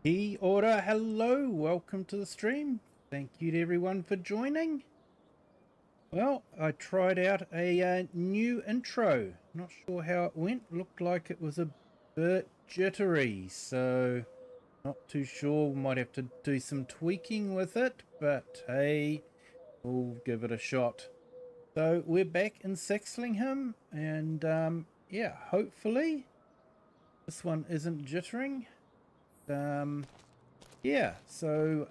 Kia ora, hello, welcome to the stream. Thank you to everyone for joining. Well, I tried out a new intro. Not sure how it went. Looked like it was a bit jittery, so not too sure. Might have to do some tweaking with it, but hey, we'll give it a shot. So we're back in Saxlingham, and yeah, hopefully this one isn't jittering. Yeah, so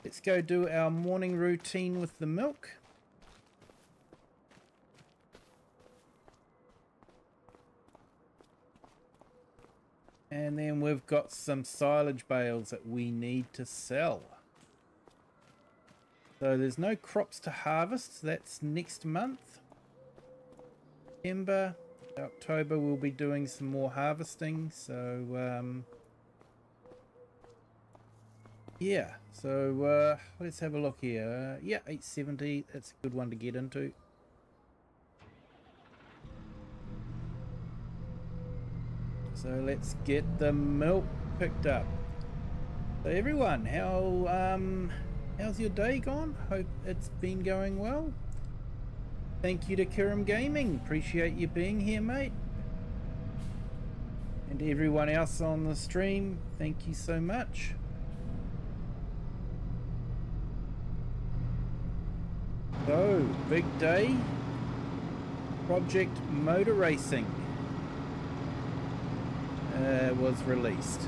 let's go do our morning routine with the milk. And then we've got some silage bales that we need to sell. So there's no crops to harvest, that's next month. September, October we'll be doing some more harvesting, so yeah, so let's have a look here. Yeah, 870, that's a good one to get into. So let's get the milk picked up. So everyone, how's your day gone? Hope it's been going well. Thank you to Kirim Gaming, appreciate you being here, mate. And everyone else on the stream, thank you so much. So, big day, Project Motor Racing was released.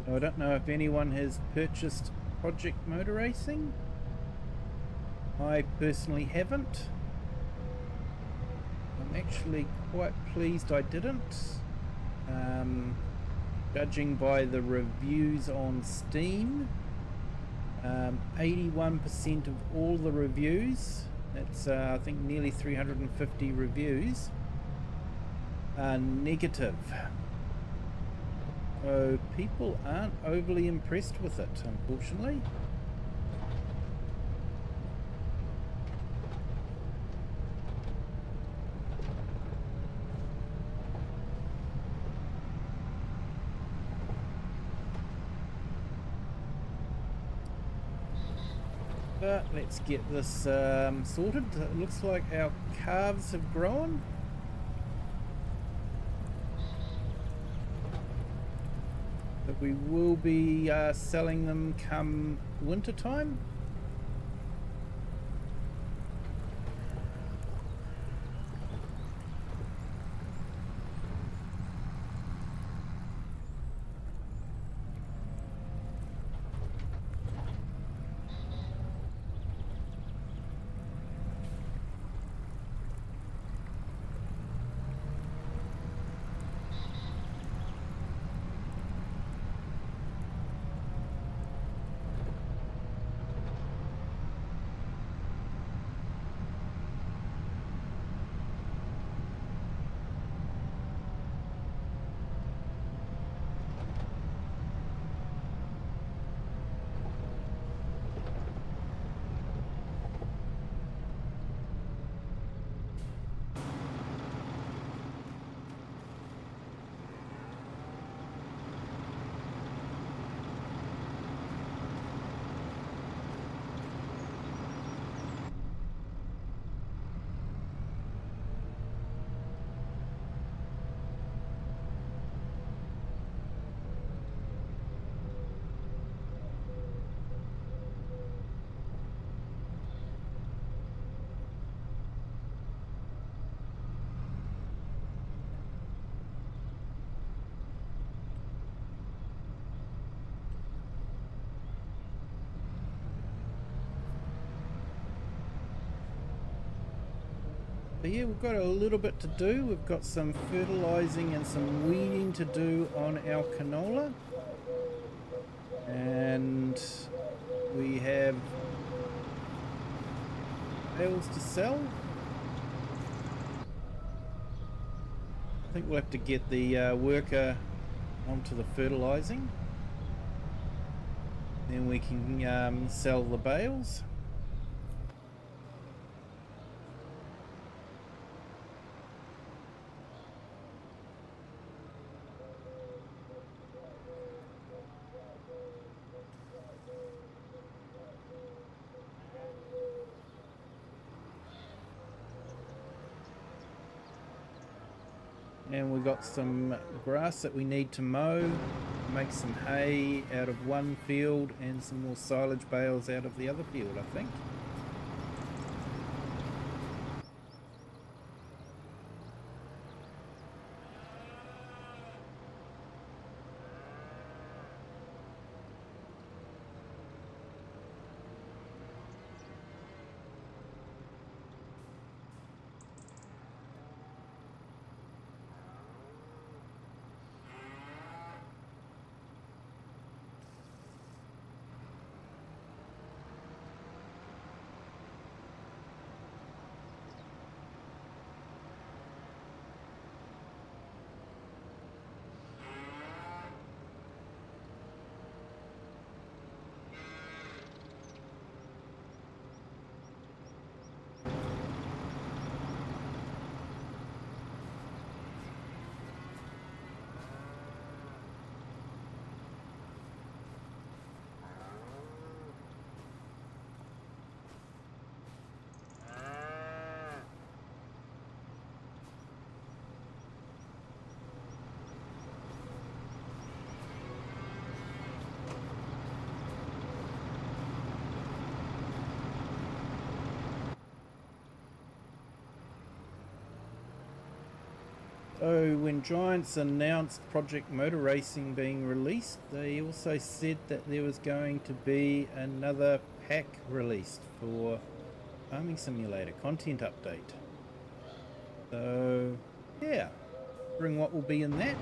I don't know if anyone has purchased Project Motor Racing. I personally haven't. I'm actually quite pleased I didn't. Judging by the reviews on Steam, 81% of all the reviews, that's I think nearly 350 reviews, are negative. So people aren't overly impressed with it, unfortunately. But let's get this sorted. It looks like our calves have grown. But we will be selling them come winter time. But yeah, we've got a little bit to do. We've got some fertilizing and some weeding to do on our canola. And we have bales to sell. I think we'll have to get the worker onto the fertilizing. Then we can sell the bales. And we've got some grass that we need to mow, make some hay out of one field and some more silage bales out of the other field, I think. So when Giants announced Project Motor Racing being released, they also said that there was going to be another pack released for Farming Simulator content update. So yeah, wondering what will be in that.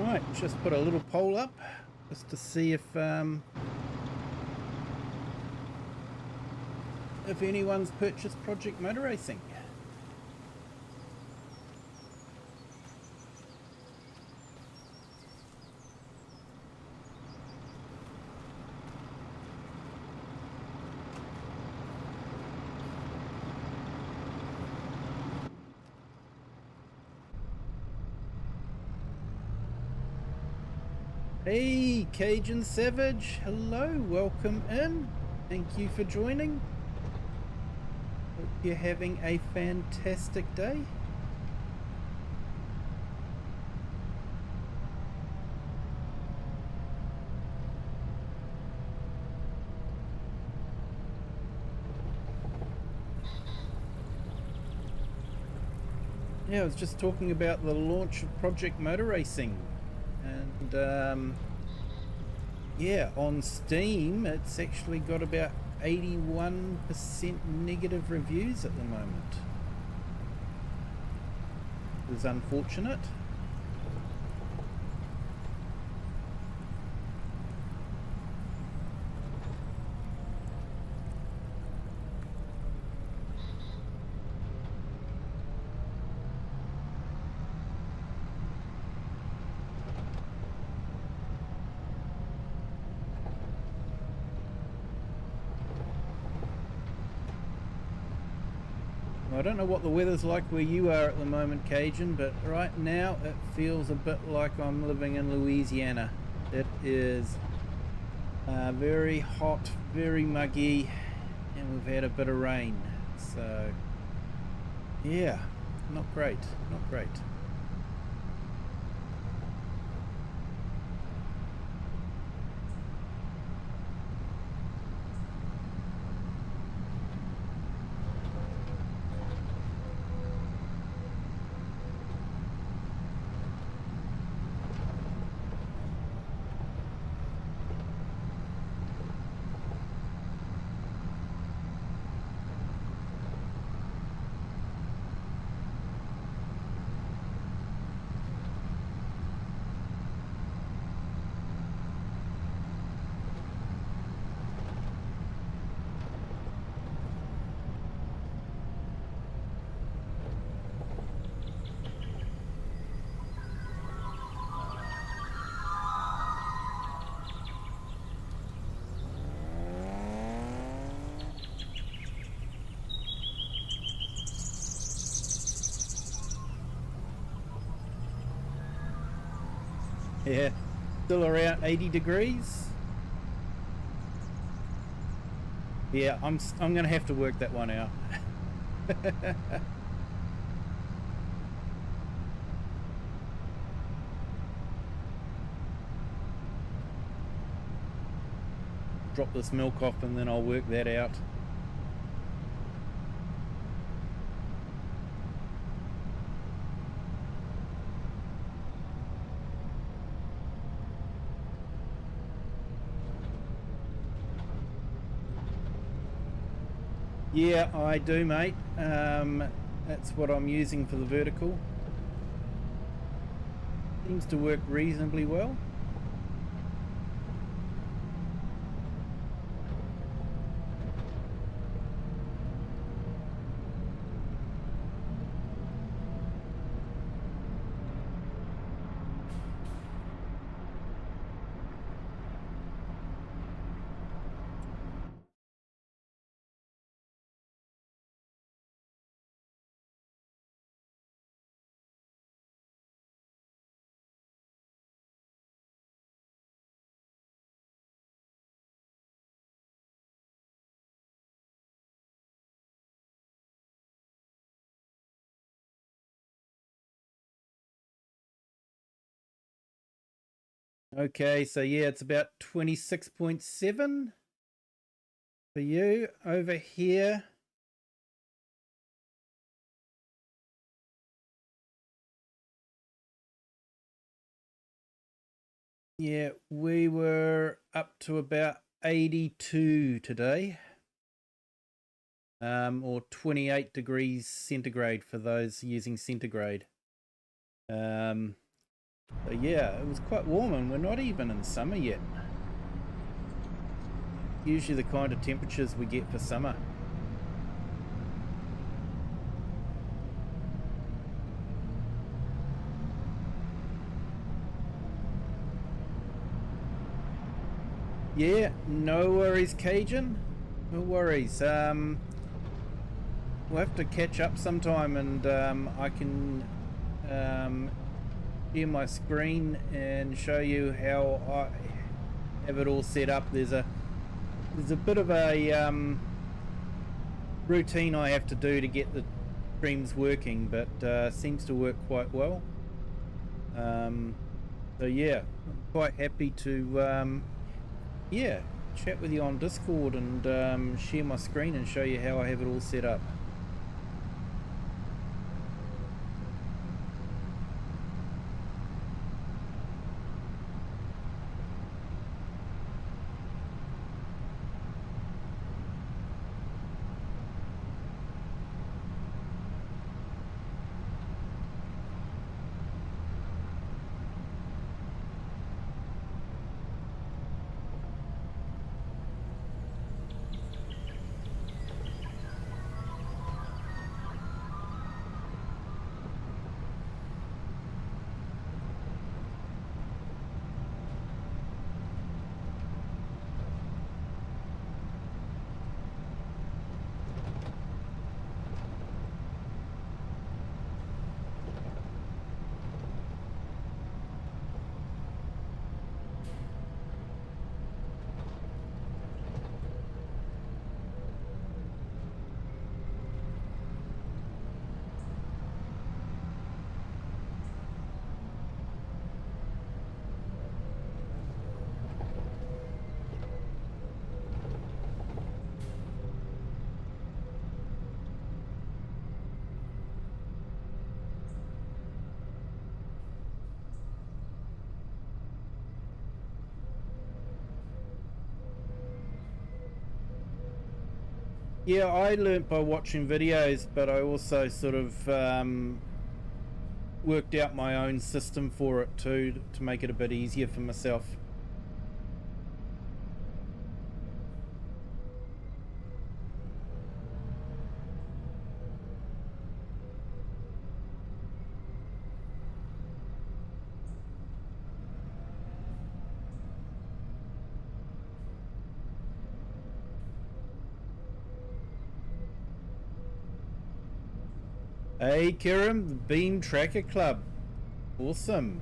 Right, just put a little poll up just to see if anyone's purchased Project Motor Racing. Hey, Cajun Savage, hello, welcome in. Thank you for joining. Hope you're having a fantastic day. Yeah, I was just talking about the launch of Project Motor Racing, and yeah, on Steam it's actually got about 81% negative reviews at the moment. It's unfortunate. I don't know what the weather's like where you are at the moment, Cajun, but right now it feels a bit like I'm living in Louisiana. It is very hot, very muggy, and we've had a bit of rain. So, yeah, not great, not great. Yeah, still around 80 degrees. Yeah, I'm gonna have to work that one out. Drop this milk off and then I'll work that out. Yeah, I do, mate. That's what I'm using for the vertical. Seems to work reasonably well. Okay, so yeah, it's about 26.7 for you over here. Yeah, we were up to about 82 today. Or 28 degrees centigrade for those using centigrade. So yeah, it was quite warm and we're not even in summer yet. Usually the kind of temperatures we get for summer. Yeah, no worries, Cajun. No worries. We'll have to catch up sometime and I can share my screen and show you how I have it all set up. There's a bit of a routine I have to do to get the streams working, but seems to work quite well. So yeah, I'm quite happy to yeah, chat with you on Discord and share my screen and show you how I have it all set up. Yeah, I learnt by watching videos, but I also sort of worked out my own system for it too, to make it a bit easier for myself. Hey Kiram, the Beam Tracker Club. Awesome.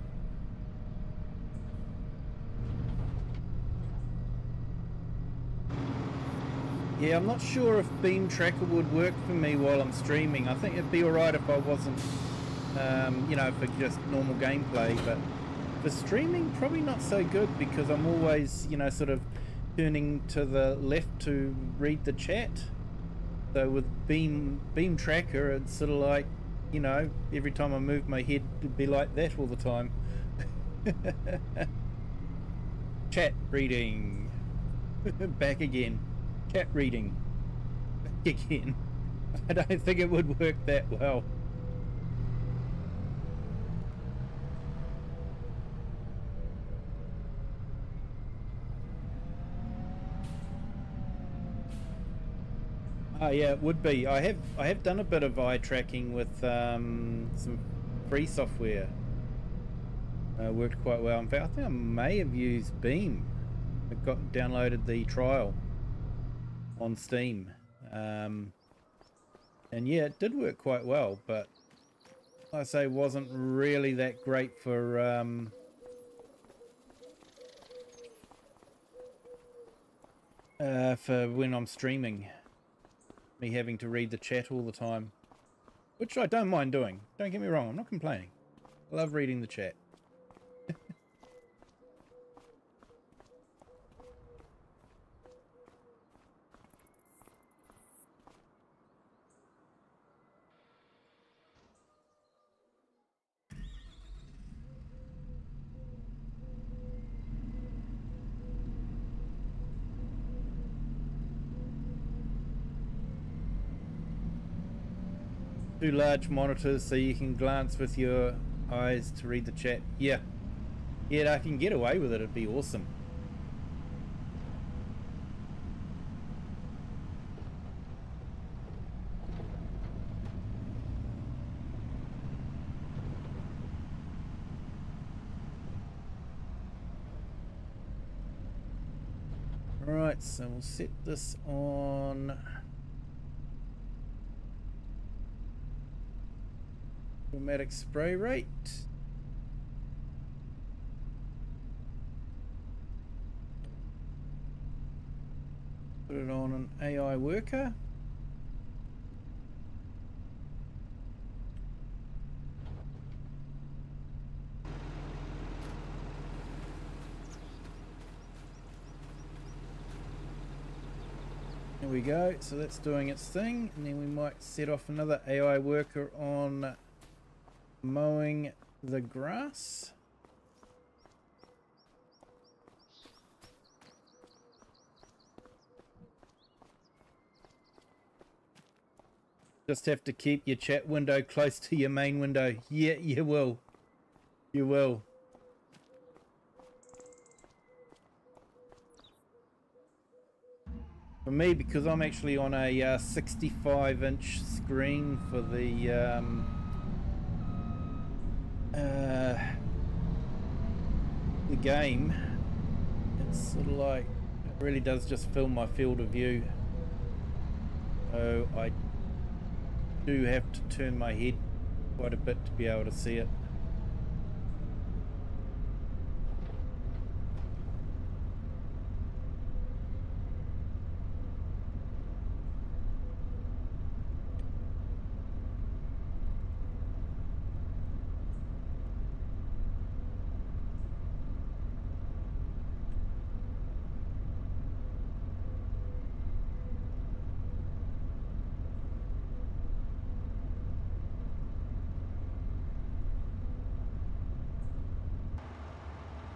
Yeah, I'm not sure if Beam Tracker would work for me while I'm streaming. I think it'd be alright if I wasn't, you know, for just normal gameplay, but for streaming, probably not so good because I'm always, you know, sort of turning to the left to read the chat. So with Beam Tracker, it's sort of like, you know, every time I move my head, it'd be like that all the time. Chat reading. Back again. Chat reading. Back again. I don't think it would work that well. Oh yeah, it would be. I have done a bit of eye tracking with some free software. Worked quite well. In fact, I think I may have used Beam. I downloaded the trial on Steam, and yeah, it did work quite well. But like I say, wasn't really that great for when I'm streaming. Me having to read the chat all the time, which I don't mind doing. Don't get me wrong, I'm not complaining. I love reading the chat. Two large monitors so you can glance with your eyes to read the chat. Yeah, I can get away with it. It'd be awesome. Alright, so we'll set this on automatic spray rate. Put it on an AI worker. There we go, so that's doing its thing, and then we might set off another AI worker on mowing the grass. Just have to keep your chat window close to your main window. Yeah, you will. You will. For me, because I'm actually on a 65-inch screen for the game, it's sort of like, it really does just fill my field of view. So I do have to turn my head quite a bit to be able to see it.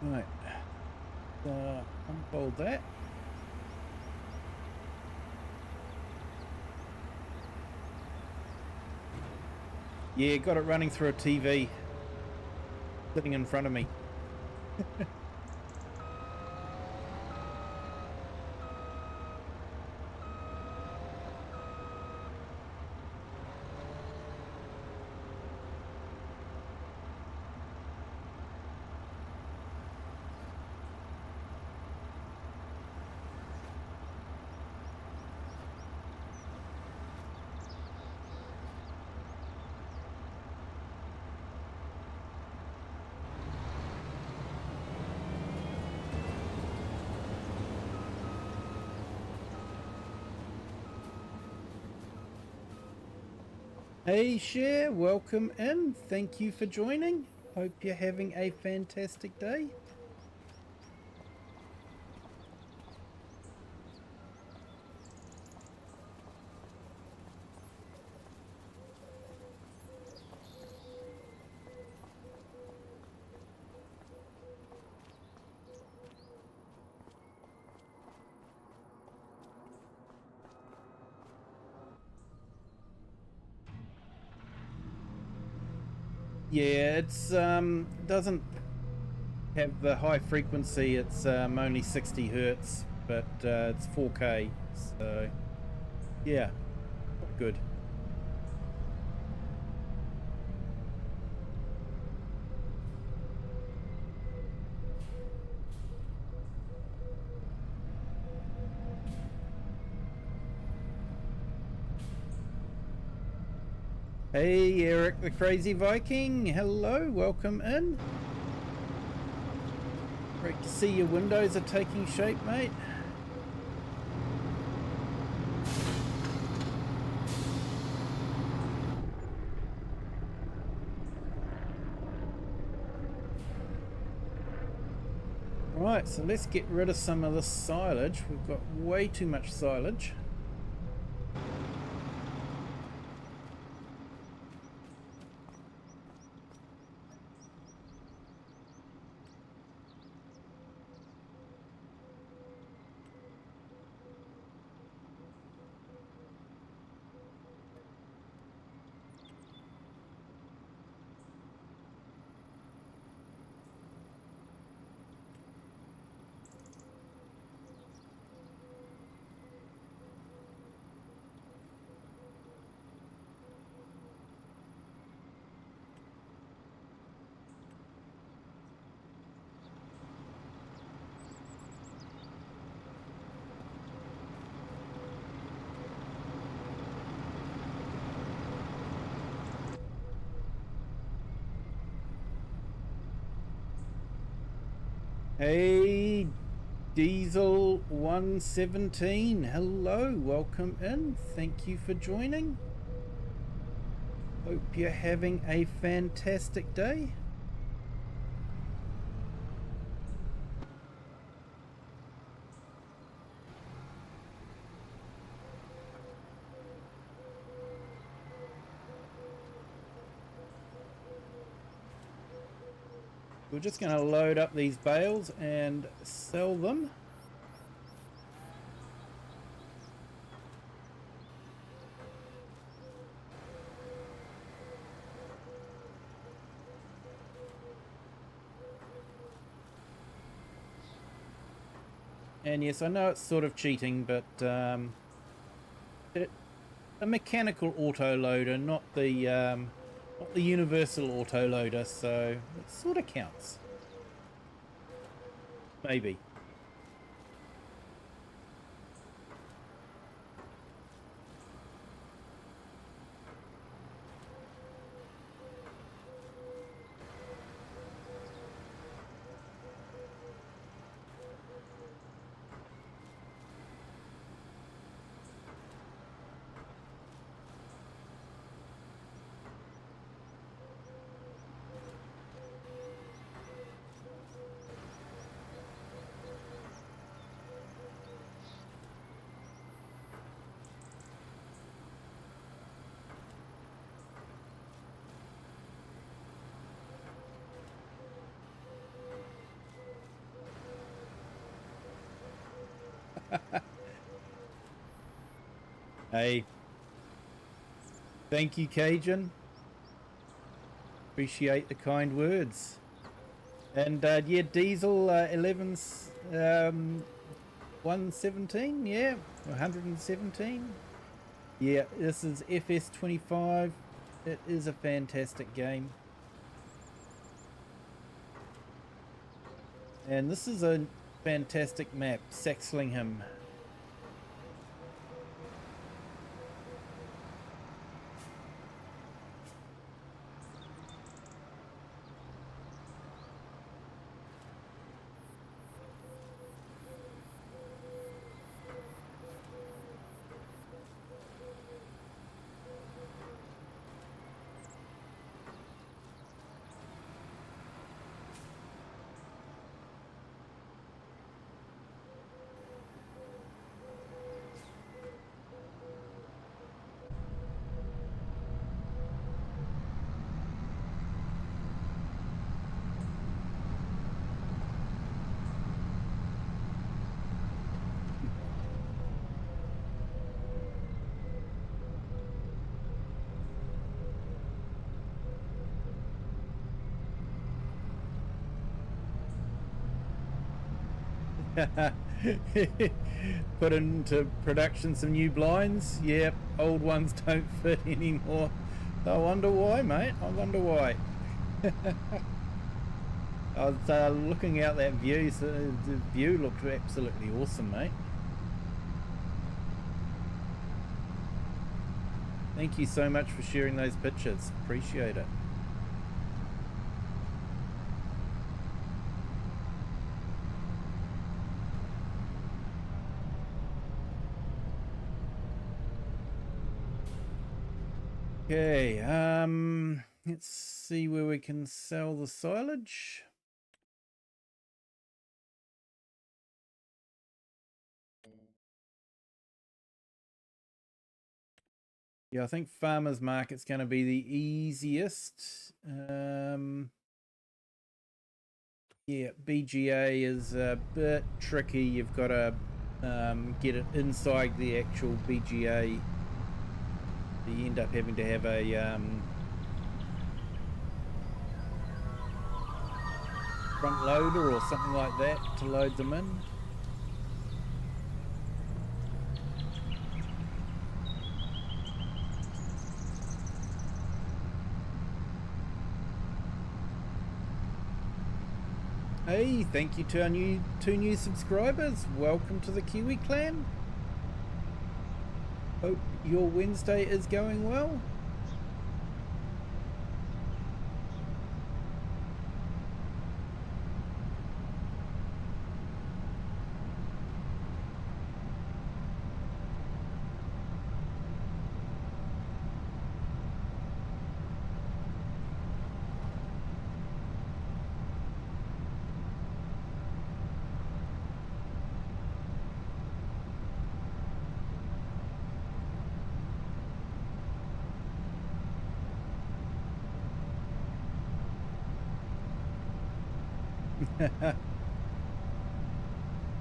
Right, unfold that. Yeah, got it running through a TV sitting in front of me. Hey Cher, welcome in. Thank you for joining. Hope you're having a fantastic day. Yeah, it's doesn't have the high frequency. It's only 60 hertz, but it's 4K, so yeah, good. Hey Eric the Crazy Viking, hello, welcome in. Great to see your windows are taking shape, mate. Right, so let's get rid of some of this silage. We've got way too much silage. Hey Diesel 117, hello, welcome in. Thank you for joining. Hope you're having a fantastic day. We're just going to load up these bales and sell them. And yes, I know it's sort of cheating, but a mechanical autoloader, not the universal autoloader, so it sort of counts. Maybe. Hey, thank you, Cajun. Appreciate the kind words. And yeah, diesel 11's 117, yeah, 117. Yeah, this is FS25. It is a fantastic game. And this is a fantastic map, Saxlingham. Put into production some new blinds. Yep, old ones don't fit anymore. I wonder why, mate. I wonder why. I was looking out that view, so the view looked absolutely awesome, mate. Thank you so much for sharing those pictures. Appreciate it. Okay, let's see where we can sell the silage. Yeah, I think farmers market's going to be the easiest. Yeah, BGA is a bit tricky. You've got to get it inside the actual BGA. You end up having to have a front loader or something like that to load them in. Hey, thank you to our two new subscribers. Welcome to the Kiwi clan. Hope your Wednesday is going well.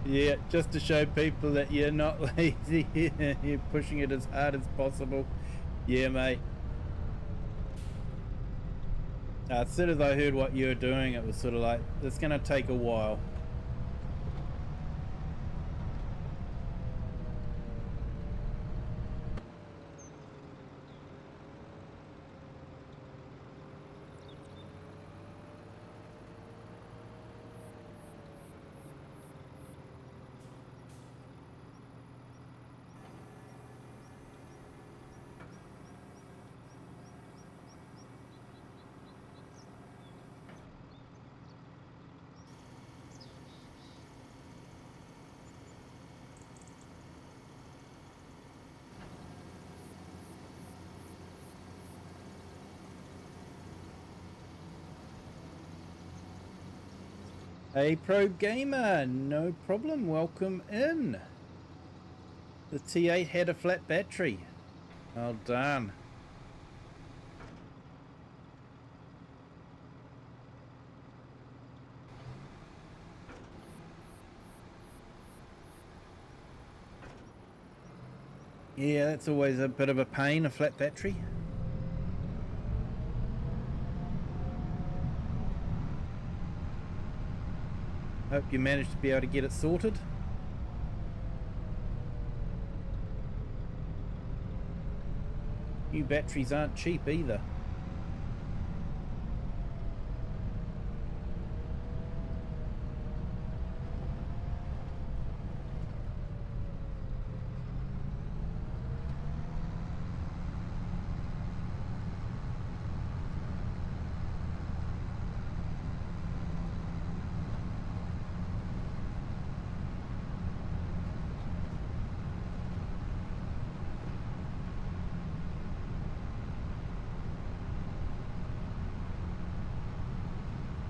Yeah, just to show people that you're not lazy. You're pushing it as hard as possible. Yeah, mate. As soon as I heard what you were doing, it was sort of like, it's going to take a while. Hey, Pro Gamer, no problem, welcome in. The T8 had a flat battery. Well done. Yeah, that's always a bit of a pain, a flat battery. Hope you managed to be able to get it sorted. New batteries aren't cheap either.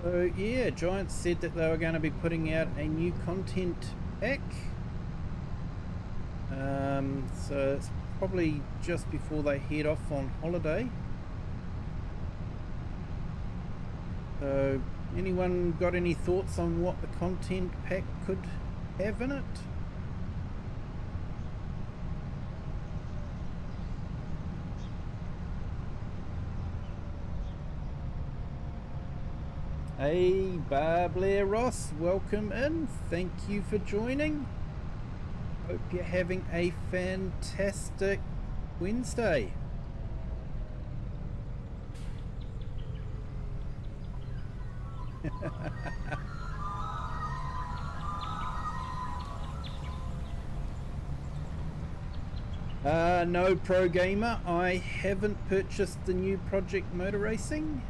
So yeah, Giants said that they were going to be putting out a new content pack. So it's probably just before they head off on holiday. So anyone got any thoughts on what the content pack could have in it? Hey, Blair Ross, welcome in. Thank you for joining. Hope you're having a fantastic Wednesday. No, Pro Gamer, I haven't purchased the new Project Motor Racing.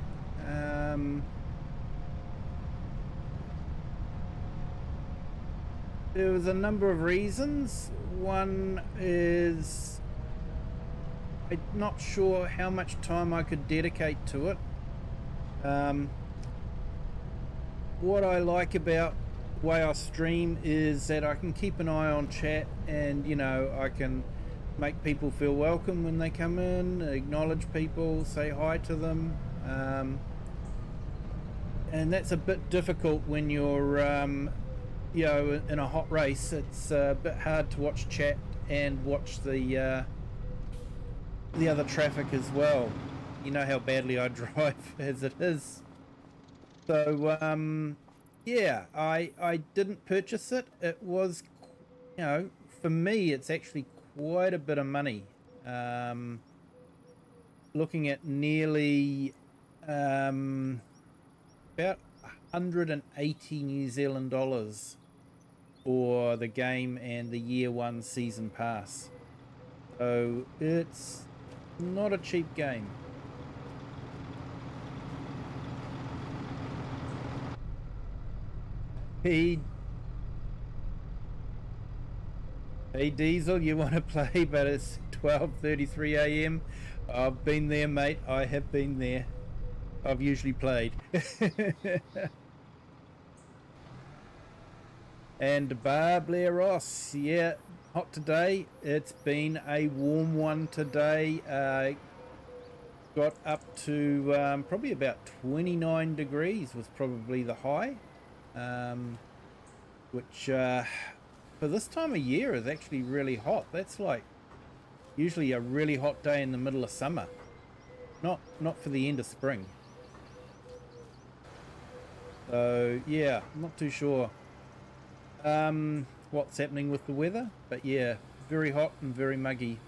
There was a number of reasons. One is I'm not sure how much time I could dedicate to it. What I like about the way I stream is that I can keep an eye on chat, and you know, I can make people feel welcome when they come in, acknowledge people, say hi to them, and that's a bit difficult when you're you know, in a hot race. It's a bit hard to watch chat and watch the other traffic as well. You know how badly I drive as it is. So yeah, I didn't purchase it. It was, you know, for me it's actually quite a bit of money. Looking at nearly about 180 New Zealand dollars for the game and the year one season pass. So it's not a cheap game. Hey Diesel, you want to play, but it's 12:33 a.m. I've been there, mate. I have been there. I've usually played. And Blair Ross, yeah, hot today. It's been a warm one today. Got up to probably about 29 degrees was probably the high, which for this time of year is actually really hot. That's like usually a really hot day in the middle of summer, not for the end of spring. So yeah, I'm not too sure what's happening with the weather, but yeah, very hot and very muggy.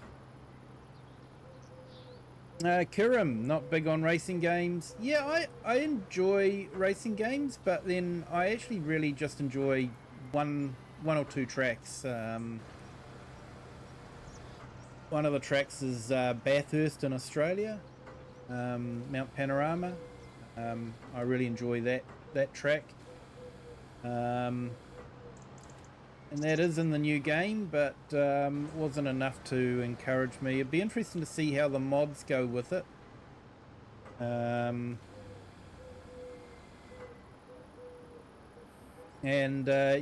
Kiram, not big on racing games. Yeah, I enjoy racing games, but then I actually really just enjoy one or two tracks. One of the tracks is Bathurst in Australia, Mount Panorama. I really enjoy that track. And that is in the new game, but wasn't enough to encourage me. It'd be interesting to see how the mods go with it. And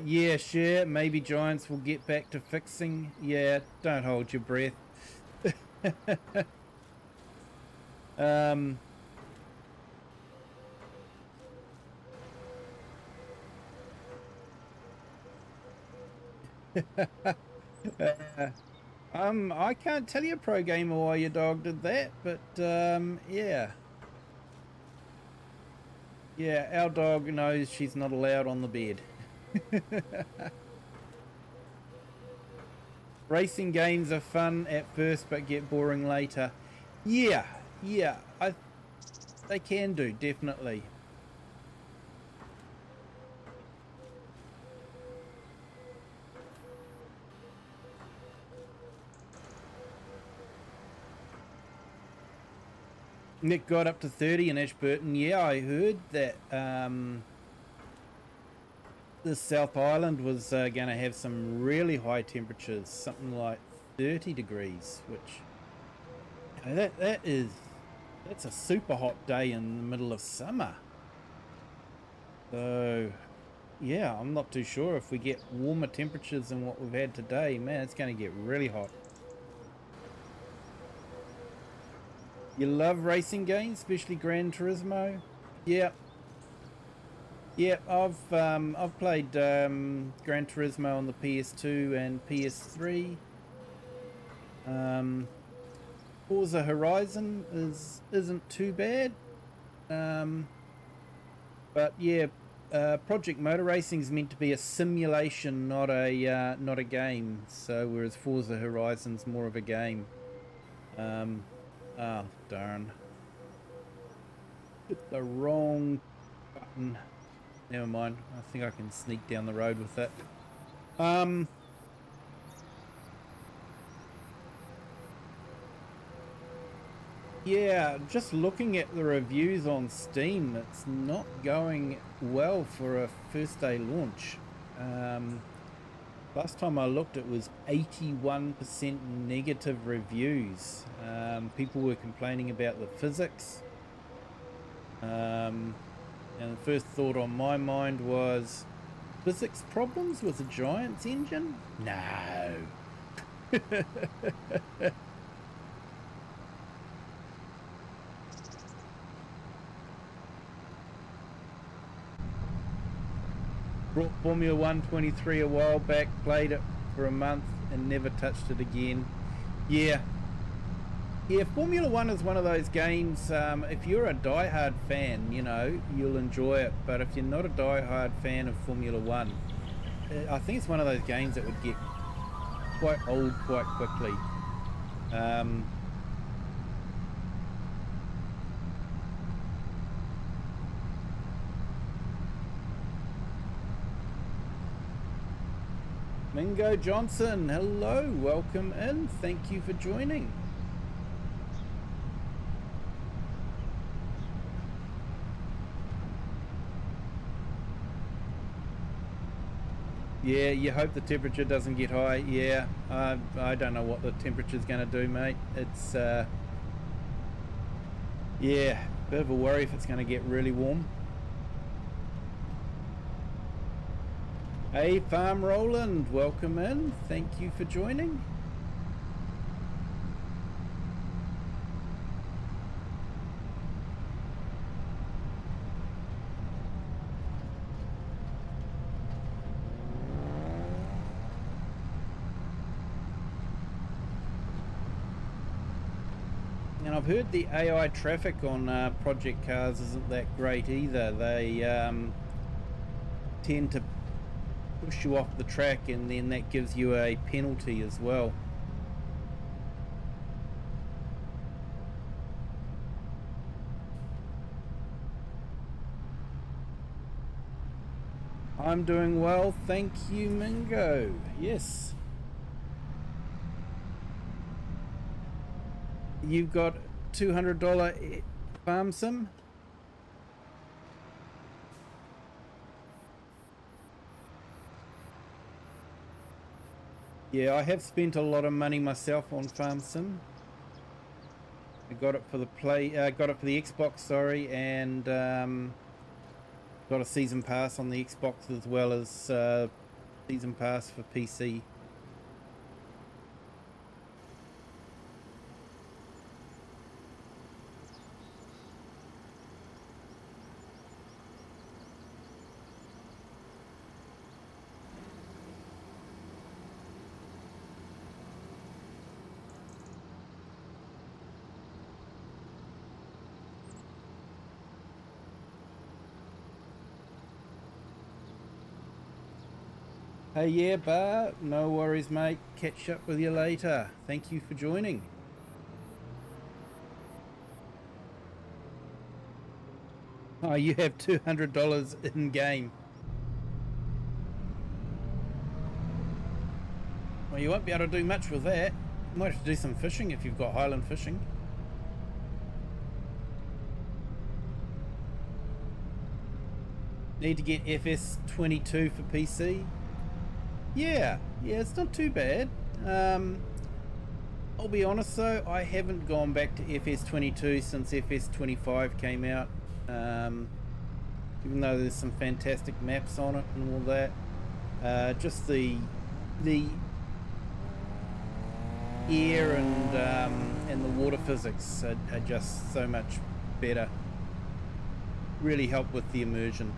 yeah, sure, maybe Giants will get back to fixing. Yeah, don't hold your breath. I can't tell you, Pro Gamer, why your dog did that, but yeah, our dog knows she's not allowed on the bed. Racing games are fun at first but get boring later. Yeah, they can do, definitely. Nick got up to 30 in Ashburton. Yeah, I heard that the South Island was going to have some really high temperatures, something like 30 degrees, which that's a super hot day in the middle of summer. So yeah, I'm not too sure if we get warmer temperatures than what we've had today. Man, it's going to get really hot. You love racing games, especially Gran Turismo? Yeah. Yeah, I've played Gran Turismo on the PS2 and PS3. Forza Horizon isn't too bad. But yeah, Project Motor Racing is meant to be a simulation, not a game. So whereas Forza Horizon's more of a game. Oh darn! Hit the wrong button. Never mind. I think I can sneak down the road with it. Yeah, just looking at the reviews on Steam, it's not going well for a first day launch. Last time I looked, it was 81% negative reviews. People were complaining about the physics. And the first thought on my mind was, physics problems with the Giant's engine? No. Brought Formula 123 a while back, played it for a month and never touched it again. Yeah, Formula 1 is one of those games, if you're a die-hard fan, you know, you'll enjoy it. But if you're not a die-hard fan of Formula 1, I think it's one of those games that would get quite old quite quickly. Mingo Johnson, hello, welcome in, thank you for joining. Yeah, you hope the temperature doesn't get high. Yeah, I don't know what the temperature's going to do, mate. It's, yeah, bit of a worry if it's going to get really warm. Hey, Farm Roland, welcome in. Thank you for joining. And I've heard the AI traffic on project cars isn't that great either. They tend to push you off the track, and then that gives you a penalty as well. I'm doing well, thank you, Mingo. Yes. You've got $200 farm sim? Yeah, I have spent a lot of money myself on farm sim. I got it for the Xbox, sorry, and got a season pass on the Xbox as well as season pass for PC. Hey, yeah, Bar. No worries, mate. Catch up with you later. Thank you for joining. Oh, you have $200 in game. Well, you won't be able to do much with that. You might have to do some fishing if you've got Highland fishing. Need to get FS22 for PC. Yeah, it's not too bad. I'll be honest though, I haven't gone back to FS22 since FS25 came out. Even though there's some fantastic maps on it and all that, just the air and the water physics are just so much better. Really help with the immersion.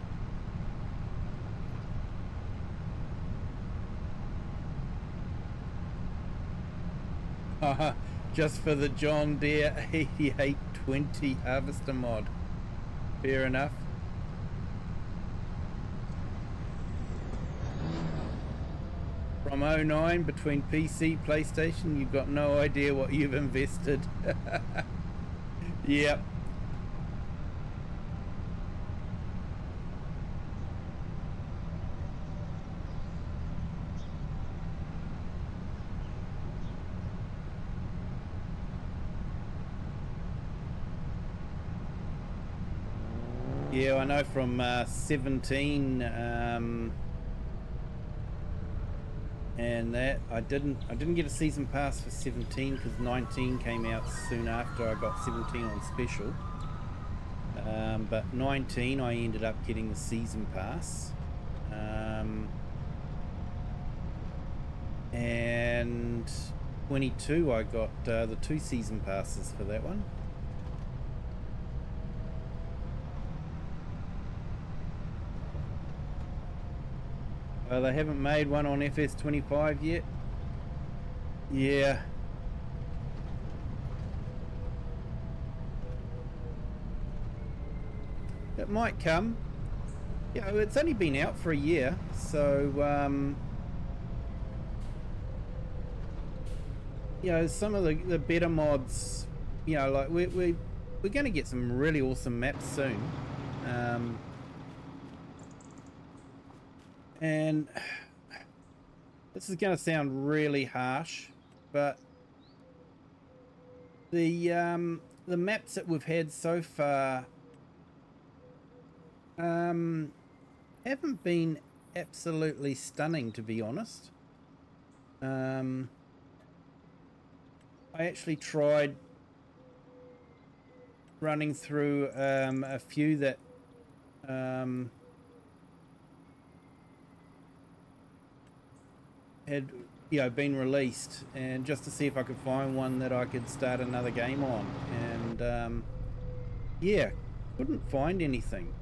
Just for the John Deere 8820 harvester mod. Fair enough. From 09 between PC, PlayStation, you've got no idea what you've invested. Yep. Yeah, I know from 17 and that I didn't get a season pass for 17 because 19 came out soon after I got 17 on special. But 19 I ended up getting the season pass. And 22 I got the 2 season passes for that one. They haven't made one on FS25 yet. Yeah. It might come. Yeah, it's only been out for a year, so you know, some of the better mods, you know, like we're going to get some really awesome maps soon. And this is going to sound really harsh, but the maps that we've had so far haven't been absolutely stunning, to be honest. I actually tried running through a few that had, you know, been released, and just to see if I could find one that I could start another game on, and yeah, couldn't find anything.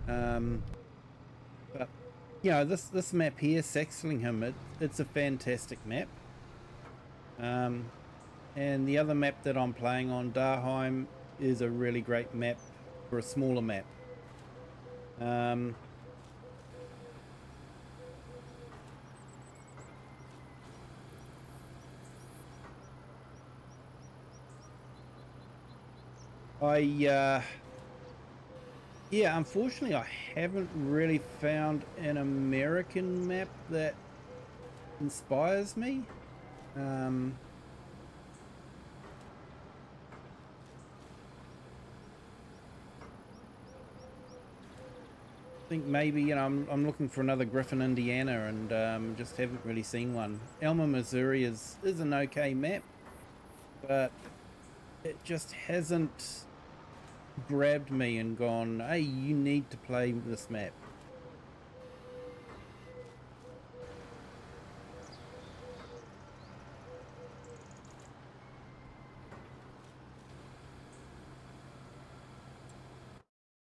But you know, this map here, Saxlingham, it's a fantastic map. And the other map that I'm playing on, Darheim, is a really great map for a smaller map. Yeah, unfortunately I haven't really found an American map that inspires me. I think maybe, you know, I'm looking for another Griffin, Indiana, and just haven't really seen one. Elma, Missouri is an okay map, but it just hasn't grabbed me and gone, hey, you need to play this map.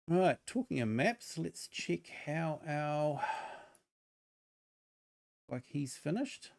Right, talking of maps, let's check how our, like, he's finished.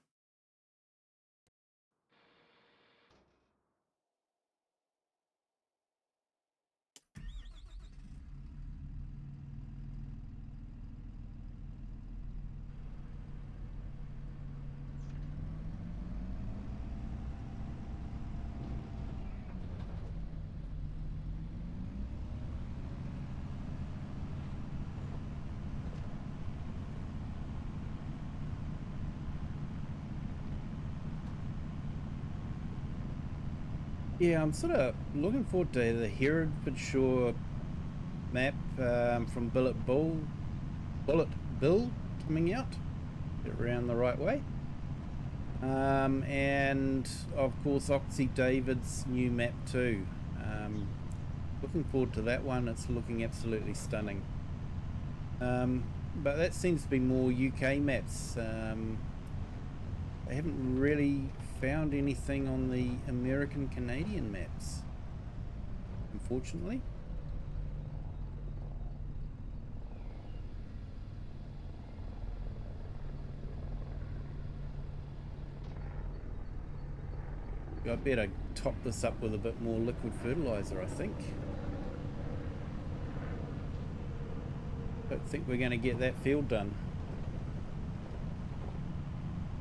Yeah, I'm sort of looking forward to the Herefordshire map from Bullet Bill coming out. Get around the right way. And of course Oxy David's new map too. Looking forward to that one. It's looking absolutely stunning. But that seems to be more UK maps. I haven't really found anything on the American Canadian maps, unfortunately. I better top this up with a bit more liquid fertilizer, I think. Don't think we're going to get that field done.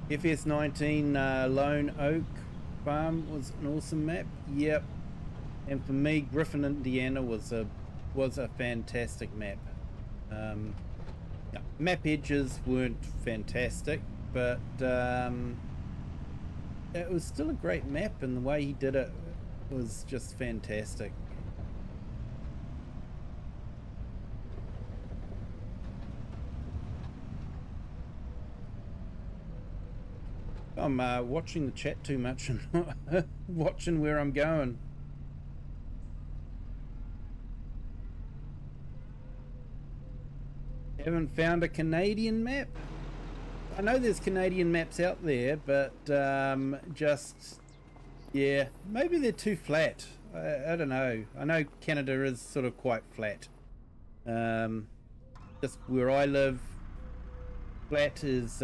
FS19 Lone Oak Farm was an awesome map. Yep. And for me, Griffin, Indiana was a fantastic map. Map edges weren't fantastic, but it was still a great map, and the way he did it was just fantastic. I'm watching the chat too much and not watching where I'm going. Haven't found a Canadian map. I know there's Canadian maps out there, but just, yeah, maybe they're too flat. I don't know. I know Canada is sort of quite flat. Just where I live, flat is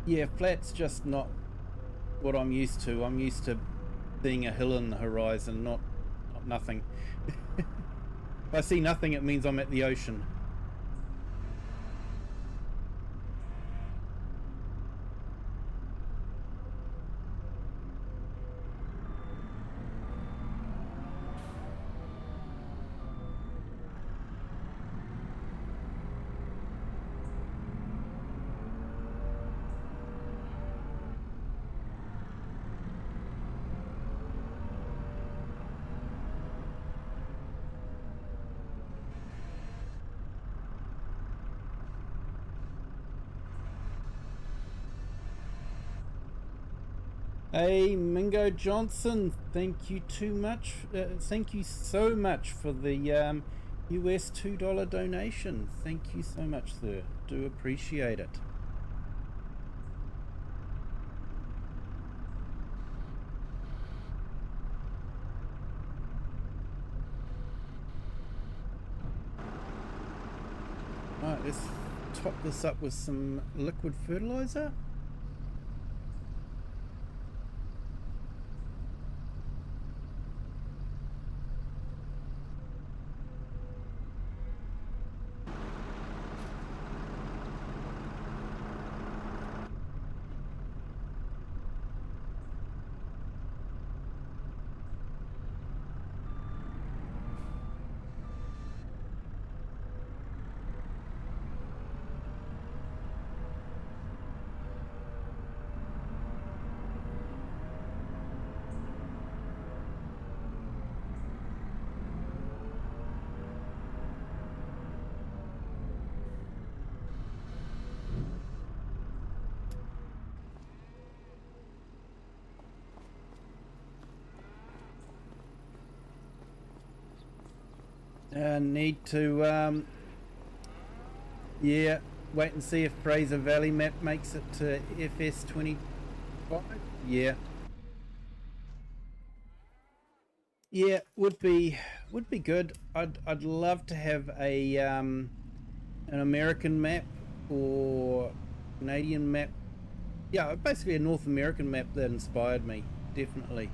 yeah, flat's just not what I'm used to. I'm used to seeing a hill in the horizon, not nothing. If I see nothing, it means I'm at the ocean. Hey, Mingo Johnson, thank you too much. Thank you so much for the US $2 donation. Thank you so much, sir. Do appreciate it. Alright, let's top this up with some liquid fertilizer. Need to, yeah, wait and see if Fraser Valley map makes it to FS25. Yeah. Yeah, would be good. I'd love to have a an American map or Canadian map. Yeah, basically a North American map that inspired me, definitely.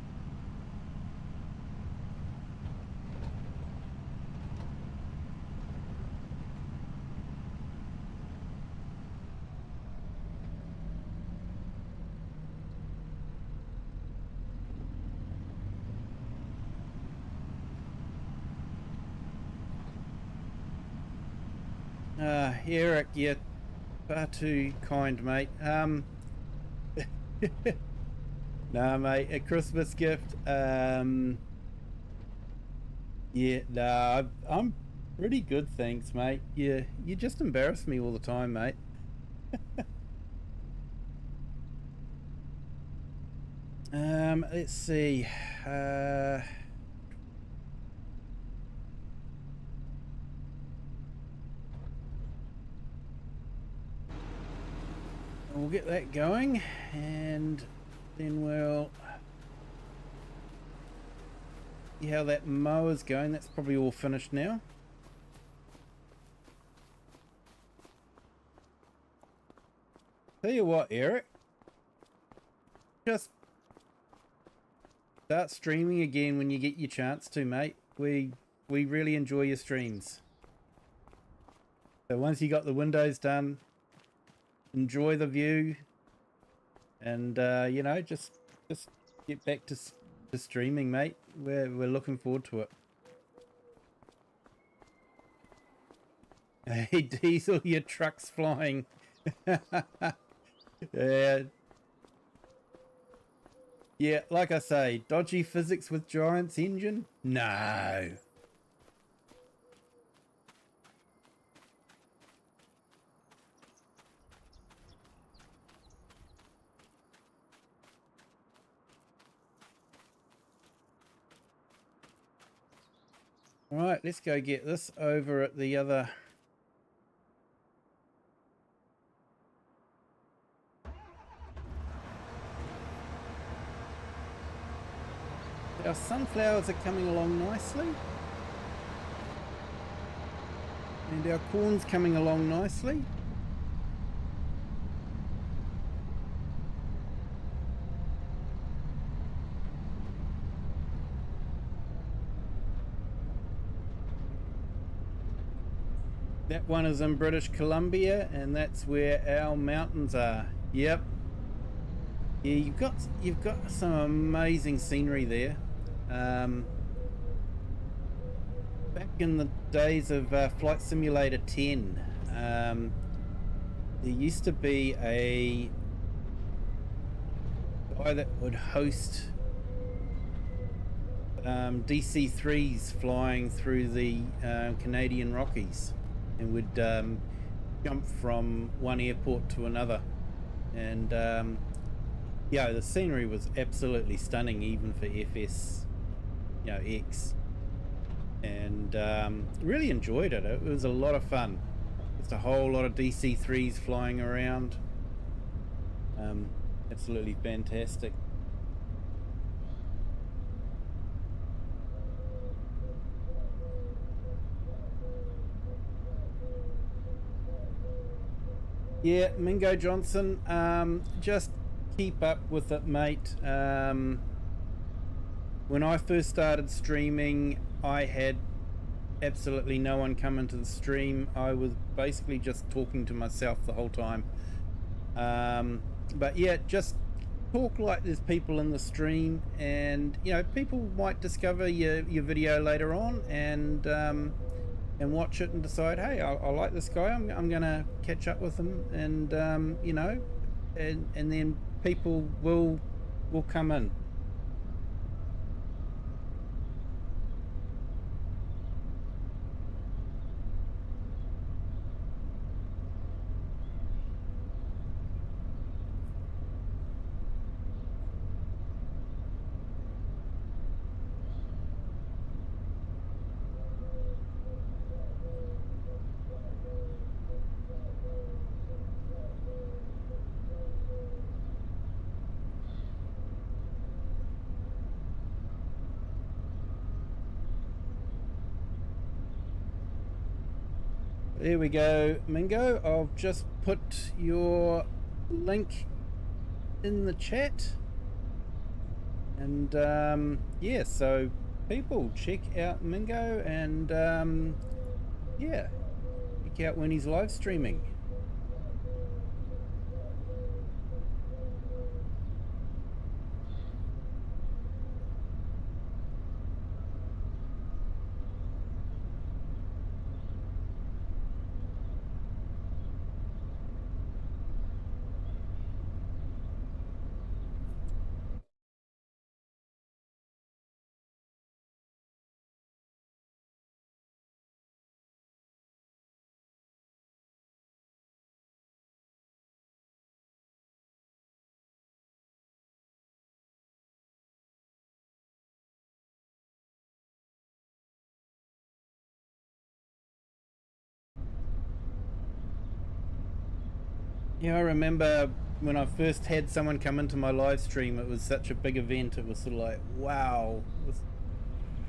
Eric, you're far too kind, mate. Nah, mate, a Christmas gift. Yeah, nah, I'm pretty good, thanks, mate. You just embarrass me all the time, mate. Let's see. We'll get that going, and then we'll see how that mower's going. That's probably all finished now. Tell you what, Eric, just start streaming again when you get your chance to, mate. We really enjoy your streams. So once you got the windows done, enjoy the view, and you know, just get back to streaming, mate. We're looking forward to it. Hey Diesel, your truck's flying. Yeah, like I say, dodgy physics with Giant's engine? No. Alright, let's go get this over at the other... Our sunflowers are coming along nicely. And our corn's coming along nicely. That one is in British Columbia, and that's where our mountains are. Yep. Yeah, you've got some amazing scenery there. Back in the days of Flight Simulator 10, there used to be a guy that would host DC-3s flying through the Canadian Rockies, and would jump from one airport to another, and yeah, the scenery was absolutely stunning, even for FS, you know, X, and really enjoyed it. It was a lot of fun. Just a whole lot of DC-3s flying around. Absolutely fantastic. Yeah, Mingo Johnson, just keep up with it, mate. When I first started streaming, I had absolutely no one come into the stream. I was basically just talking to myself the whole time. But yeah, just talk like there's people in the stream, and you know, people might discover your video later on, and watch it and decide, hey, I like this guy, I'm gonna catch up with him, and you know, and then people will come in. There we go, Mingo. I'll just put your link in the chat, and yeah, so people check out Mingo, and yeah, check out when he's live streaming. Yeah, I remember when I first had someone come into my live stream, it was such a big event. It was sort of like, wow,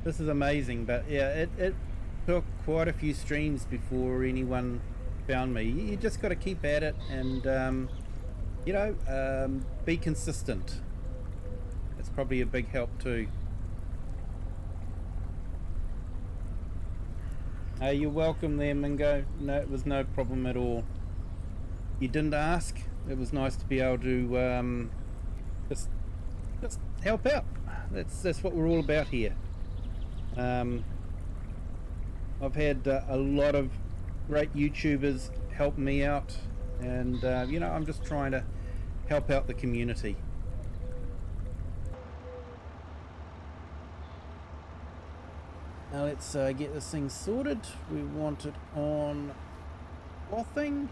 this is amazing. But yeah, it took quite a few streams before anyone found me. You just got to keep at it and, be consistent. It's probably a big help too. You're welcome there, Mingo. No, it was no problem at all. You didn't ask. It was nice to be able to just help out. That's what we're all about here. I've had a lot of great YouTubers help me out, and I'm just trying to help out the community. Now let's get this thing sorted. We want it on clothing.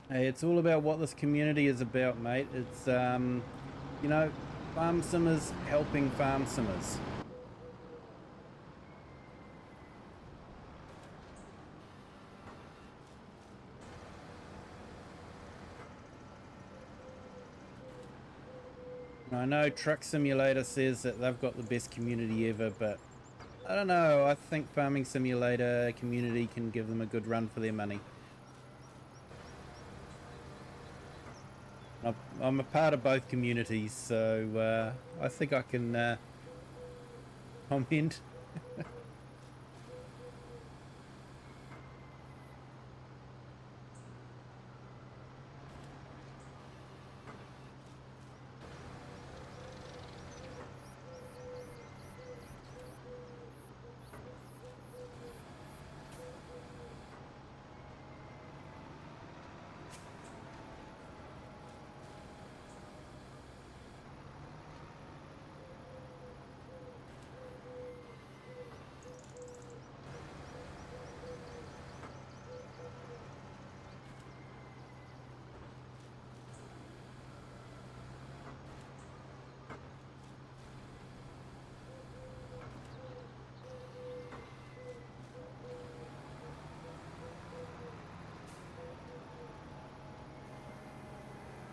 Hey, it's all about what this community is about, mate. It's, farm simmers helping farm simmers. I know Truck Simulator says that they've got the best community ever, but I don't know. I think Farming Simulator community can give them a good run for their money. I'm a part of both communities, so I think I can comment.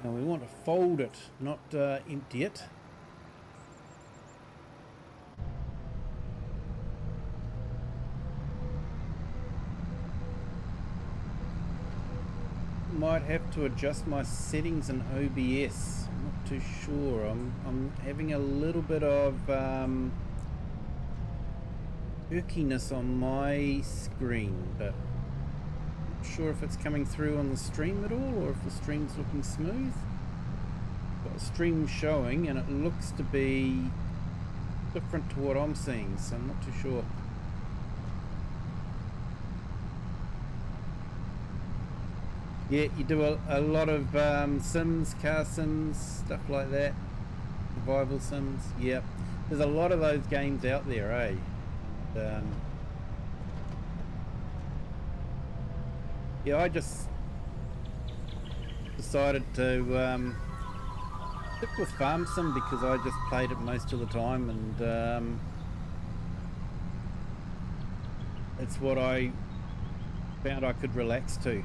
Now we want to fold it, not empty it. Might have to adjust my settings in OBS. I'm not too sure. I'm having a little bit of jerkiness on my screen, but sure if it's coming through on the stream at all or if the stream's looking smooth. Got a stream showing and it looks to be different to what I'm seeing, so I'm not too sure. Yeah, you do a lot of sims, car sims, stuff like that, survival sims. Yep, there's a lot of those games out there, eh? Yeah, I just decided to stick with Farm Sim because I just played it most of the time, and it's what I found I could relax to.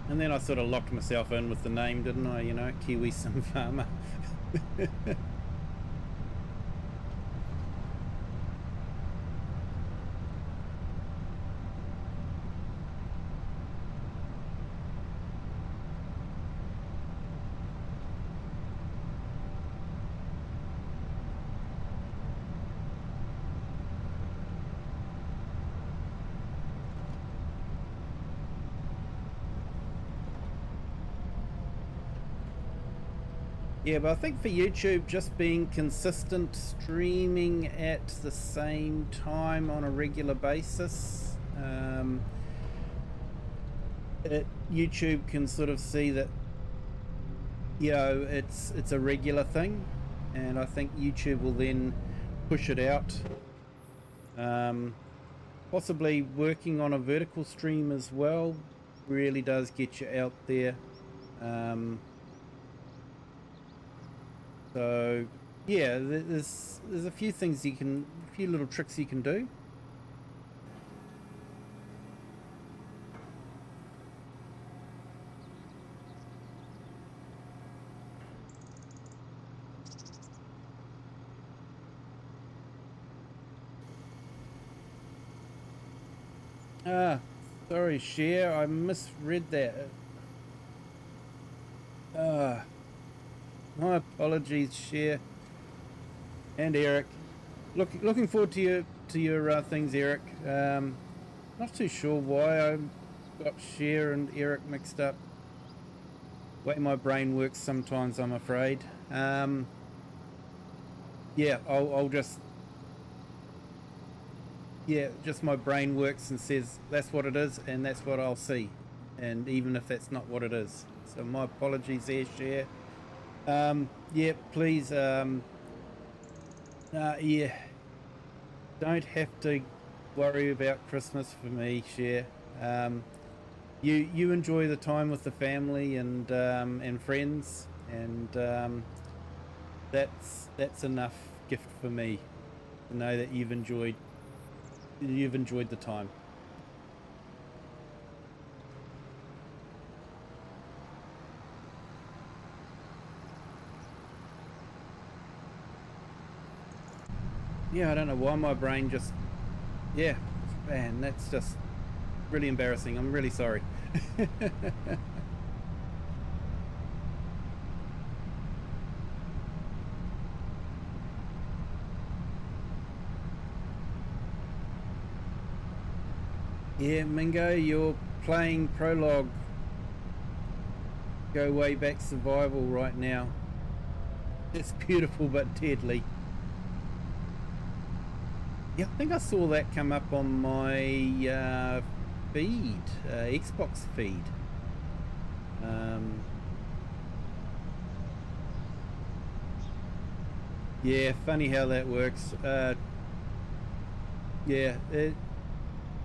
And then I sort of locked myself in with the name, didn't I? You know, Kiwi Sim Farmer. Yeah, but I think for YouTube, just being consistent, streaming at the same time on a regular basis, YouTube can sort of see that, you know, it's a regular thing, and I think YouTube will then push it out. Possibly working on a vertical stream as well really does get you out there. So yeah, there's a few things you can, a few little tricks you can do. Ah, sorry, Cher, I misread that. My apologies, Cher and Eric. Looking forward to your things, Eric. Not too sure why I got Cher and Eric mixed up. Way my brain works sometimes, I'm afraid. Yeah, I'll just, yeah, just my brain works and says that's what it is, and that's what I'll see, and even if that's not what it is. So my apologies there, Cher. Yeah, please, yeah, don't have to worry about Christmas for me, Cher. You enjoy the time with the family and friends, and that's enough gift for me to know that you've enjoyed the time. Yeah, I don't know why my brain just, yeah, man, that's just really embarrassing. I'm really sorry. Yeah, Mingo, you're playing Prologue. Go way back survival right now. It's beautiful but deadly. Yeah, I think I saw that come up on my feed, Xbox feed. Yeah, funny how that works. Yeah, it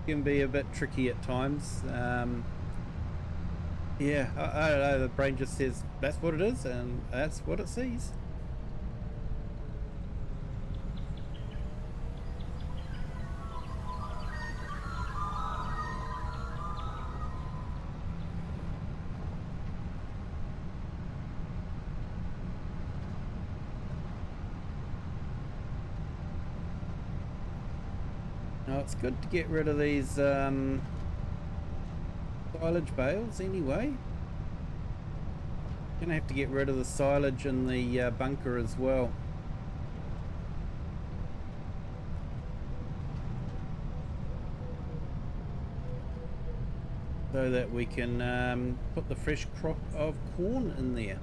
can be a bit tricky at times. Yeah, I don't know, the brain just says that's what it is and that's what it sees. No, it's good to get rid of these silage bales anyway. Gonna have to get rid of the silage in the bunker as well. So that we can put the fresh crop of corn in there.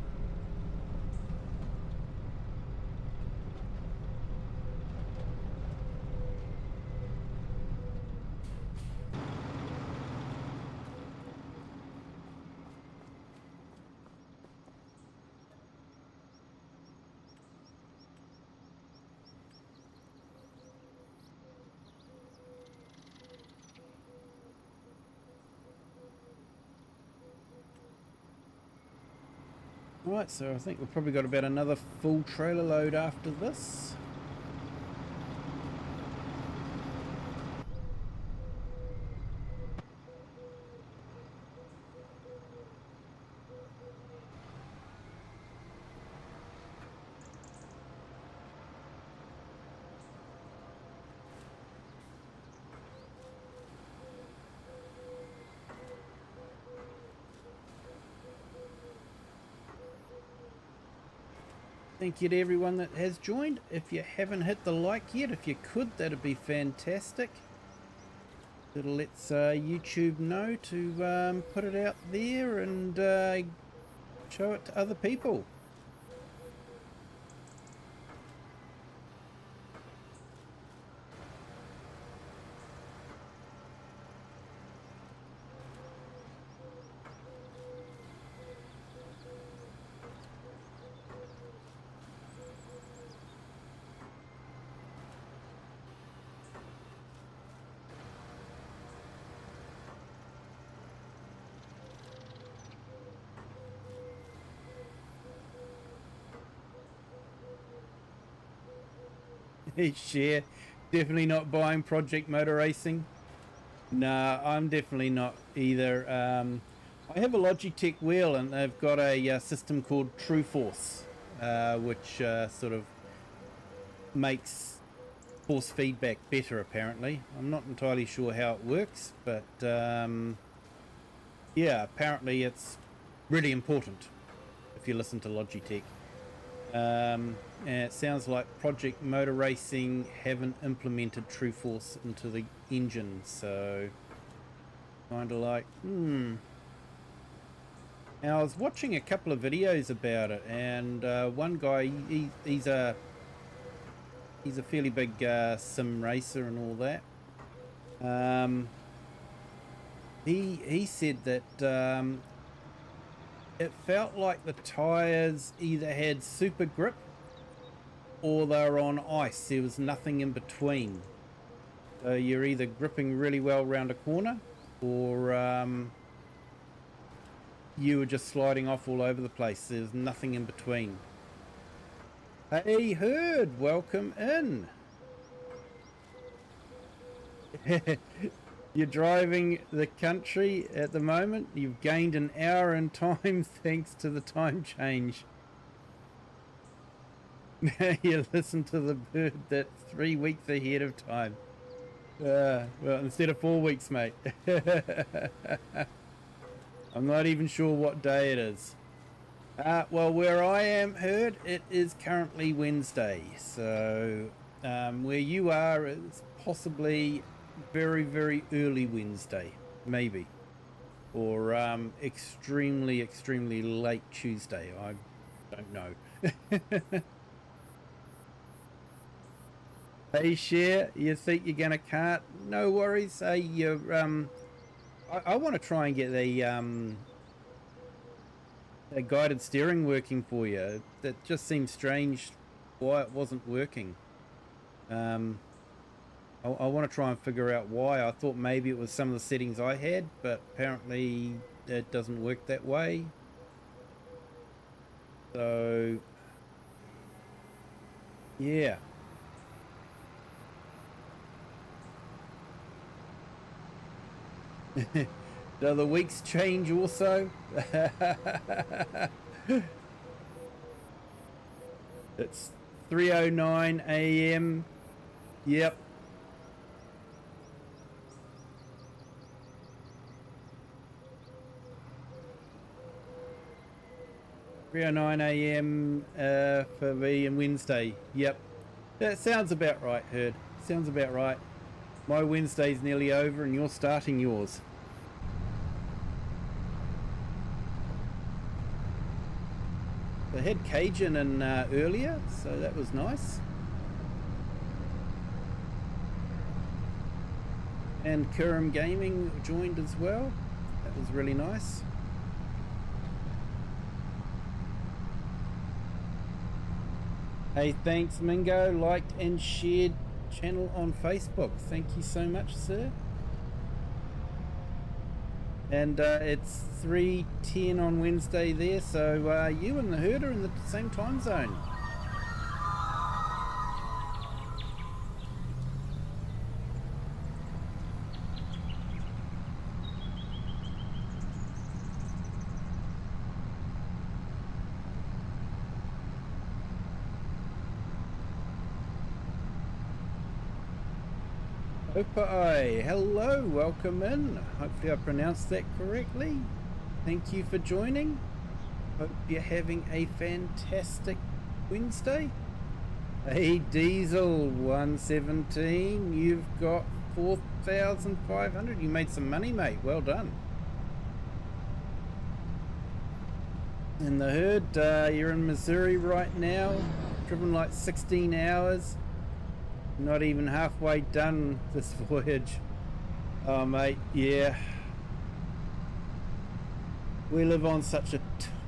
Right, so I think we've probably got about another full trailer load after this. Thank you to everyone that has joined. If you haven't hit the like yet, if you could, that'd be fantastic. It lets YouTube know to put it out there and show it to other people. Share. Definitely not buying Project Motor Racing. Nah, I'm definitely not either. I have a Logitech wheel and they've got a system called True Force, which sort of makes force feedback better apparently. I'm not entirely sure how it works, but yeah, apparently it's really important if you listen to Logitech. And it sounds like Project Motor Racing haven't implemented True Force into the engine, so kind of like, Now I was watching a couple of videos about it, and one guy, he's a fairly big sim racer and all that. He said that it felt like the tires either had super grip or they're on ice. There was nothing in between. So you're either gripping really well around a corner or you were just sliding off all over the place. There's nothing in between. Hey Herd, welcome in. You're driving the country at the moment. You've gained an hour in time thanks to the time change. You listen to the bird that's 3 weeks ahead of time. Well, instead of 4 weeks, mate. I'm not even sure what day it is. Well, where I am, Herd, it is currently Wednesday. So where you are, it's possibly very, very early Wednesday, maybe, or extremely, extremely late Tuesday. I don't know. Hey, Share, you think you're gonna cart? No worries. Hey, you I want to try and get a guided steering working for you. That just seems strange why it wasn't working. I want to try and figure out why. I thought maybe it was some of the settings I had, but apparently it doesn't work that way. So, yeah. Do the weeks change also? It's 3:09 a.m. Yep. 3:09 a.m. For me on Wednesday. Yep. That sounds about right, Herd. Sounds about right. My Wednesday's nearly over and you're starting yours. They had Cajun in earlier, so that was nice. And Kurum Gaming joined as well. That was really nice. Hey, thanks Mingo, liked and shared channel on Facebook. Thank you so much, sir. And it's 3:10 on Wednesday there, so you and the Herd are in the same time zone. Opa-ai, hello, welcome in. Hopefully I pronounced that correctly. Thank you for joining. Hope you're having a fantastic Wednesday. Hey Diesel 117, you've got 4,500. You made some money, mate. Well done. And the Herd, you're in Missouri right now, driven like 16 hours. Not even halfway done this voyage. Oh mate, yeah. We live on such a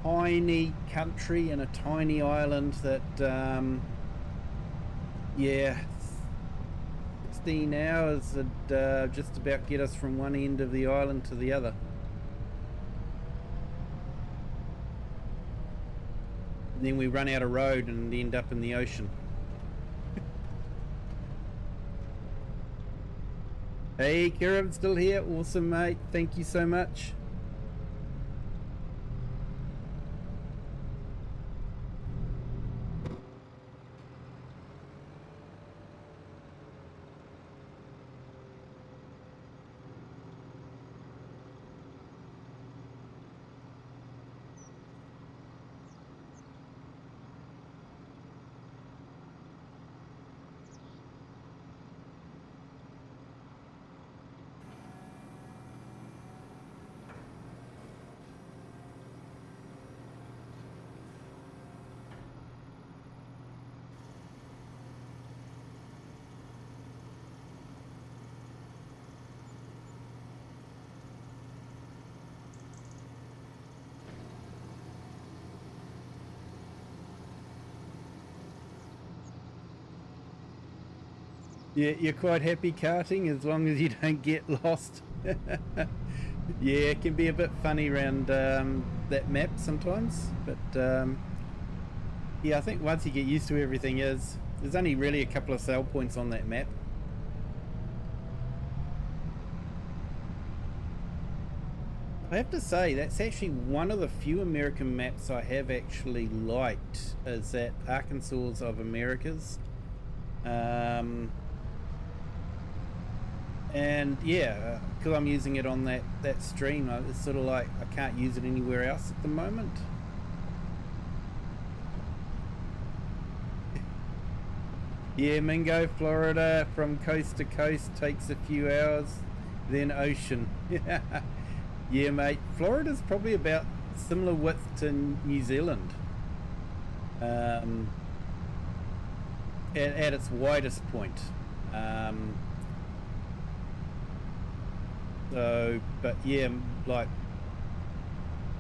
tiny country and a tiny island that, yeah, 16 hours would just about get us from one end of the island to the other. And then we run out of road and end up in the ocean. Hey, Kieran, still here. Awesome, mate. Thank you so much. Yeah, you're quite happy karting as long as you don't get lost. Yeah, it can be a bit funny around that map sometimes, but yeah, I think once you get used to everything, there's only really a couple of sale points on that map. I have to say that's actually one of the few American maps I have actually liked, is that Arkansas of Americas. And yeah, because I'm using it on that stream, it's sort of like I can't use it anywhere else at the moment. Yeah, Mingo, Florida, from coast to coast takes a few hours, then ocean. Yeah, mate, Florida's probably about similar width to New Zealand, at its widest point. So, but yeah, like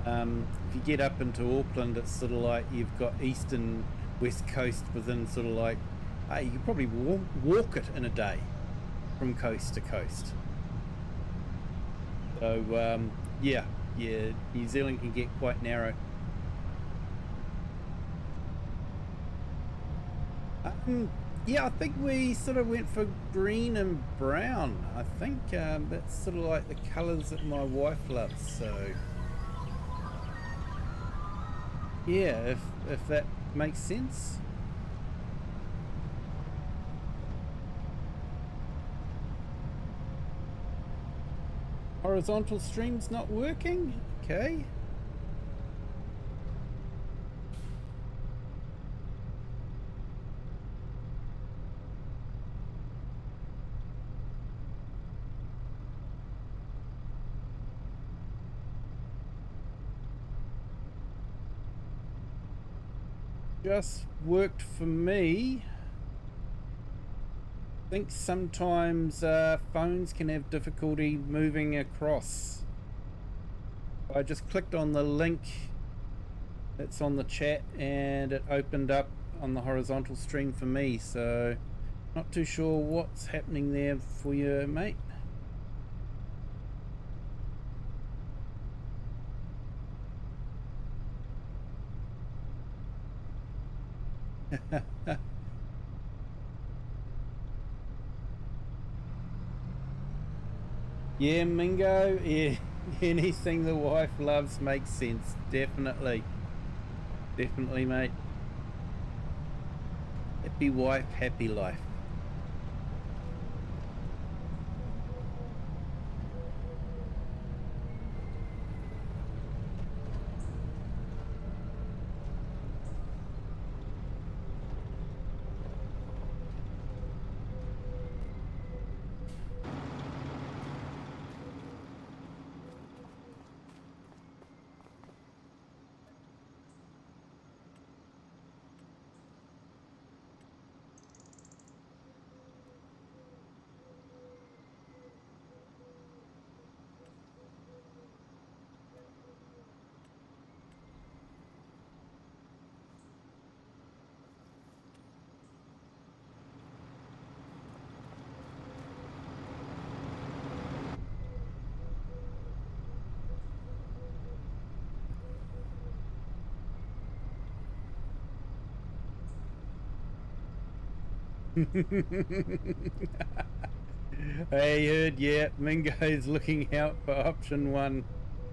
if you get up into Auckland, it's sort of like you've got east and west coast within sort of like, hey, you could probably walk it in a day from coast to coast. So yeah, New Zealand can get quite narrow. Yeah, I think we sort of went for green and brown. I think that's sort of like the colours that my wife loves. So yeah, if that makes sense. Horizontal stream's not working. Okay. Just worked for me. I think sometimes phones can have difficulty moving across. I just clicked on the link that's on the chat and it opened up on the horizontal stream for me, so not too sure what's happening there for you, mate. Yeah, Mingo, yeah, anything the wife loves makes sense. Definitely, mate. Happy wife, happy life. I heard, yeah, Mingo's looking out for option 1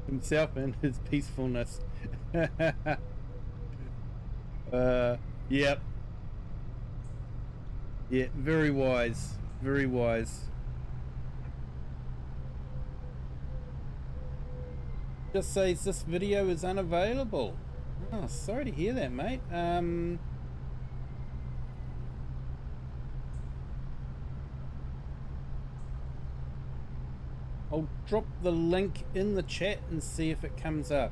himself and his peacefulness. Yep. Yeah, very wise. Very wise. Just says this video is unavailable. Oh, sorry to hear that, mate. I'll drop the link in the chat and see if it comes up.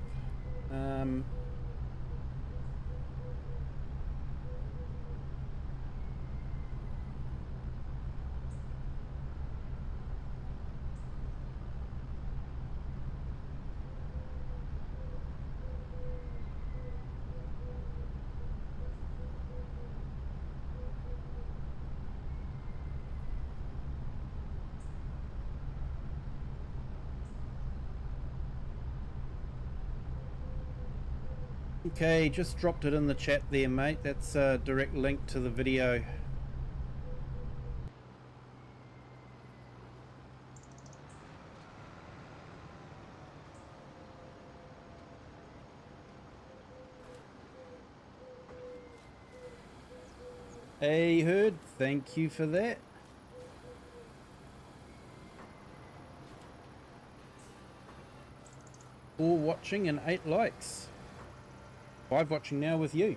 Okay, just dropped it in the chat there, mate. That's a direct link to the video. Hey, Herd, thank you for that. All watching and 8 likes. 5 watching now with you.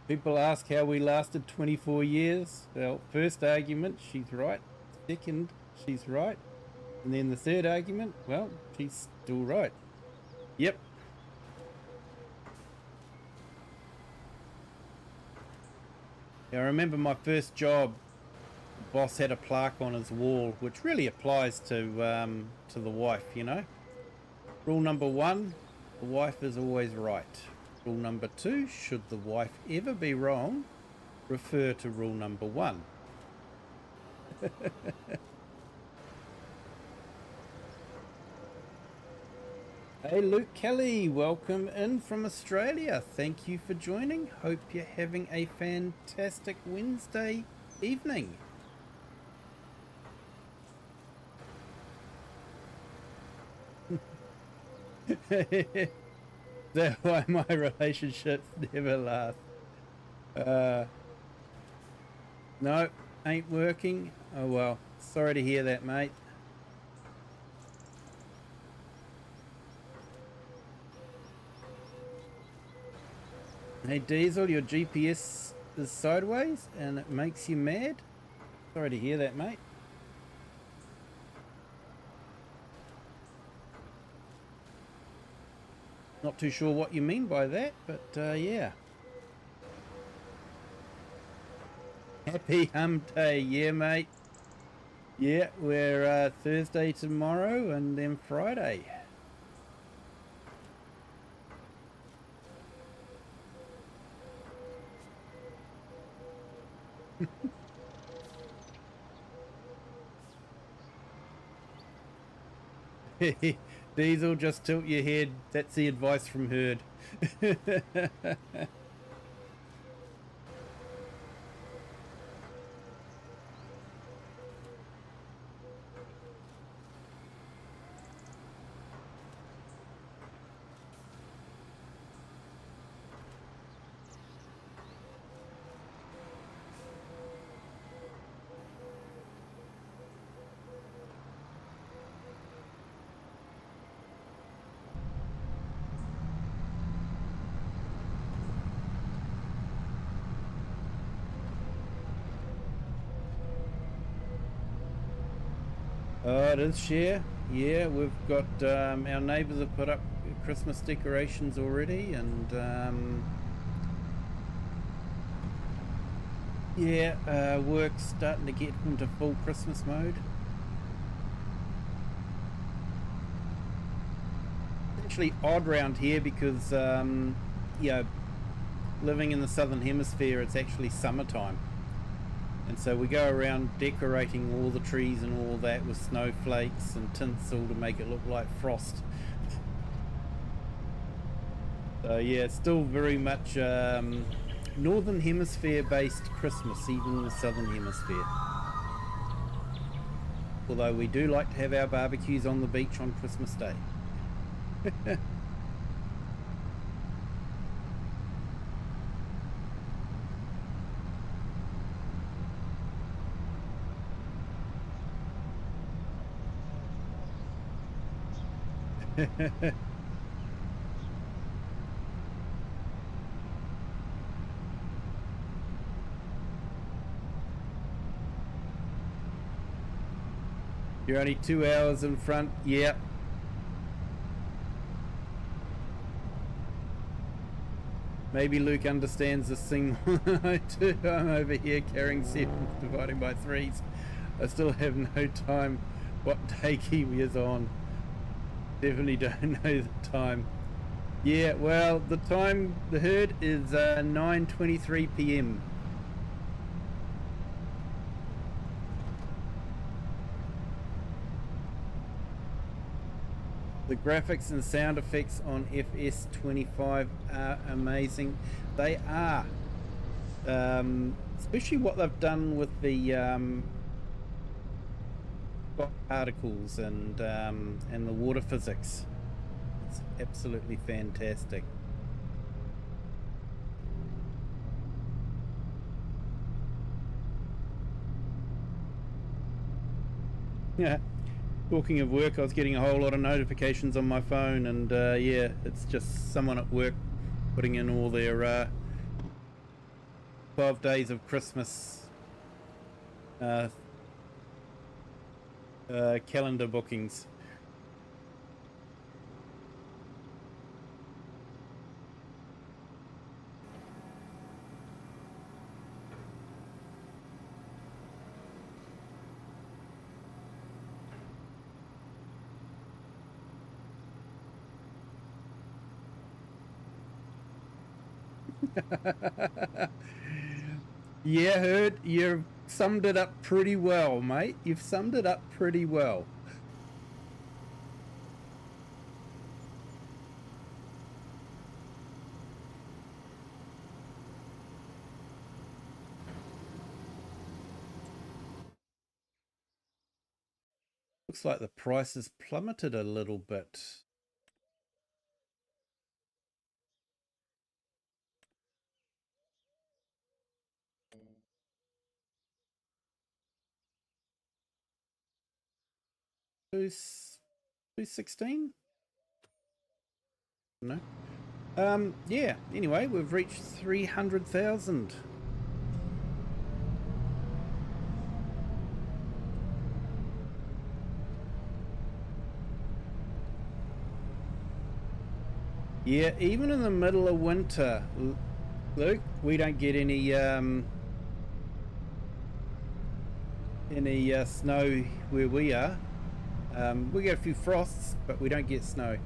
People ask how we lasted 24 years. Well, first argument, she's right. Second, she's right. And then the third argument, well, she's still right. Yep. I remember my first job, the boss had a plaque on his wall, which really applies to the wife, you know. Rule number 1, the wife is always right. Rule number 2, should the wife ever be wrong, refer to rule number 1. Hey Luke Kelly, welcome in from Australia. Thank you for joining. Hope you're having a fantastic Wednesday evening. That's why my relationships never last. No, ain't working. Oh well, sorry to hear that, mate. Hey Diesel, your GPS is sideways and it makes you mad. Sorry to hear that, mate. Not too sure what you mean by that, but yeah. Happy hump day, yeah mate. Yeah, we're Thursday tomorrow and then Friday. Diesel, just tilt your head. That's the advice from Herd. Oh, it is share. Yeah, we've got our neighbours have put up Christmas decorations already, and yeah, work's starting to get into full Christmas mode. It's actually odd round here because yeah, living in the southern hemisphere, it's actually summertime. And so we go around decorating all the trees and all that with snowflakes and tinsel to make it look like frost. So yeah, it's still very much Northern Hemisphere based Christmas, even in the Southern Hemisphere. Although we do like to have our barbecues on the beach on Christmas Day. You're only 2 hours in front. Yep. Maybe Luke understands this thing more than I do. I'm over here carrying 7, dividing by 3s. I still have no time what day Kiwi is on. Definitely don't know the time. Yeah, well, the time, the herd is 9:23 p.m. The graphics and sound effects on FS25 are amazing. They are. Especially what they've done with the particles and the water physics. It's absolutely fantastic. Yeah. Talking of work, I was getting a whole lot of notifications on my phone, and yeah, it's just someone at work putting in all their 12 days of Christmas calendar bookings. Yeah, Herd, you've summed it up pretty well, mate. You've summed it up pretty well. Looks like the price has plummeted a little bit. Who's 216? No. Yeah, anyway, we've reached 300,000. Yeah, even in the middle of winter, Luke, we don't get any snow where we are. We get a few frosts, but we don't get snow.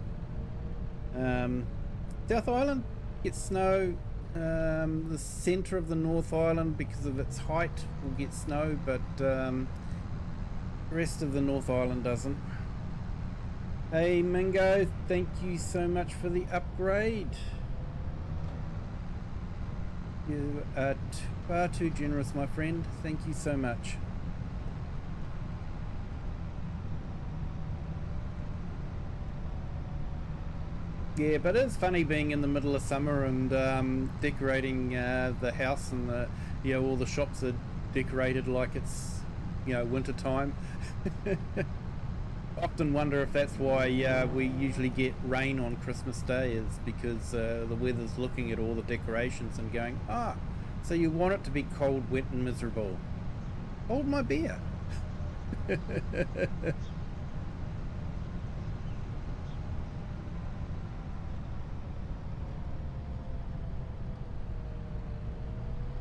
South Island gets snow. The centre of the North Island, because of its height, will get snow, but the rest of the North Island doesn't. Hey Mingo, thank you so much for the upgrade. You are far too generous, my friend. Thank you so much. Yeah, but it's funny being in the middle of summer and decorating the house, and the all the shops are decorated like it's winter time. Often wonder if that's why we usually get rain on Christmas Day, is because the weather's looking at all the decorations and going, so you want it to be cold, wet and miserable. Hold my beer.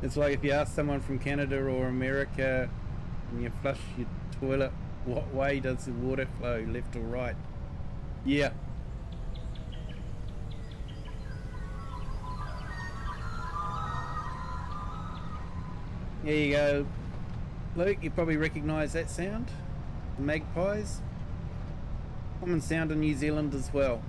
It's like if you ask someone from Canada or America and you flush your toilet, what way does the water flow, left or right? Yeah. There you go. Luke, you probably recognise that sound. The magpies. Common sound in New Zealand as well.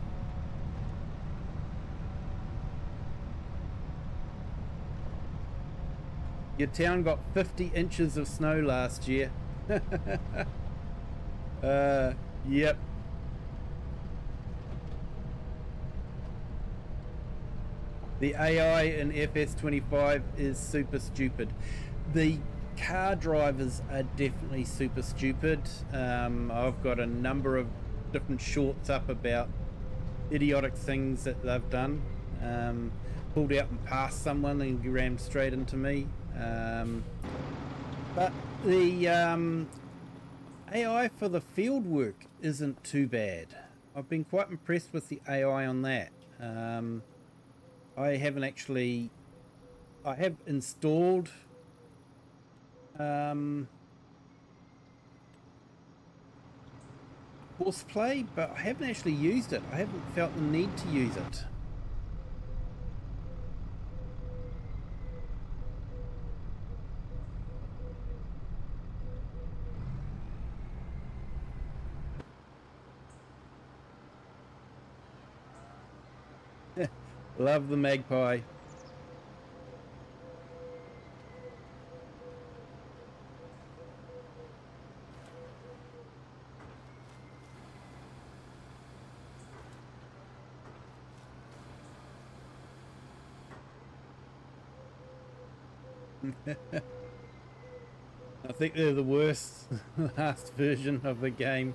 Your town got 50 inches of snow last year. Yep. The AI in FS25 is super stupid. The car drivers are definitely super stupid. I've got a number of different shorts up about idiotic things that they've done. Pulled out and passed someone and rammed straight into me. But the AI for the field work isn't too bad. I've been quite impressed with the AI on that. I haven't actually... I have installed horseplay, but I haven't actually used it. I haven't felt the need to use it. Love the magpie. I think they're the worst last version of the game,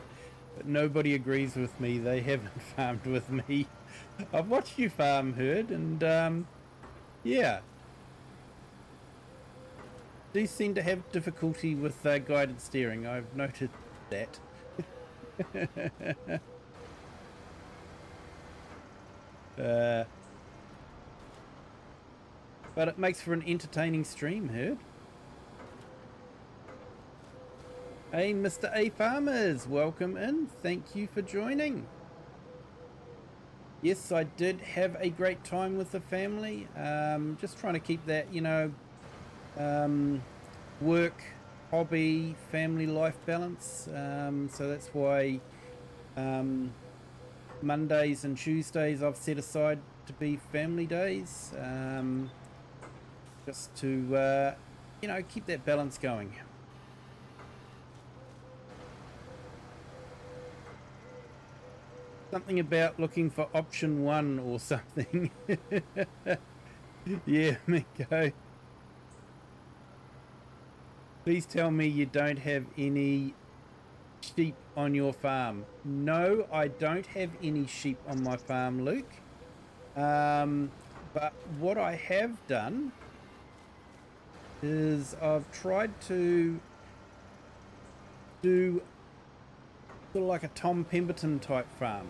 but nobody agrees with me. They haven't farmed with me. I've watched you farm, Herd, and yeah, do seem to have difficulty with guided steering. I've noted that. But it makes for an entertaining stream, Herd. Hey, Mr. A Farmers, welcome in. Thank you for joining. Yes, I did have a great time with the family. Just trying to keep that, you know, work, hobby, family life balance. So that's why Mondays and Tuesdays I've set aside to be family days. Just to, you know, keep that balance going. Something about looking for option 1 or something. Yeah, Miko. Please tell me you don't have any sheep on your farm. No, I don't have any sheep on my farm, Luke. But what I have done is I've tried to do sort of like a Tom Pemberton type farm,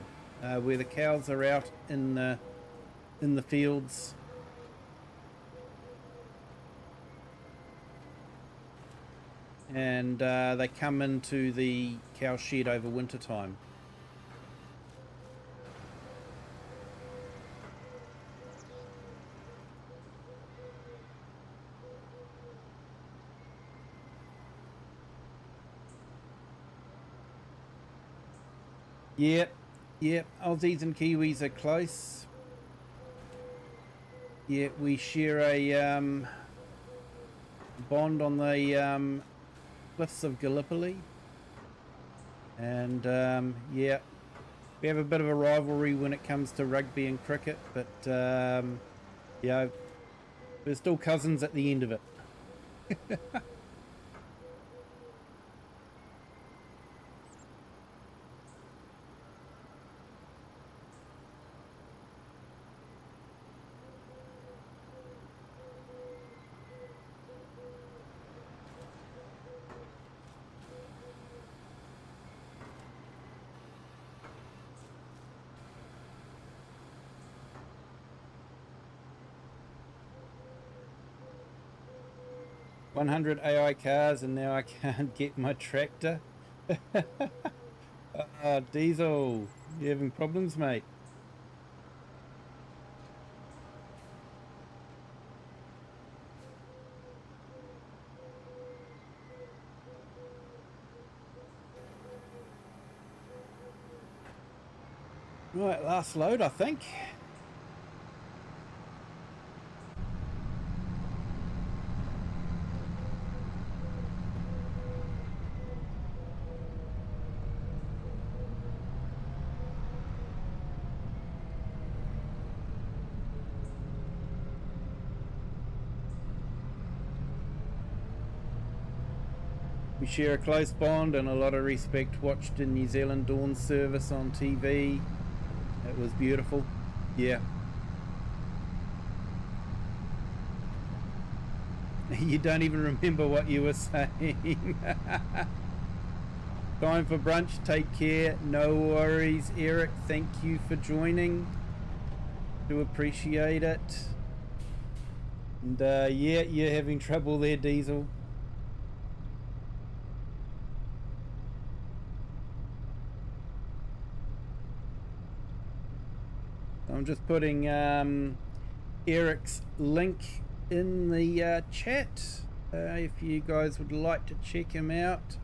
where the cows are out in the fields, and they come into the cow shed over winter time. Yep, Aussies and Kiwis are close. Yeah, we share a bond on the cliffs of Gallipoli. And yeah, we have a bit of a rivalry when it comes to rugby and cricket, but yeah, we're still cousins at the end of it. 100 AI cars and now I can't get my tractor. Diesel, you having problems, mate? Right, last load, I think. We share a close bond and a lot of respect. Watched in New Zealand dawn service on TV. It was beautiful. Yeah. You don't even remember what you were saying. Time for brunch. Take care. No worries, Eric. Thank you for joining. Do appreciate it. And yeah, you're having trouble there, Diesel. I'm just putting Eric's link in the chat if you guys would like to check him out.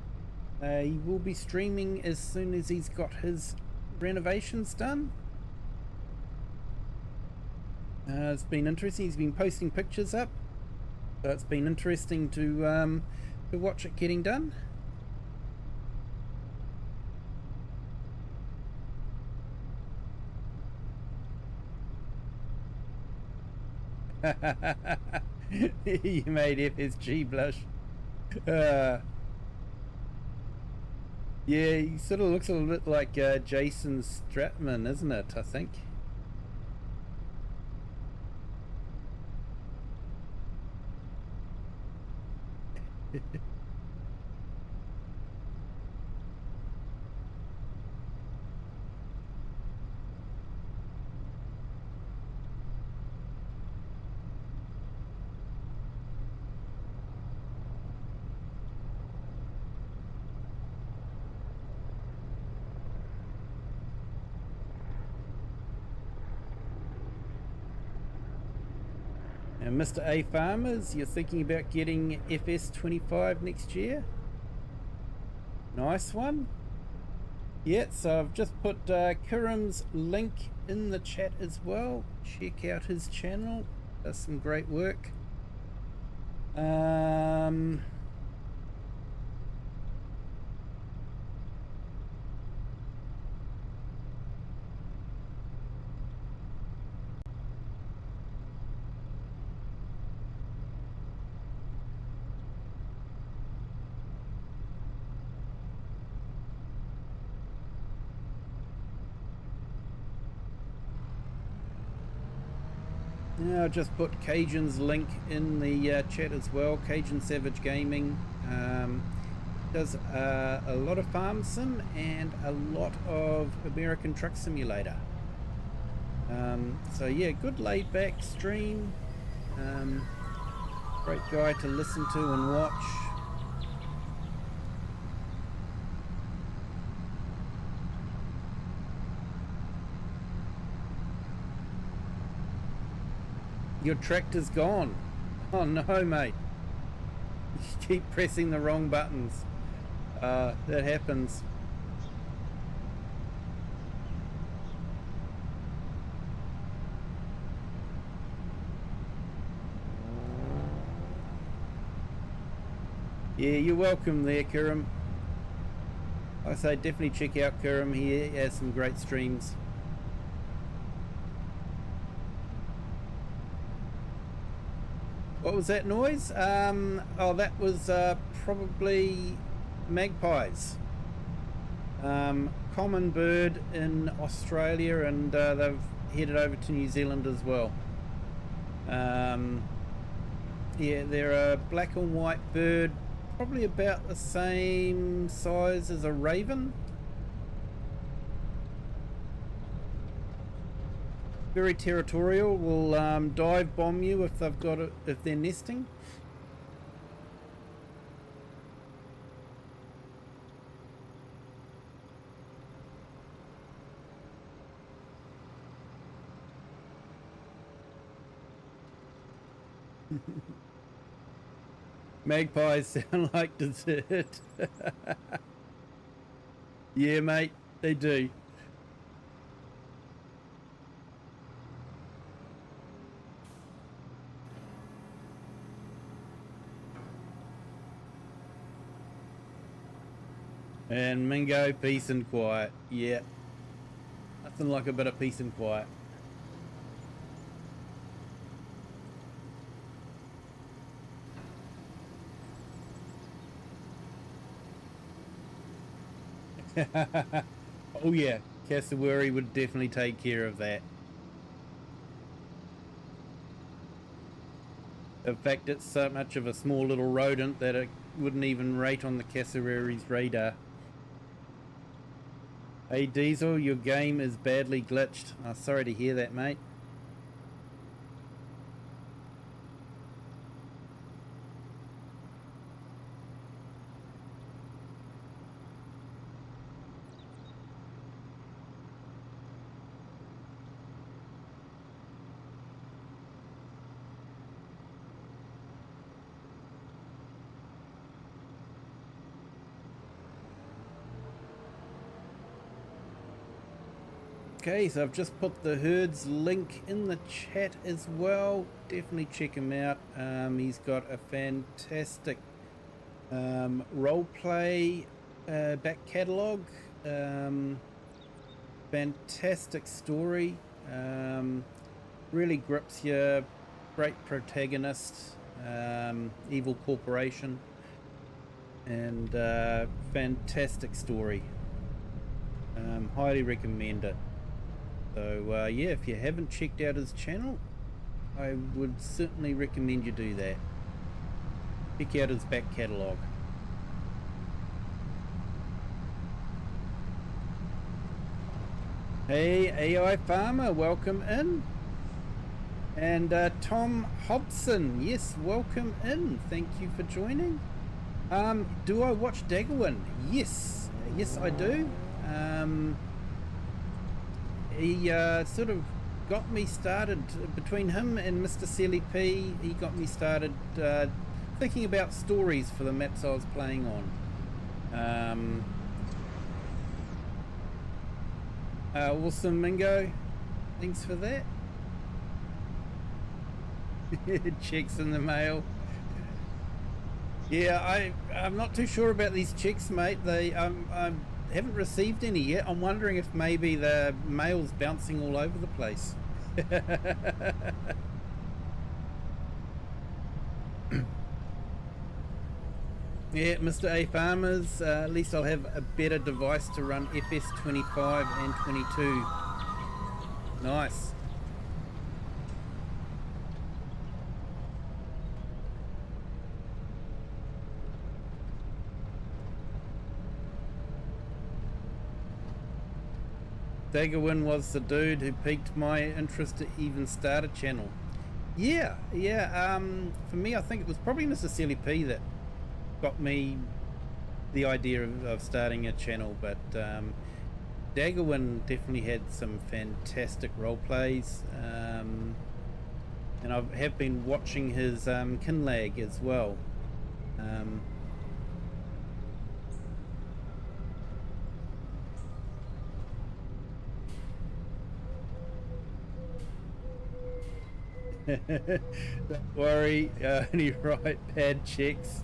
He will be streaming as soon as he's got his renovations done. It's been interesting. He's been posting pictures up, so it's been interesting to watch it getting done. You made FSG blush. Yeah, he sort of looks a little bit like Jason Stratman, isn't it? I think. And Mr. A Farmers, you're thinking about getting FS25 next year? Nice one. Yeah, so I've just put Kiram's link in the chat as well. Check out his channel. Does some great work. Now, just put Cajun's link in the chat as well. Cajun Savage Gaming does a lot of farm sim and a lot of American Truck Simulator. So yeah, good laid back stream. Great guy to listen to and watch. Your tractor's gone. Oh no, mate. You keep pressing the wrong buttons. That happens. Yeah, you're welcome there, Kiram. I say definitely check out Kiram. He has some great streams. What was that noise? Oh, that was probably magpies. Common bird in Australia, and they've headed over to New Zealand as well. Yeah, they're a black and white bird, probably about the same size as a raven. Very territorial. Will dive bomb you if they've got it, if they're nesting. Magpies sound like dessert. Yeah, mate, they do. And Mingo, peace and quiet. Yeah. Nothing like a bit of peace and quiet. Oh yeah, cassowary would definitely take care of that. In fact, it's so much of a small little rodent that it wouldn't even rate on the cassowary's radar. Hey Diesel, your game is badly glitched. Oh, sorry to hear that, mate. Okay, so I've just put the herds link in the chat as well. Definitely check him out. He's got a fantastic roleplay back catalogue. Fantastic story. Really grips you. Great protagonist. Evil corporation. And fantastic story. Highly recommend it. So yeah, if you haven't checked out his channel, I would certainly recommend you do that. Check out his back catalogue. Hey AI Farmer, welcome in. And Tom Hobson, yes, welcome in. Thank you for joining. Do I watch Daggerwin? Yes, yes I do. He sort of got me started between him and Mr. Silly P. He got me started thinking about stories for the maps I was playing on. Awesome, Mingo. Thanks for that. Checks in the mail. Yeah, I'm not too sure about these checks, mate. They I haven't received any yet. I'm wondering if maybe the mail's bouncing all over the place. Yeah, Mr. A Farmers, at least I'll have a better device to run FS25 and 22. Nice. Daggerwin was the dude who piqued my interest to even start a channel. Yeah, for me I think it was probably Mr. Silly P that got me the idea of starting a channel, but Daggerwin definitely had some fantastic role plays, and I have been watching his Kinlag as well. Don't worry, only write bad checks.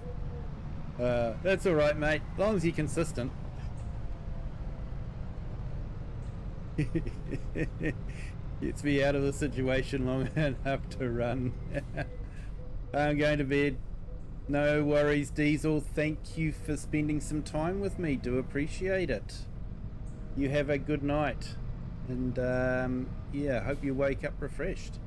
That's alright, mate, as long as you're consistent. Gets me out of the situation long enough to run. I'm going to bed. No worries, Diesel. Thank you for spending some time with me. Do appreciate it. You have a good night. And yeah, hope you wake up refreshed.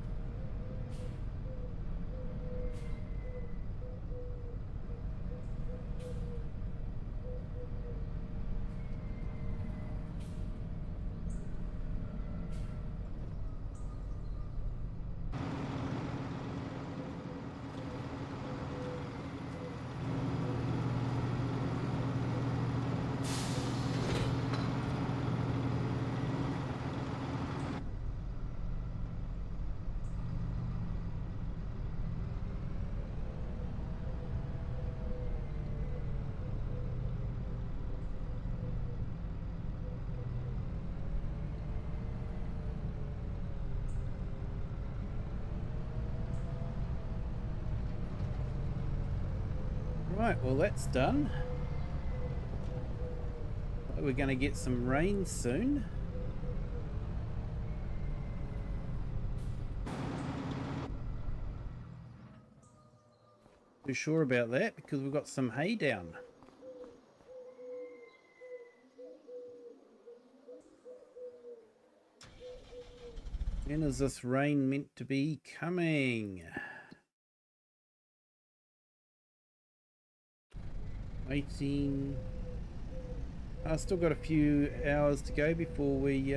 Right, well that's done. We're going to get some rain soon. Too sure about that because we've got some hay down. When is this rain meant to be coming? Waiting. I've still got a few hours to go before we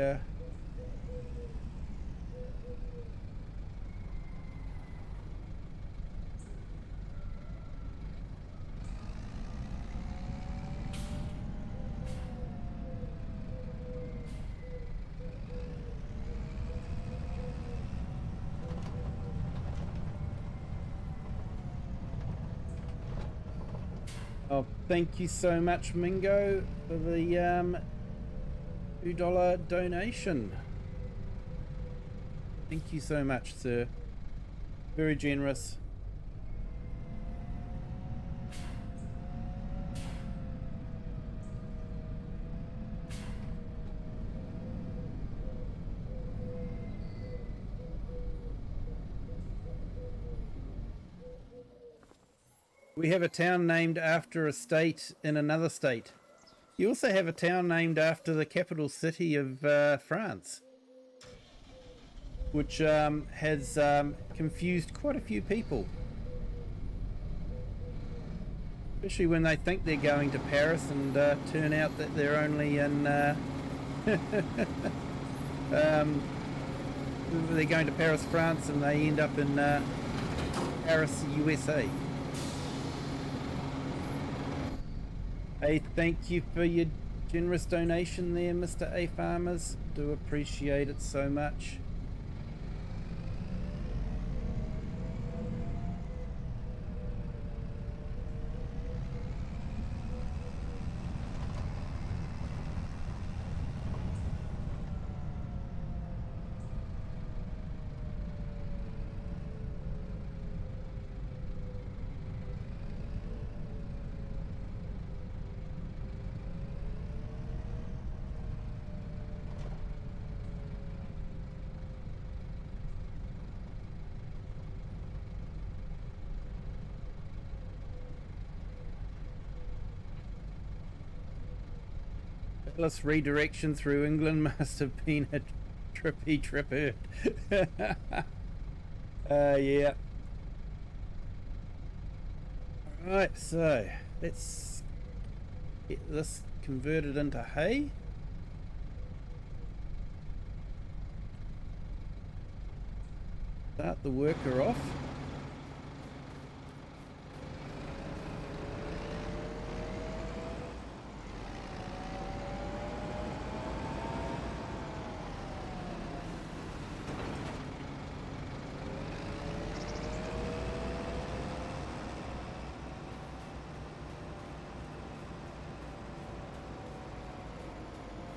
Oh, thank you so much, Mingo, for the $2 donation. Thank you so much, sir. Very generous. We have a town named after a state in another state. You also have a town named after the capital city of France, which has confused quite a few people. Especially when they think they're going to Paris and turn out that they're only in... they're going to Paris, France, and they end up in Paris, USA. Hey, thank you for your generous donation there, Mr. A Farmers. Do appreciate it so much. This redirection through England must have been a trippy tripper. Yeah. Alright, so let's get this converted into hay. Start the worker off.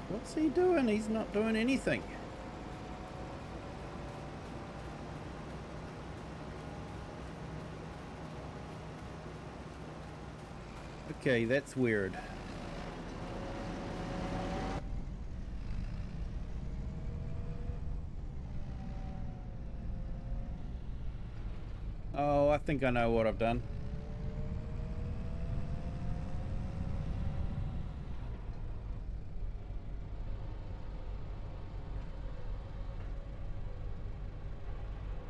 What's he doing? He's not doing anything. Okay, that's weird. Oh, I think I know what I've done.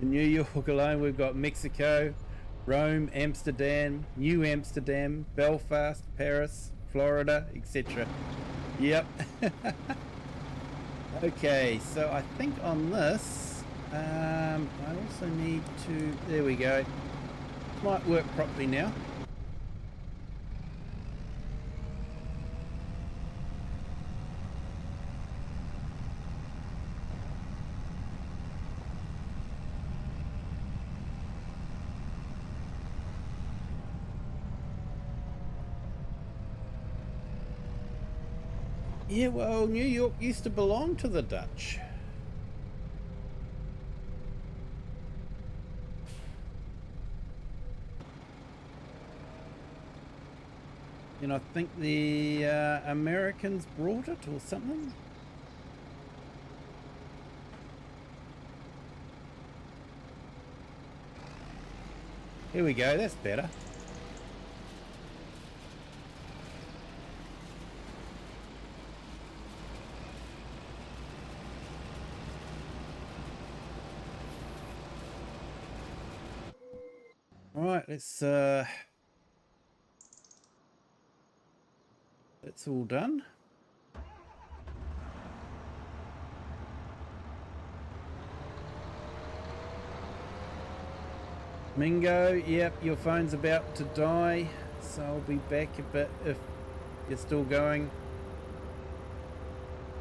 In New York alone, we've got Mexico, Rome, Amsterdam, New Amsterdam, Belfast, Paris, Florida, etc. Yep. Okay, so I think on this, I also need to, there we go. Might work properly now. Yeah, well, New York used to belong to the Dutch. And I think the Americans brought it or something. Here we go, that's better. Alright, that's all done. Mingo, yep, your phone's about to die, so I'll be back a bit if you're still going.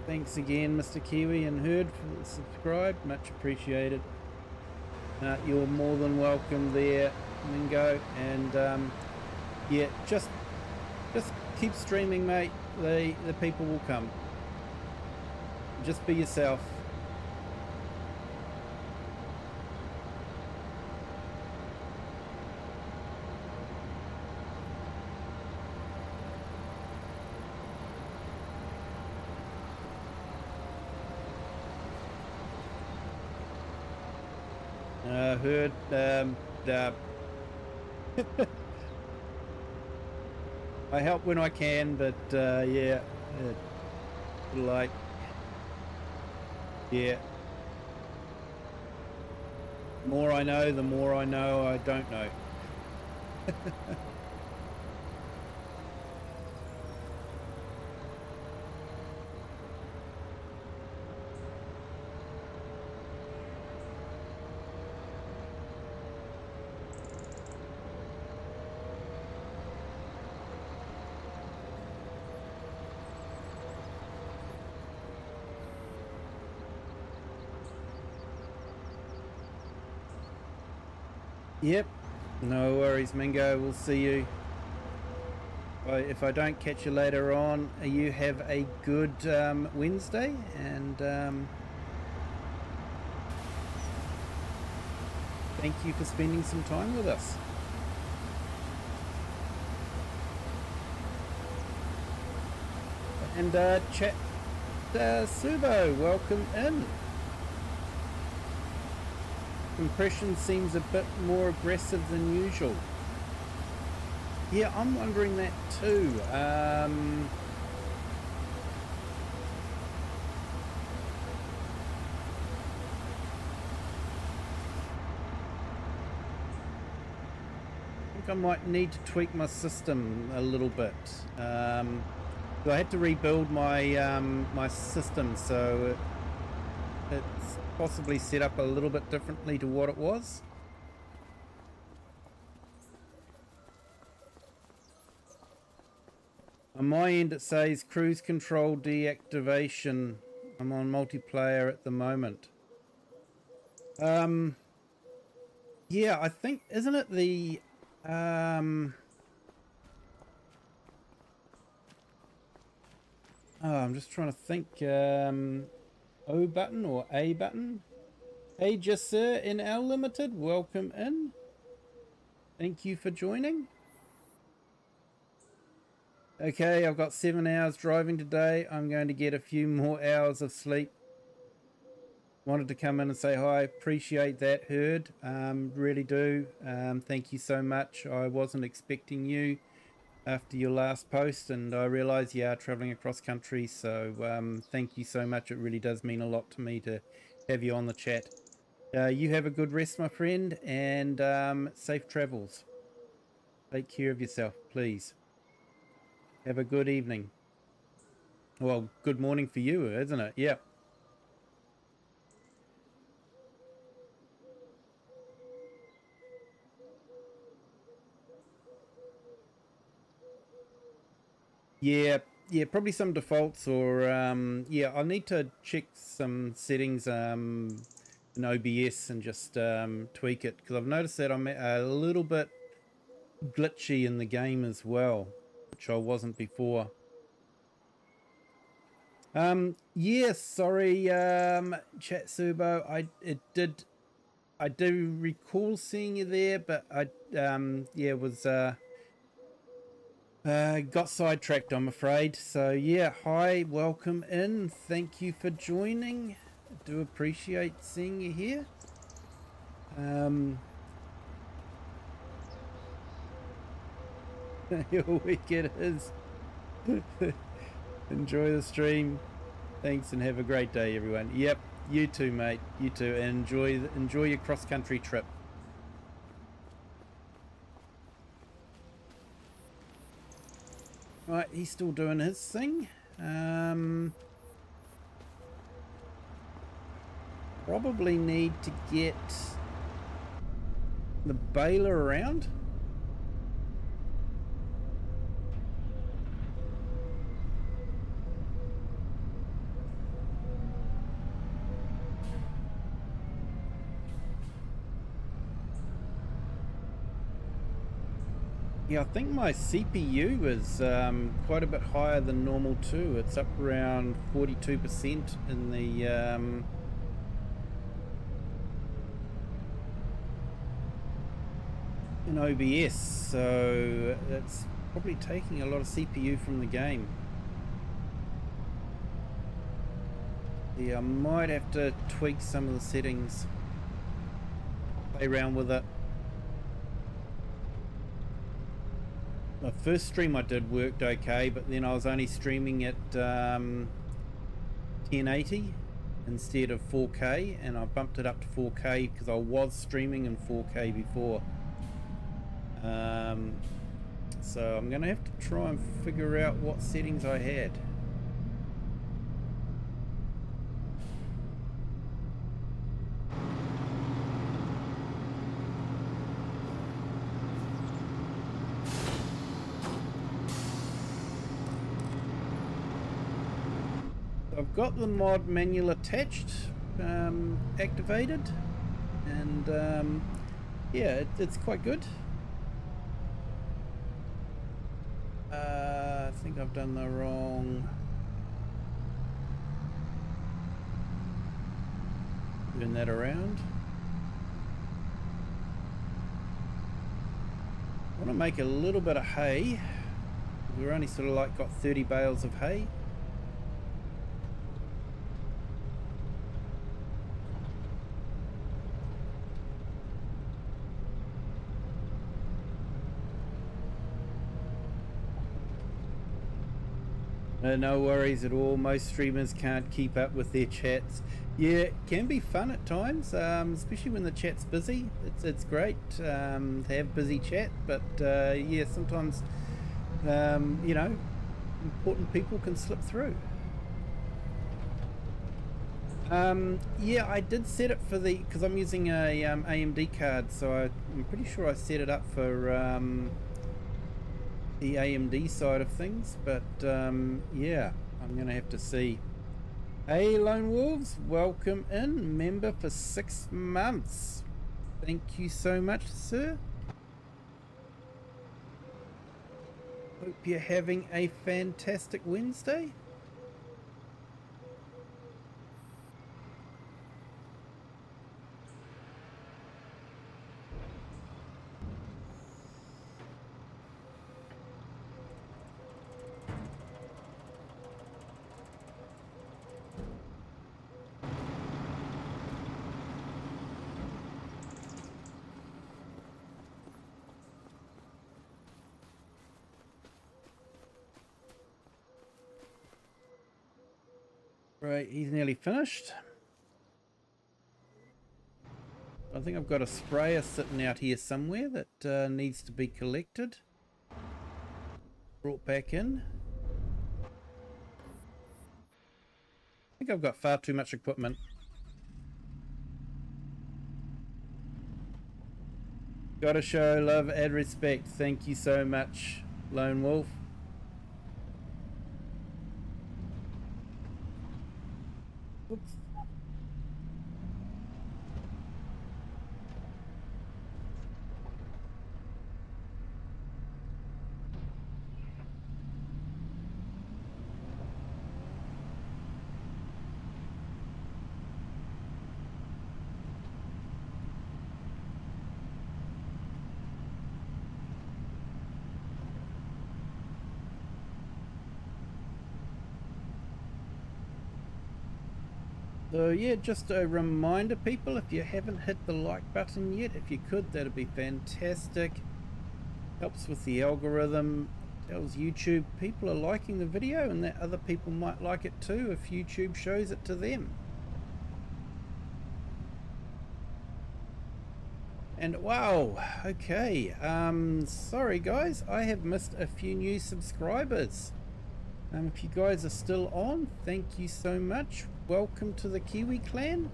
Thanks again, Mr. Kiwi and Herd, for the subscribe, much appreciated. You're more than welcome there, Mingo, and yeah, just keep streaming, mate. The people will come. Just be yourself. Heard I help when I can, but yeah, like, yeah, the more I know, the more I know I don't know. Yep, no worries, Mingo. We'll see you. If I don't catch you later on, you have a good Wednesday, and thank you for spending some time with us. And chat Subo, welcome in. Compression seems a bit more aggressive than usual. Yeah, I'm wondering that too. I think I might need to tweak my system a little bit. So I had to rebuild my my system, so it's possibly set up a little bit differently to what it was. On my end it says cruise control deactivation. I'm on multiplayer at the moment. Yeah, I think, isn't it the oh, I'm just trying to think. O button or A button. Hey, just sir in L Limited, welcome in. Thank you for joining. Okay, I've got 7 hours driving today. I'm going to get a few more hours of sleep. Wanted to come in and say hi. Appreciate that, Herd. Really do. Thank you so much. I wasn't expecting you after your last post, and I realize you are traveling across country, so thank you so much. It really does mean a lot to me to have you on the chat. You have a good rest, my friend, and safe travels. Take care of yourself, please. Have a good evening. Well, good morning for you, isn't it? Yeah. Yeah, probably some defaults, or yeah, I'll need to check some settings in OBS and just tweak it, because I've noticed that I'm a little bit glitchy in the game as well, which I wasn't before. Yeah, sorry, Chatsubo, I do recall seeing you there, but I yeah, was got sidetracked, I'm afraid. So yeah, hi, welcome in. Thank you for joining. I do appreciate seeing you here. Your weekend is. Enjoy the stream. Thanks, and have a great day, everyone. Yep, you too, mate. You too, and enjoy your cross-country trip. Right, he's still doing his thing. Probably need to get the baler around. Yeah, I think my CPU is quite a bit higher than normal too. It's up around 42% in the in OBS, so it's probably taking a lot of CPU from the game. Yeah, I might have to tweak some of the settings, play around with it. The first stream I did worked okay, but then I was only streaming at 1080 instead of 4K, and I bumped it up to 4K because I was streaming in 4K before. So I'm going to have to try and figure out what settings I had. I've got the mod manual attached, activated, and yeah, it's quite good. I think I've done the wrong. Turn that around. I want to make a little bit of hay. We're only sort of like got 30 bales of hay. No worries at all. Most streamers can't keep up with their chats. Yeah, it can be fun at times, especially when the chat's busy. It's great to have busy chat, but yeah, sometimes you know, important people can slip through. Yeah, I did set it for the, because I'm using a AMD card, so I'm pretty sure I set it up for the AMD side of things, but yeah, I'm gonna have to see. Hey Lone Wolves, welcome in, member for 6 months. Thank you so much, sir. Hope you're having a fantastic Wednesday. Right, he's nearly finished. I think I've got a sprayer sitting out here somewhere that needs to be collected. Brought back in. I think I've got far too much equipment. Gotta show love and respect. Thank you so much, Lone Wolf. Oops. So yeah, just a reminder people, if you haven't hit the like button yet, if you could, that'd be fantastic. Helps with the algorithm, tells YouTube people are liking the video and that other people might like it too if YouTube shows it to them. And wow, okay, sorry guys, I have missed a few new subscribers. If you guys are still on, thank you so much. Welcome to the Kiwi clan.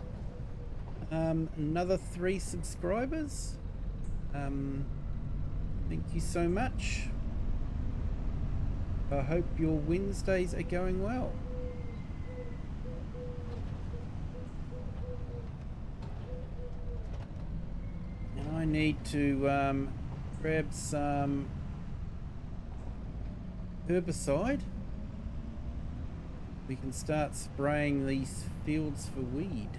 Another 3 subscribers. Thank you so much. I hope your Wednesdays are going well. And I need to grab some herbicide. We can start spraying these fields for weed.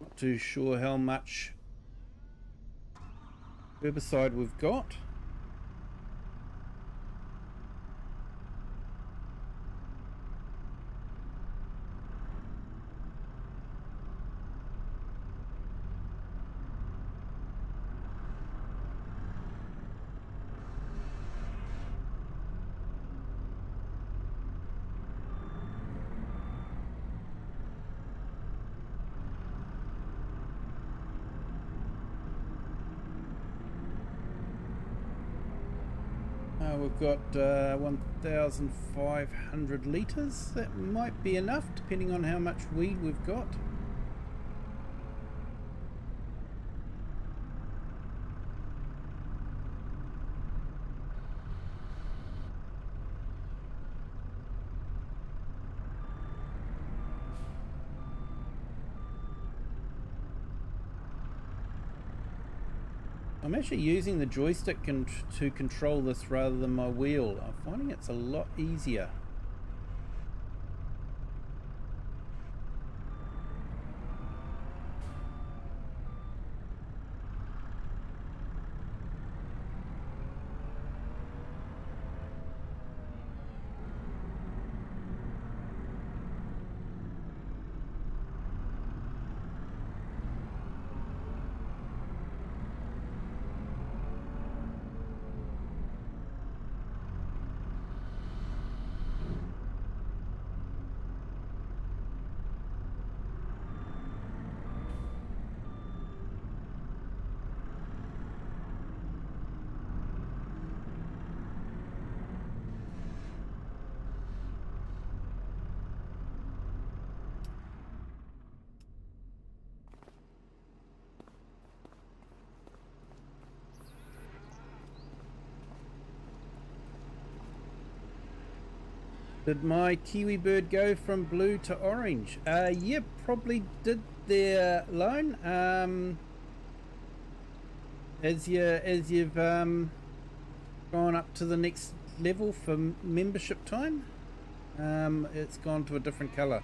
Not too sure how much herbicide we've got. We've got 1,500 litres. That might be enough depending on how much weed we've got. I'm actually using the joystick to control this rather than my wheel. I'm finding it's a lot easier. Did my Kiwi bird go from blue to orange? Yeah, probably did there, Lone. As you've gone up to the next level for membership time, it's gone to a different colour.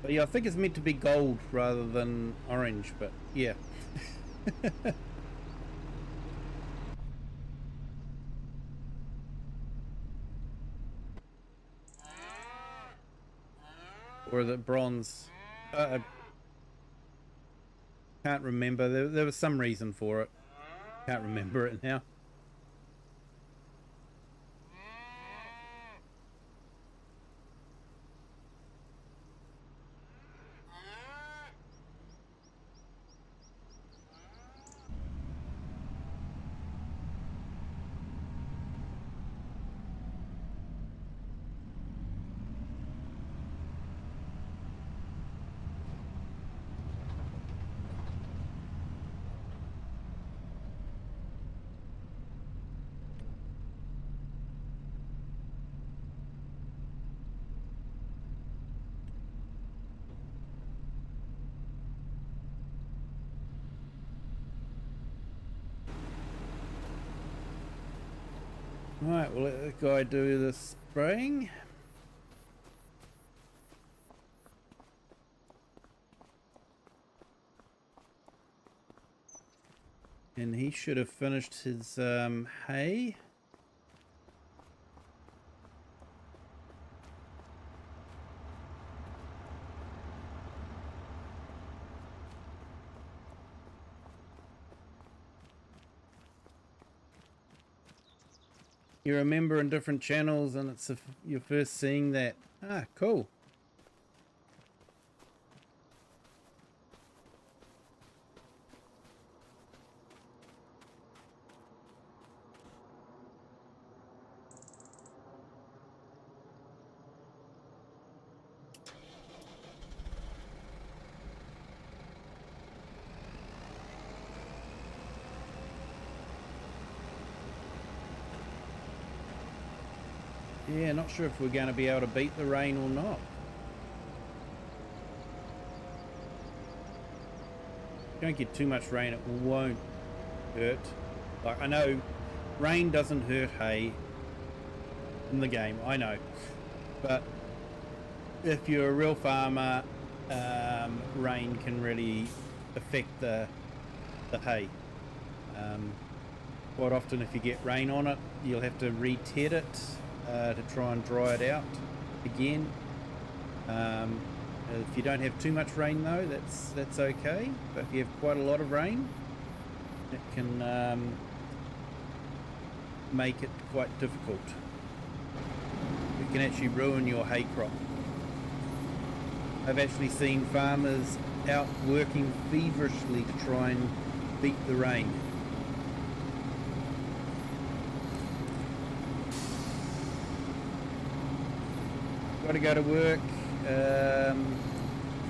But yeah, I think it's meant to be gold rather than orange, but yeah. Or is it bronze? I can't remember. There was some reason for it. Can't remember it now. Right, we'll let the guy do the spraying. And he should have finished his hay. You remember in different channels and it's you're first seeing that. Ah, cool. Yeah, not sure if we're going to be able to beat the rain or not. Don't get too much rain, it won't hurt. Like, I know rain doesn't hurt hay in the game, I know. But if you're a real farmer, rain can really affect the hay. Quite often if you get rain on it, you'll have to re-ted it to try and dry it out again. If you don't have too much rain though, that's okay. But if you have quite a lot of rain, it can make it quite difficult. It can actually ruin your hay crop. I've actually seen farmers out working feverishly to try and beat the rain. Got to go to work.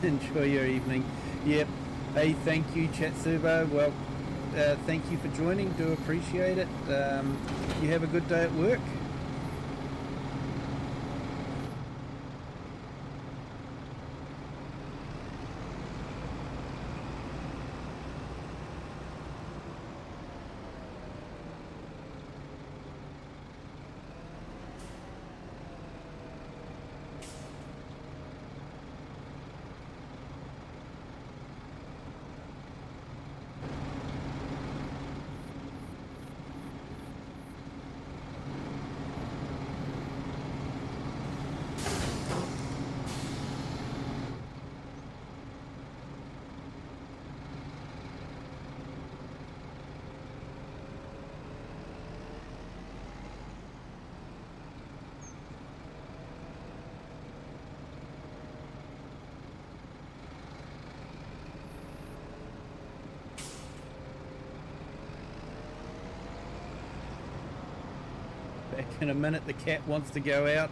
Enjoy your evening. Yep. Hey, thank you, Chatsuba. Well, thank you for joining. Do appreciate it. You have a good day at work. Back in a minute, the cat wants to go out.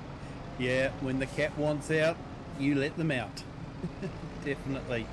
Yeah, when the cat wants out, you let them out. Definitely.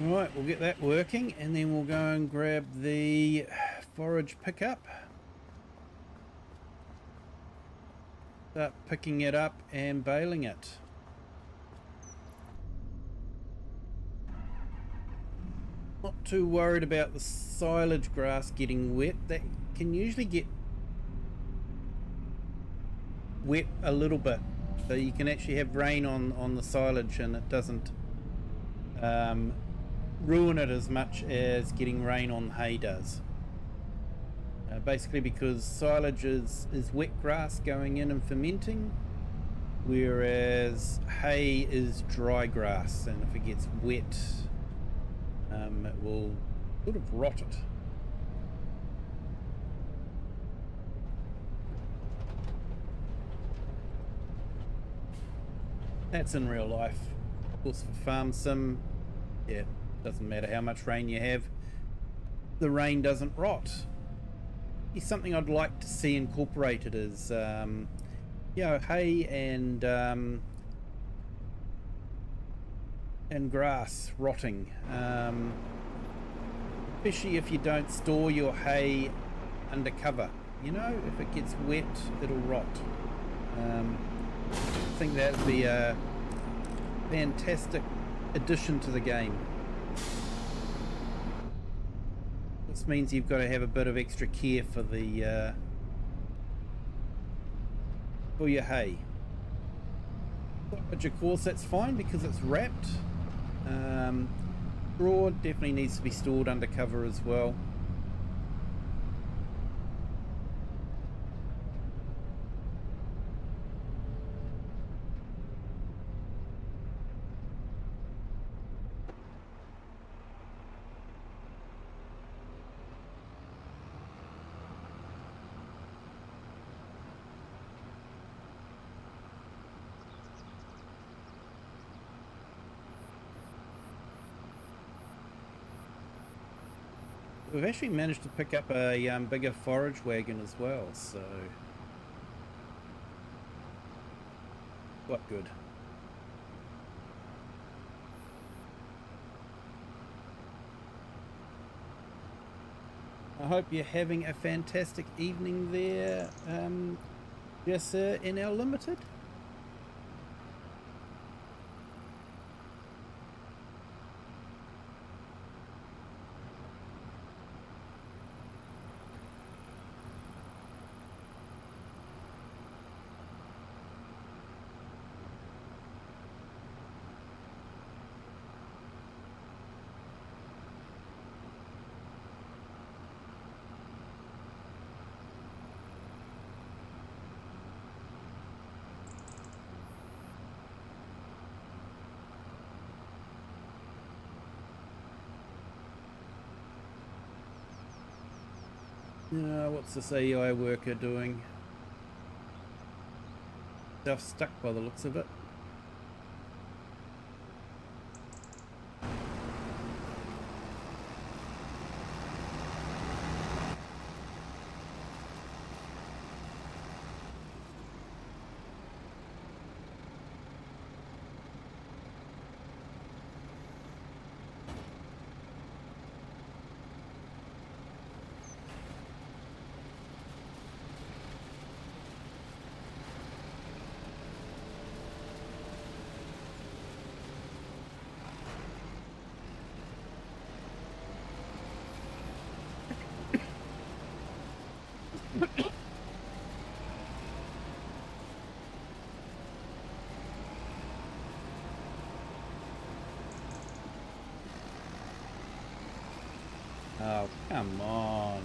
Right, we'll get that working and then we'll go and grab the forage pickup. Start picking it up and baling it. Not too worried about the silage grass getting wet. That can usually get wet a little bit. So you can actually have rain on the silage and it doesn't ruin it as much as getting rain on hay does. Basically because silage is wet grass going in and fermenting, whereas hay is dry grass, and if it gets wet it will sort of rot it. That's in real life. Of course for farm sim, yeah, doesn't matter how much rain you have, the rain doesn't rot. definitely something I'd like to see incorporated is, you know, hay and grass rotting, especially if you don't store your hay under cover. You know, if it gets wet, it'll rot. I think that would be a fantastic addition to the game. This means you've got to have a bit of extra care for the for your hay. But of course that's fine because it's wrapped. Straw definitely needs to be stored under cover as well. We've actually managed to pick up a bigger forage wagon as well, so quite good. I hope you're having a fantastic evening there, Jessa in our limited. What's this AI worker doing? Stuff stuck by the looks of it. Oh, come on.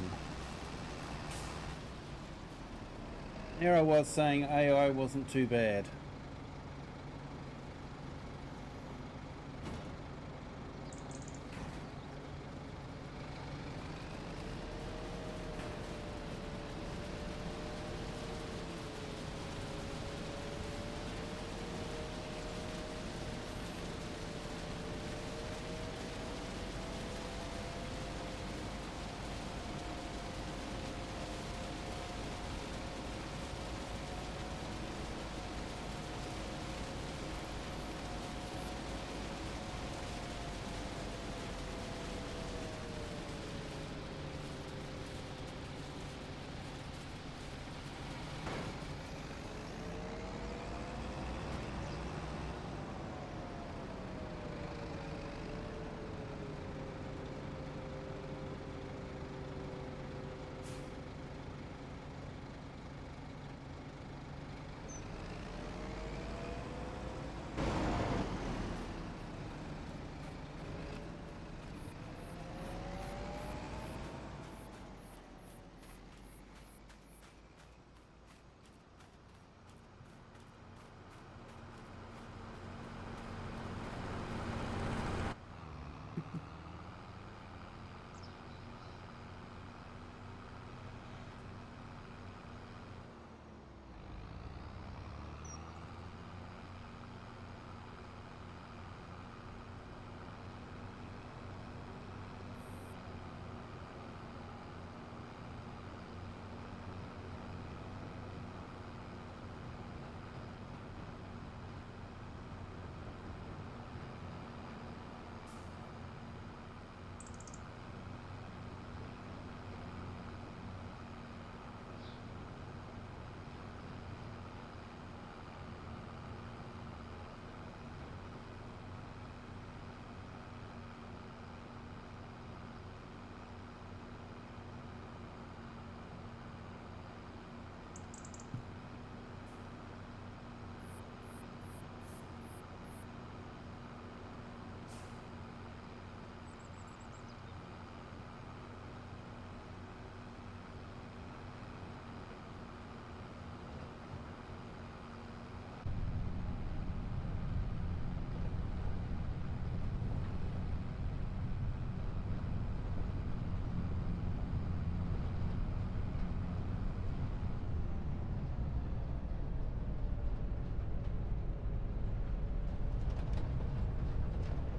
There I was saying AI wasn't too bad.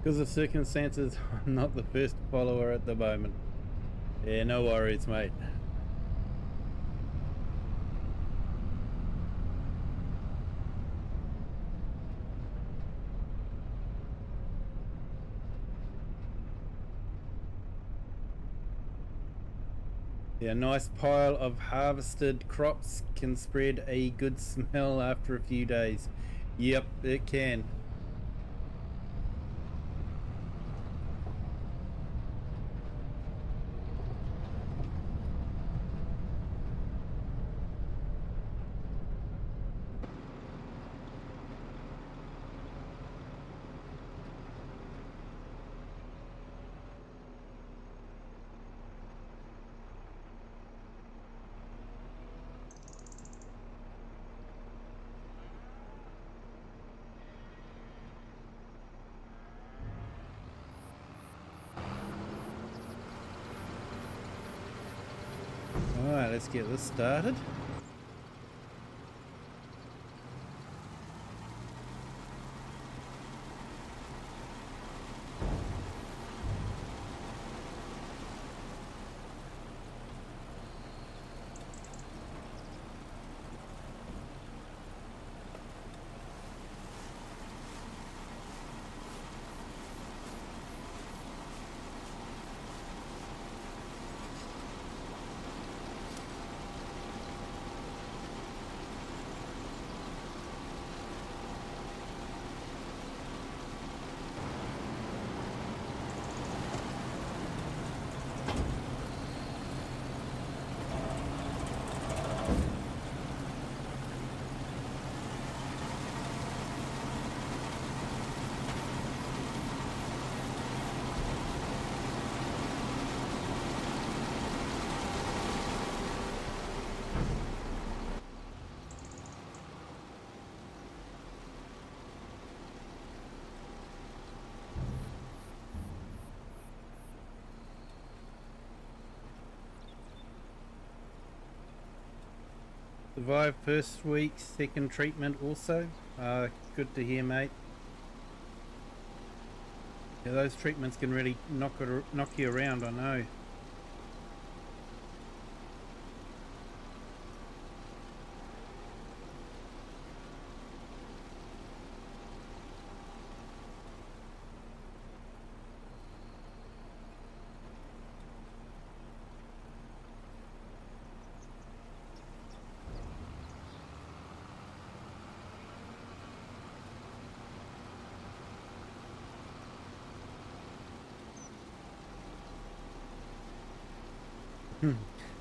Because of circumstances, I'm not the first follower at the moment. Yeah, no worries, mate. Yeah, a nice pile of harvested crops can spread a good smell after a few days. Yep, it can. Alright, let's get this started. Survived first week, second treatment also. Good to hear, mate. Yeah, those treatments can really knock you around, I know.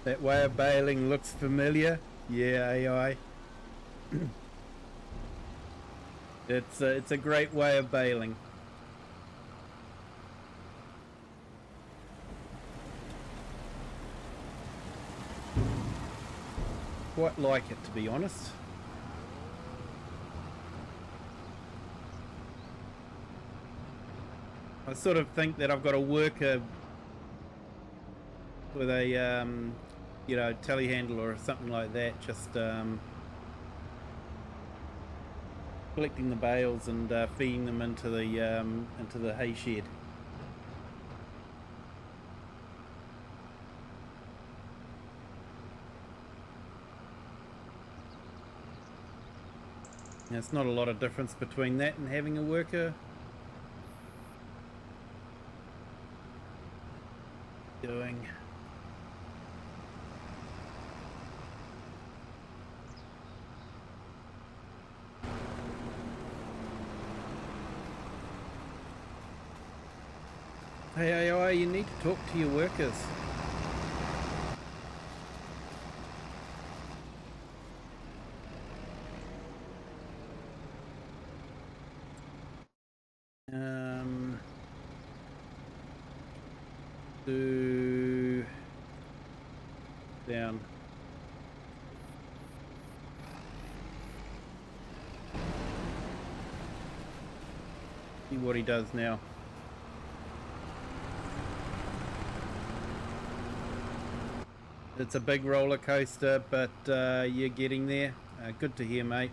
That way of baling looks familiar. Yeah, AI. It's a great way of baling. Quite like it, to be honest. I sort of think that I've got a worker with a you know, telehandler or something like that, just collecting the bales and feeding them into the hay shed. Now, it's not a lot of difference between that and having a worker. Doing Hey AI, you need to talk to your workers. Do down. See what he does now. It's a big roller coaster, but you're getting there. Good to hear, mate.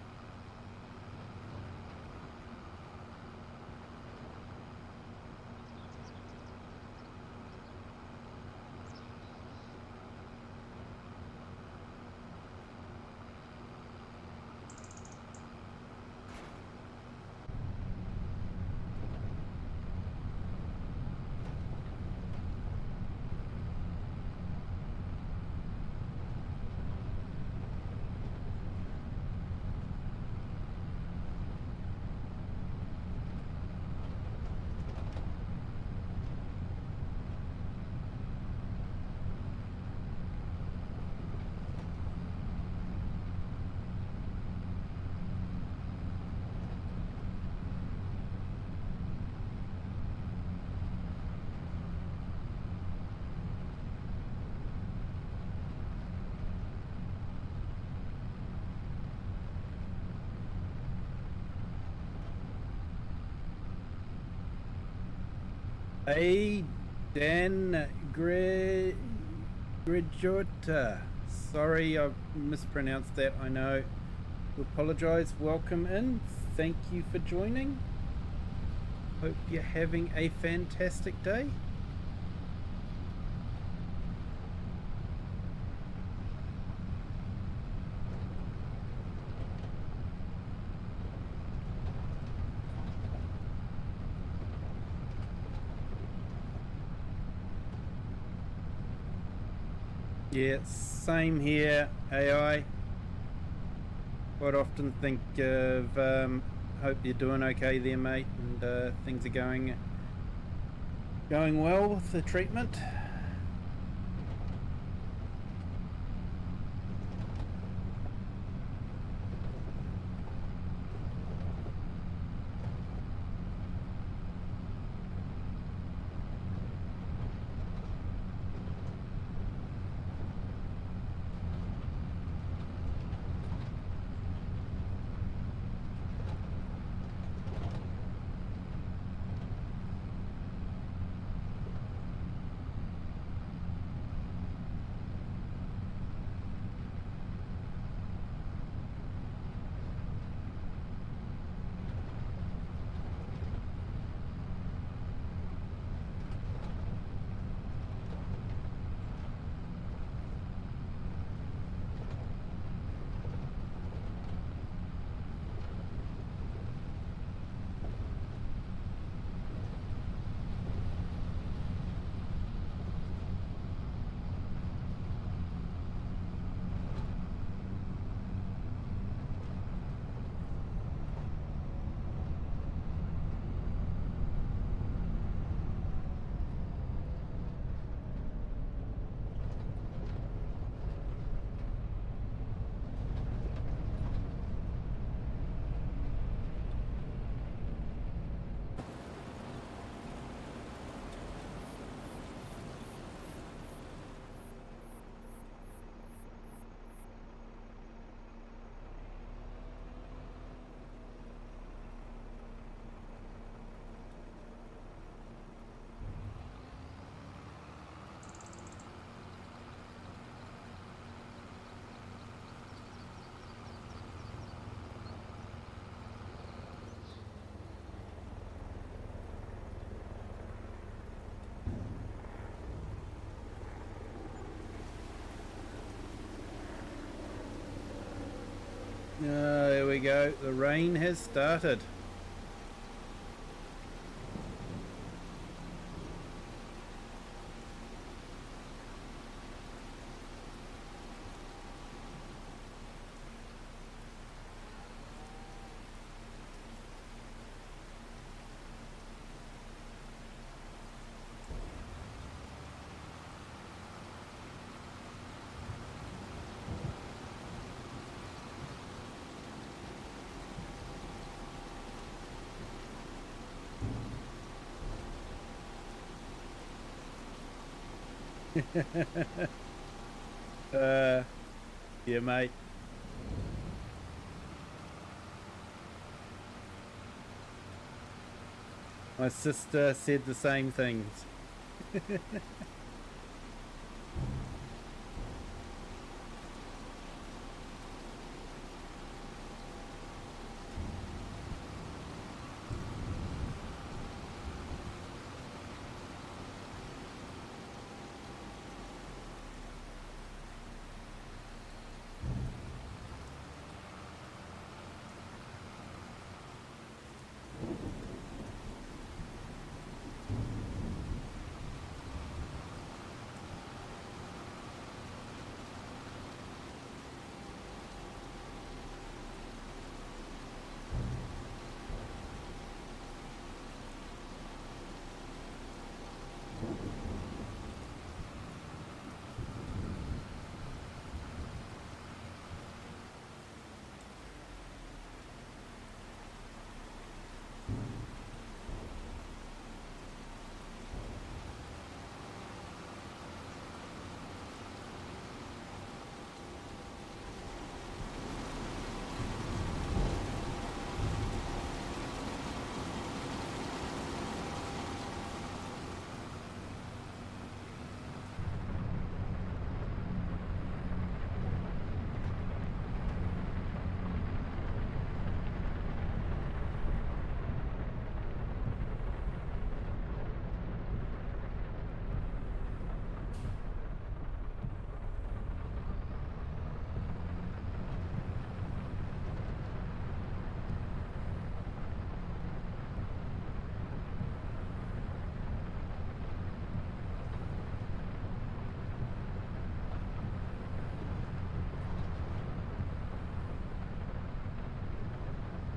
Hey, Dan Grijota. Sorry, I mispronounced that, I know. Apologise. Welcome in. Thank you for joining. Hope you're having a fantastic day. Yeah, same here, AI. Quite often think of, hope you're doing okay there, mate, and things are going well with the treatment. There we go. The rain has started. Yeah, mate. My sister said the same things.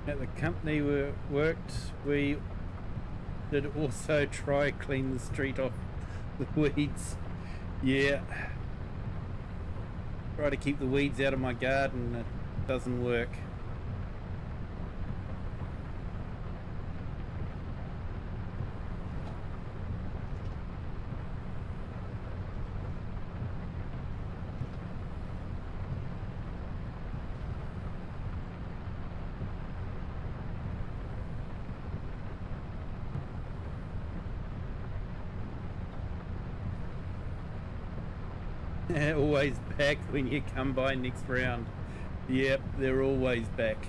At the company we worked, we did also try clean the street off the weeds. Yeah. Try to keep the weeds out of my garden, it doesn't work. Always back when you come by next round. Yep, they're always back.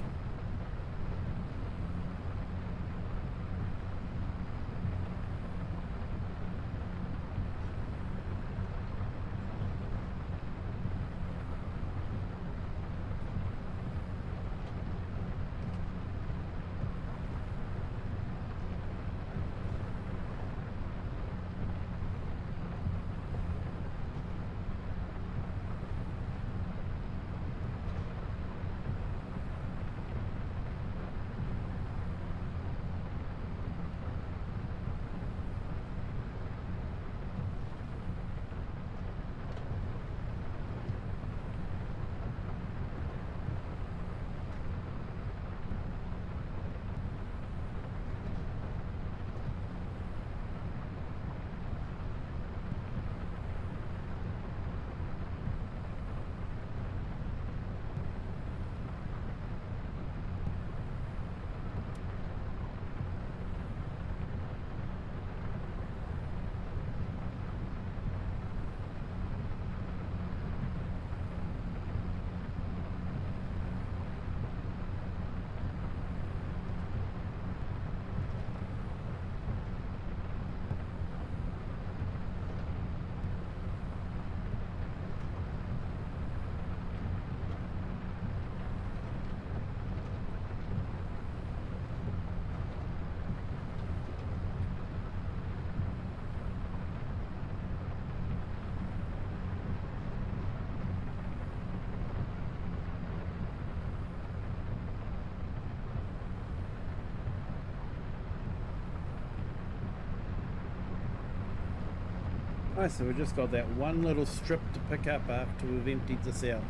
Nice, so we've just got that one little strip to pick up after we've emptied this out.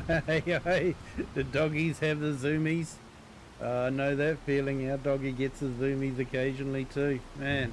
Hey, the doggies have the zoomies. I know that feeling. Our doggy gets the zoomies occasionally too. Man.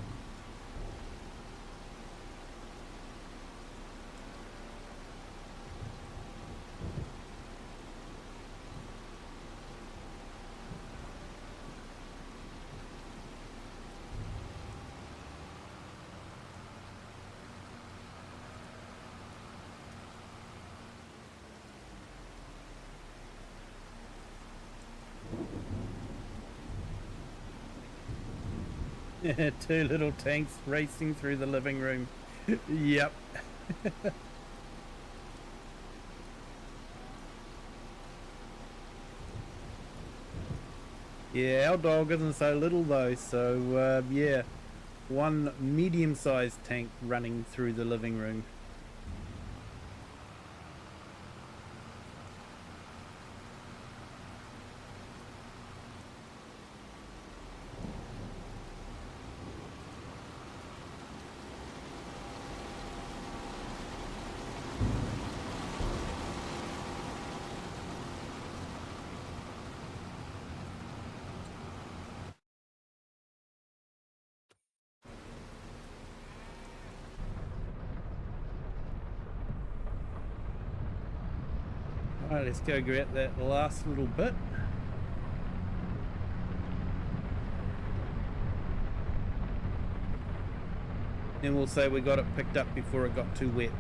Two little tanks racing through the living room. Yep. Yeah, our dog isn't so little though, so yeah, one medium-sized tank running through the living room. Alright, let's go grab that last little bit. Then we'll say we got it picked up before it got too wet.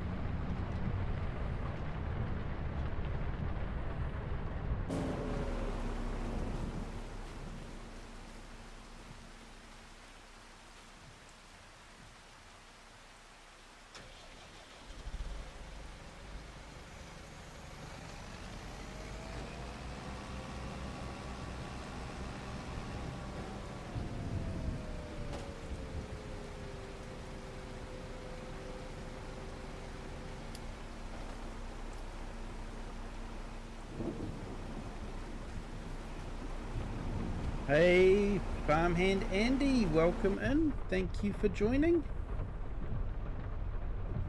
Hey, farmhand Andy, welcome in. Thank you for joining.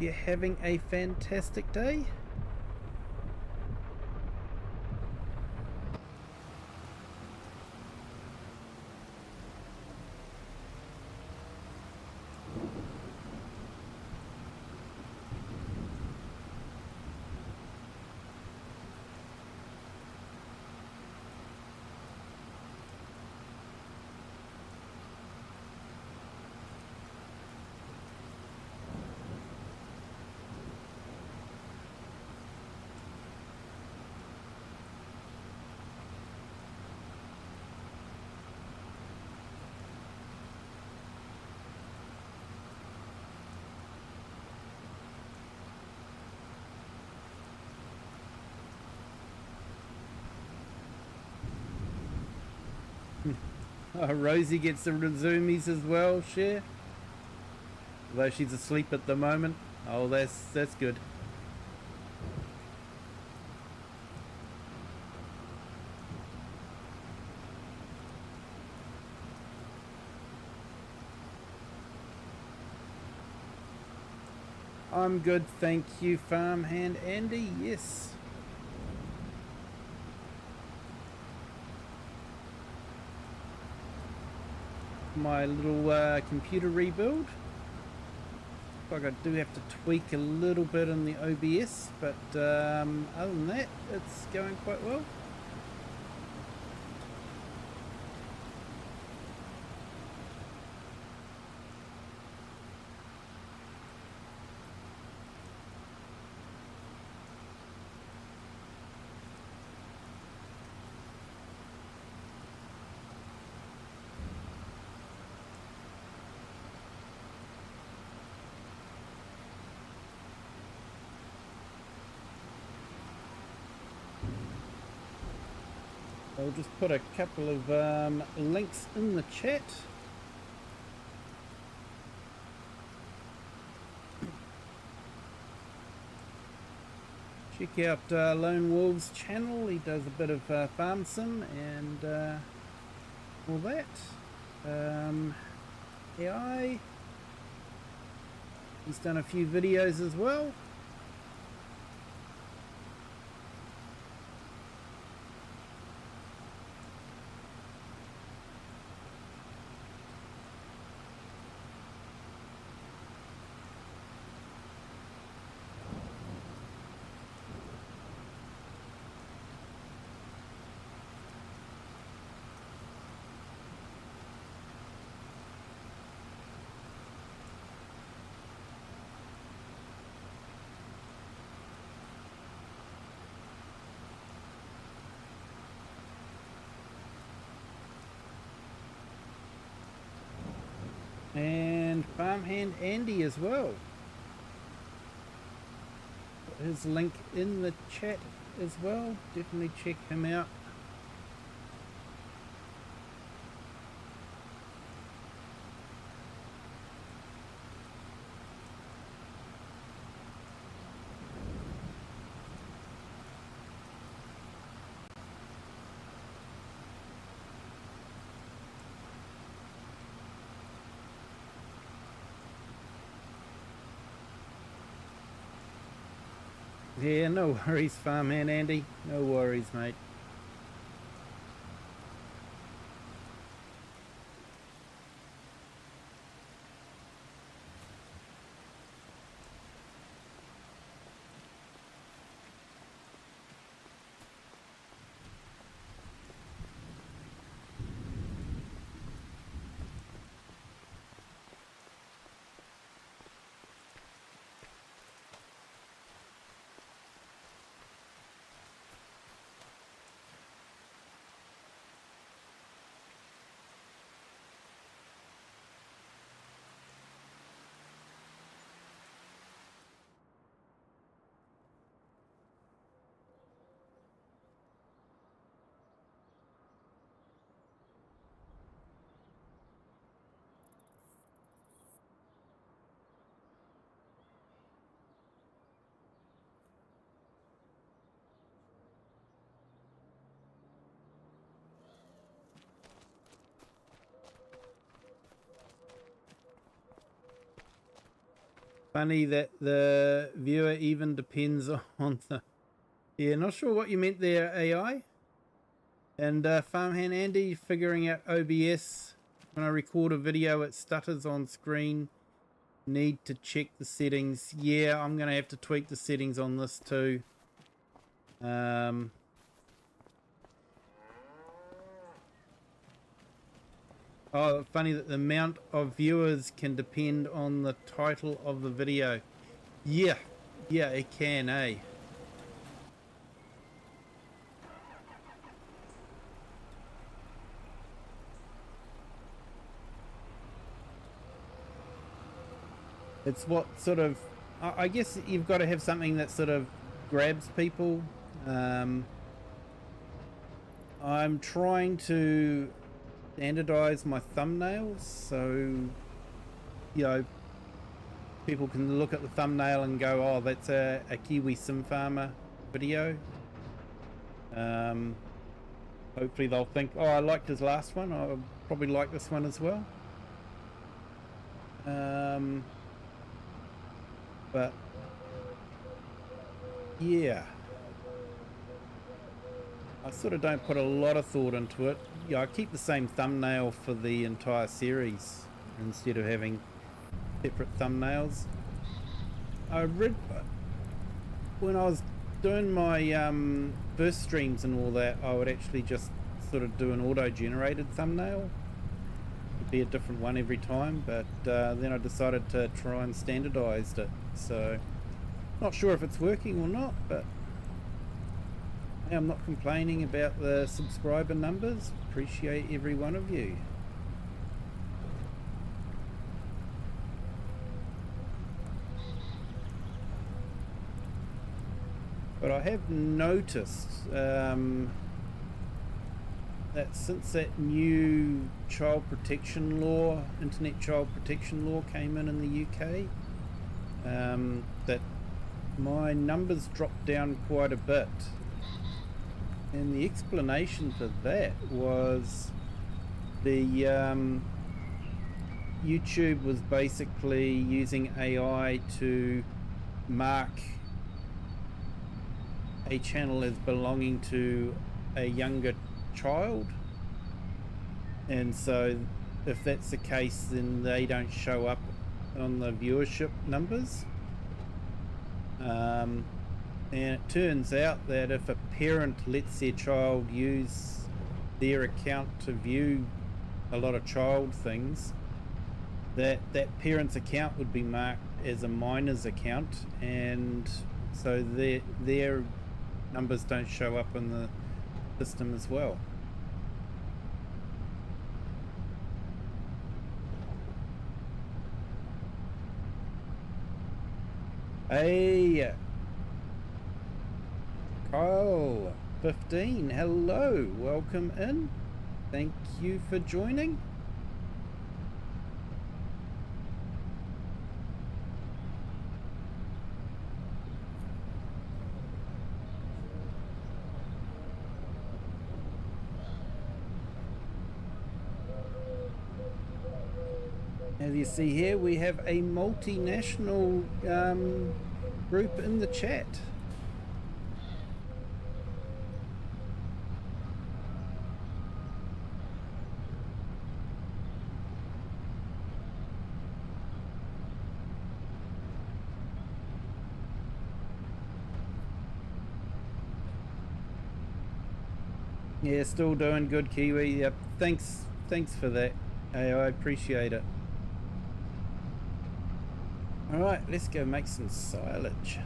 You're having a fantastic day. Oh, Rosie gets the zoomies as well, share. Although she's asleep at the moment. Oh, that's good. I'm good, thank you, farmhand Andy. Yes. My little computer rebuild. Like I do have to tweak a little bit in the OBS, but other than that, it's going quite well. I'll just put a couple of links in the chat. Check out Lone Wolf's channel. He does a bit of farm sim and all that. AI. He's done a few videos as well. And farmhand Andy as well. his link in the chat as well. Definitely check him out. Yeah, no worries, farmhand Andy. No worries, mate. Funny that the viewer even depends on the... Yeah, not sure what you meant there, AI. And farmhand Andy, figuring out OBS. When I record a video, it stutters on screen. Need to check the settings. Yeah, I'm going to have to tweak the settings on this too. Oh, funny that the amount of viewers can depend on the title of the video. Yeah, it can, eh? It's what sort of... I guess you've got to have something that sort of grabs people. I'm trying to standardize my thumbnails so, you know, people can look at the thumbnail and go, oh, that's a Kiwi sim farmer video. Hopefully they'll think, oh, I liked his last one, I'll probably like this one as well. But yeah, I sort of don't put a lot of thought into it. Yeah, I keep the same thumbnail for the entire series instead of having separate thumbnails. I read when I was doing my first streams and all that, I would actually just sort of do an auto-generated thumbnail. It'd be a different one every time, but then I decided to try and standardize it. So, not sure if it's working or not, but I'm not complaining about the subscriber numbers. Appreciate every one of you. But I have noticed that since that new child protection law, internet child protection law came in the UK, that my numbers dropped down quite a bit. And the explanation for that was the YouTube was basically using AI to mark a channel as belonging to a younger child, and so if that's the case, then they don't show up on the viewership numbers. And it turns out that if a parent lets their child use their account to view a lot of child things, that parent's account would be marked as a minor's account, and so their numbers don't show up in the system as well. Hey, Kyle 15, hello, welcome in. Thank you for joining. As you see here, we have a multinational group in the chat. Yeah, still doing good, Kiwi. Yep, thanks for that. Hey, I appreciate it. All right, let's go make some silage.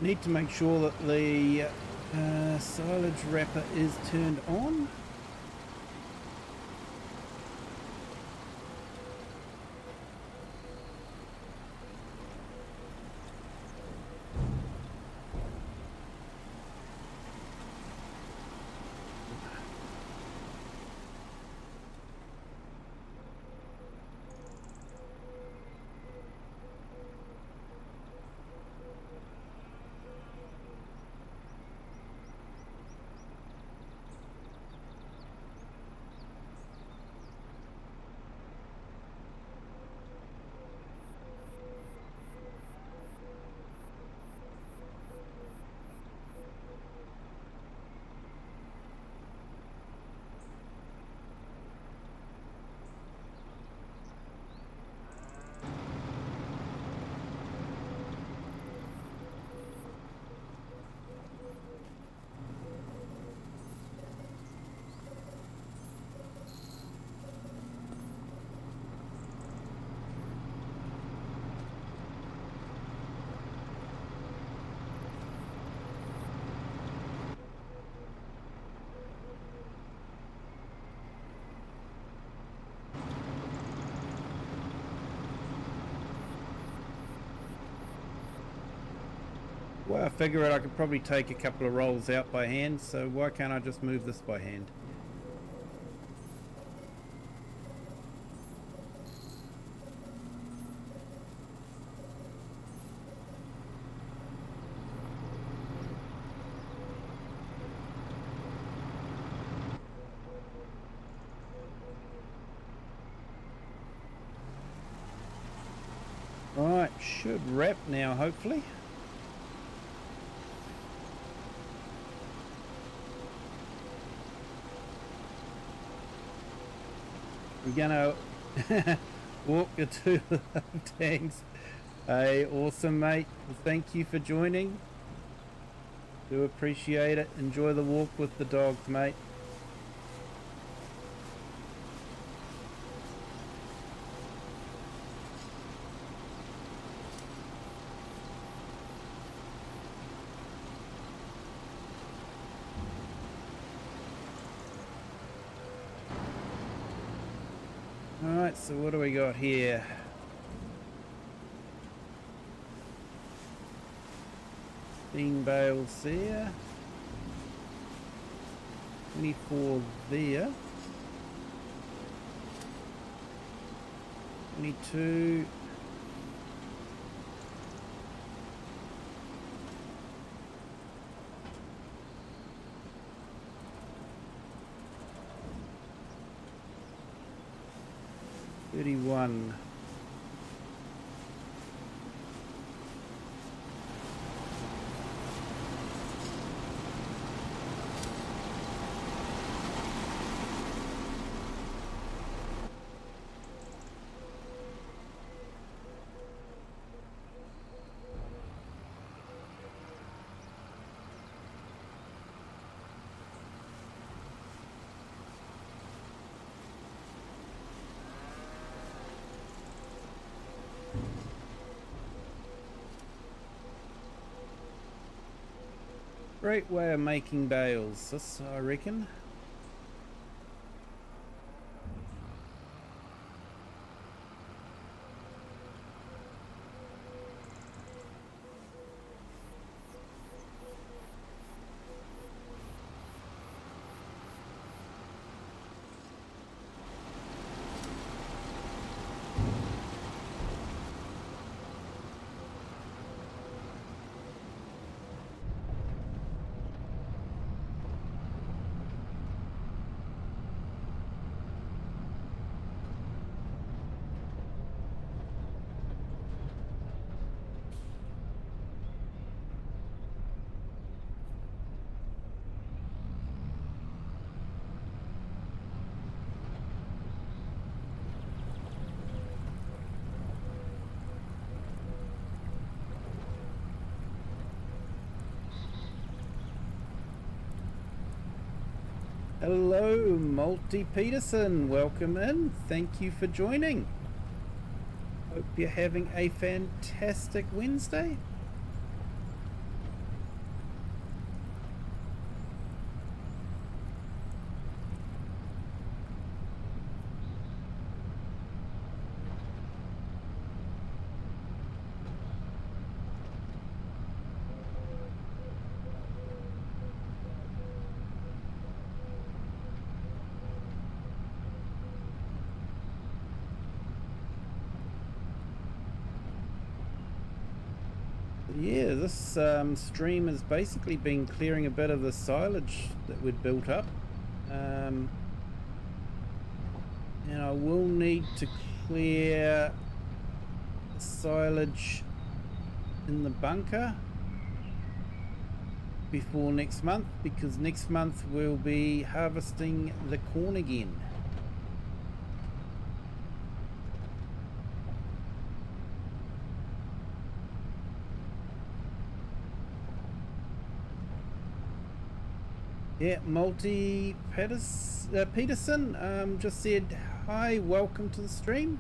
Need to make sure that the silage wrapper is turned on. Well, I figure I could probably take a couple of rolls out by hand, so why can't I just move this by hand? Right, should wrap now, hopefully. We're gonna walk the two tanks. Hey, awesome, mate. Thank you for joining. Do appreciate it. Enjoy the walk with the dogs, mate. Alright, so what do we got here? Bean bales there. 24 there. 22. 31. Great way of making bales, this, I reckon. Hello, Multi Peterson. Welcome in. Thank you for joining. Hope you're having a fantastic Wednesday. Yeah, this stream has basically been clearing a bit of the silage that we'd built up. And I will need to clear silage in the bunker before next month, because next month we'll be harvesting the corn again. Yeah, Multi Peterson just said hi, welcome to the stream.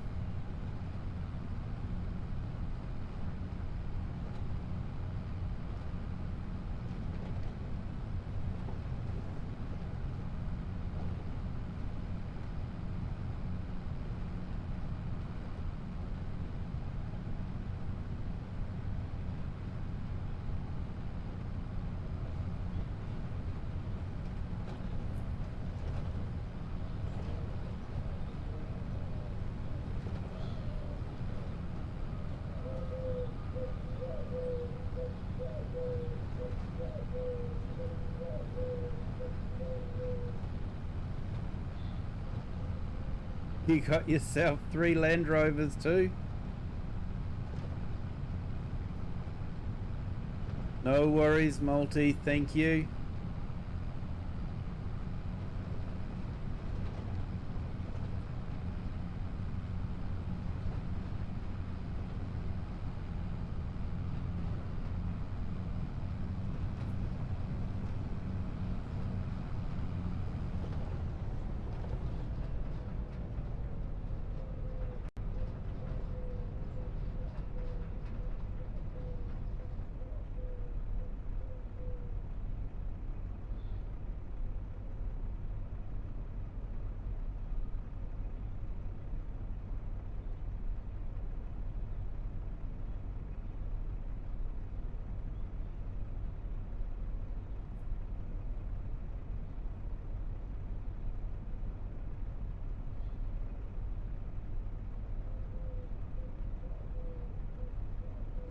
You got yourself 3 Land Rovers too? No worries, Multi, thank you.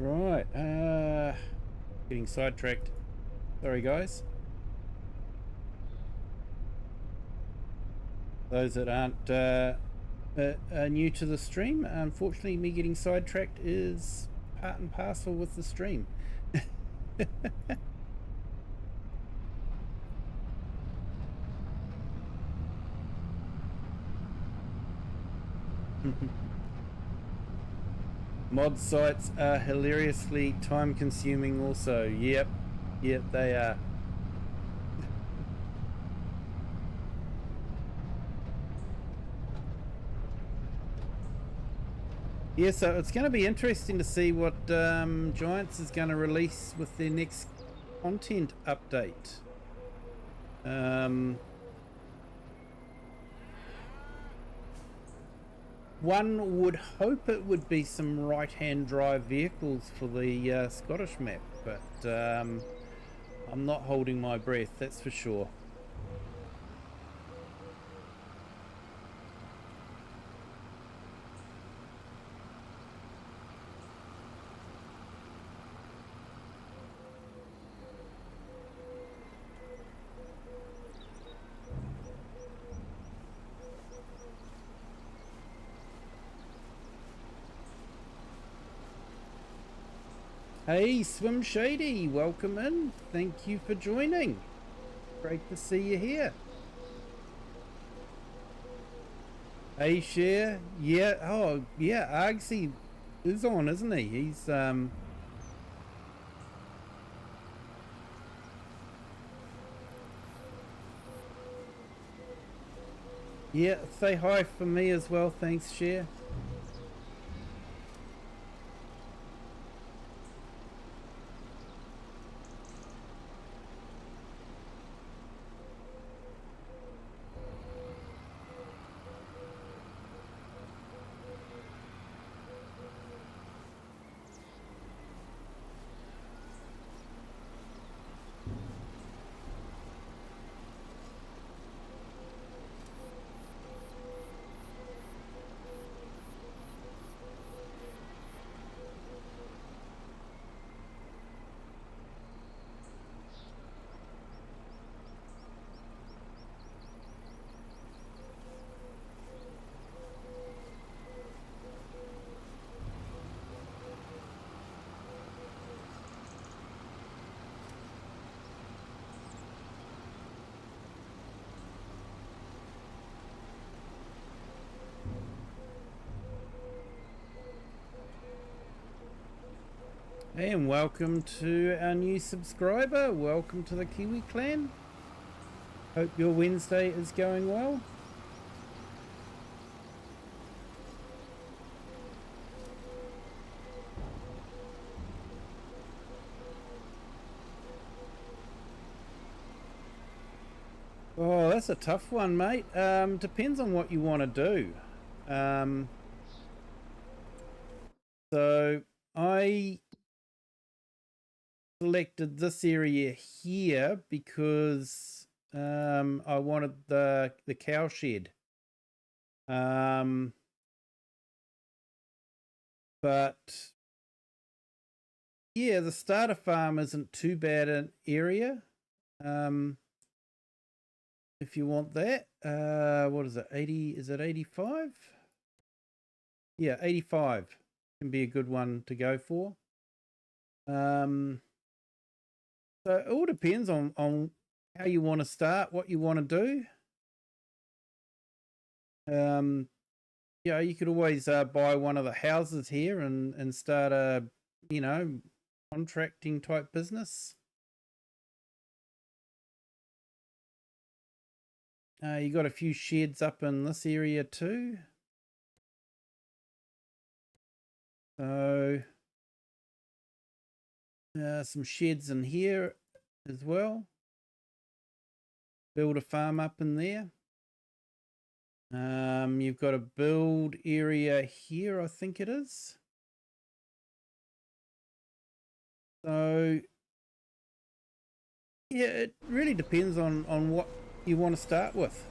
Right, getting sidetracked. Sorry guys. Those that aren't new to the stream. Unfortunately, me getting sidetracked is part and parcel with the stream. Mod sites are hilariously time consuming also. Yep, they are. Yeah, so it's going to be interesting to see what Giants is going to release with their next content update. One would hope it would be some right-hand drive vehicles for the Scottish map, but I'm not holding my breath, that's for sure. Hey, Swim Shady, welcome in. Thank you for joining. Great to see you here. Hey, Cher. Yeah, oh, yeah, Argsy is on, isn't he? He's, yeah, say hi for me as well. Thanks, Cher. Hey, and welcome to our new subscriber. Welcome to the Kiwi clan. Hope your Wednesday is going well. Oh, that's a tough one, mate. Depends on what you want to do. So I selected this area here because I wanted the cow shed. But yeah, the starter farm isn't too bad an area. If you want that, what is it? 80? Is it 85? Yeah, 85 can be a good one to go for. So it all depends on how you want to start, what you want to do. Yeah, you could always buy one of the houses here and start a, contracting type business. You got a few sheds up in this area too. So some sheds in here as well. Build a farm up in there. You've got a build area here, I think it is. So yeah, it really depends on what you want to start with.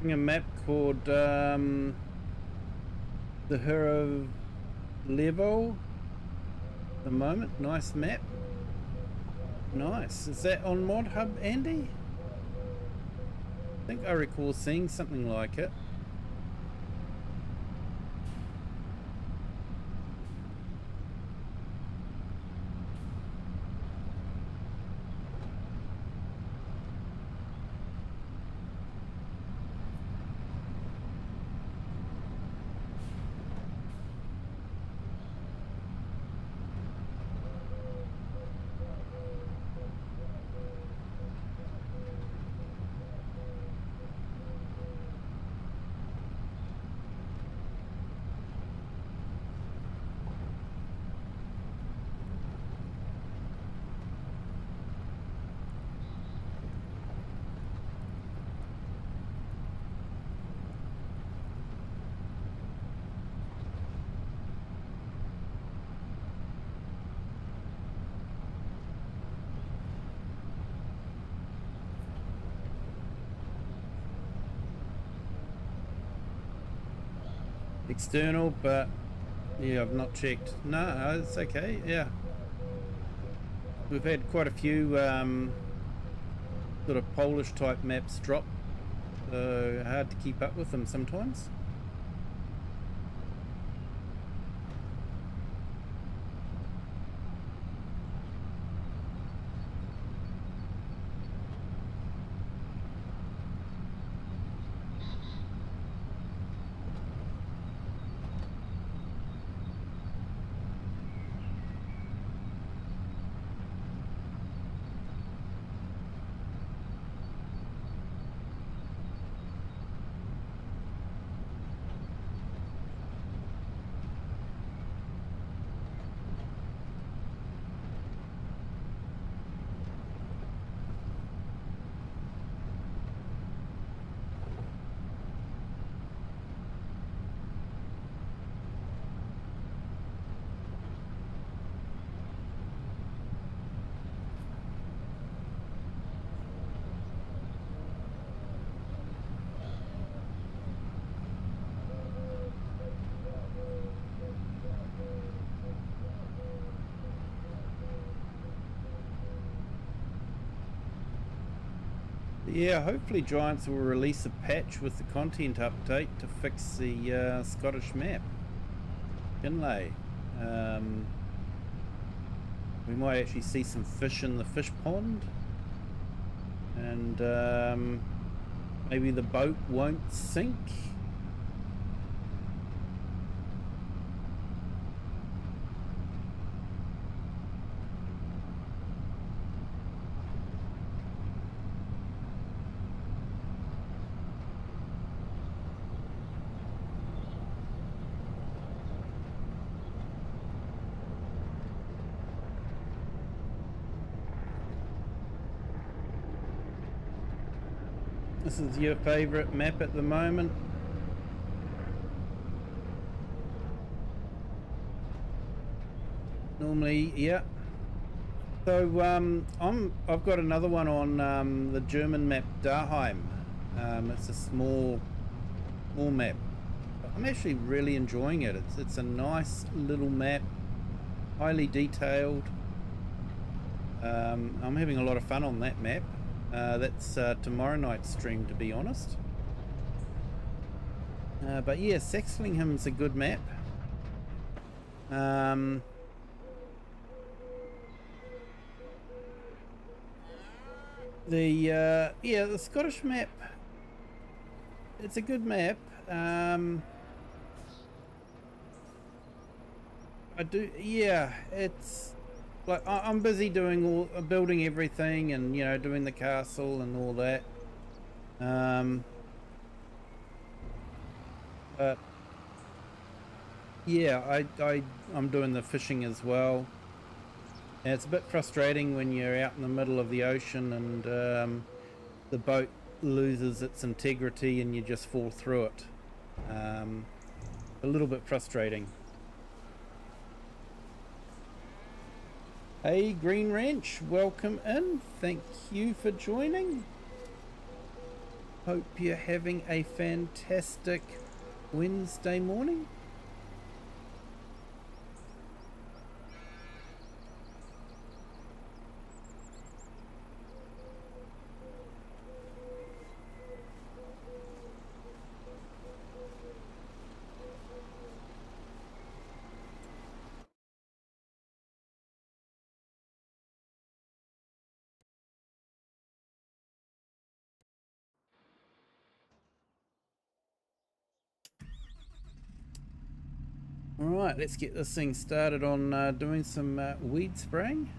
A map called the Hero Level. At the moment, nice map. Nice. Is that on Mod Hub, Andy? I think I recall seeing something like it. External, but yeah, I've not checked. No, it's okay. Yeah, we've had quite a few sort of Polish type maps drop, so hard to keep up with them sometimes. Yeah, hopefully Giants will release a patch with the content update to fix the Scottish map inlay. We might actually see some fish in the fish pond, and maybe the boat won't sink. This is your favourite map at the moment? Normally, yeah. So I've got another one on the German map Daheim. It's a small map. I'm actually really enjoying it. It's a nice little map, highly detailed. I'm having a lot of fun on that map. That's tomorrow night's stream, to be honest. But yeah, Saxlingham's a good map. The Scottish map, it's a good map. It's like I'm busy building everything, and you know, doing the castle and all that. But yeah, I'm doing the fishing as well. And it's a bit frustrating when you're out in the middle of the ocean and the boat loses its integrity and you just fall through it. A little bit frustrating. Hey Green Ranch, welcome in. Thank you for joining. Hope you're having a fantastic Wednesday morning. Alright, let's get this thing started on doing some weed spraying.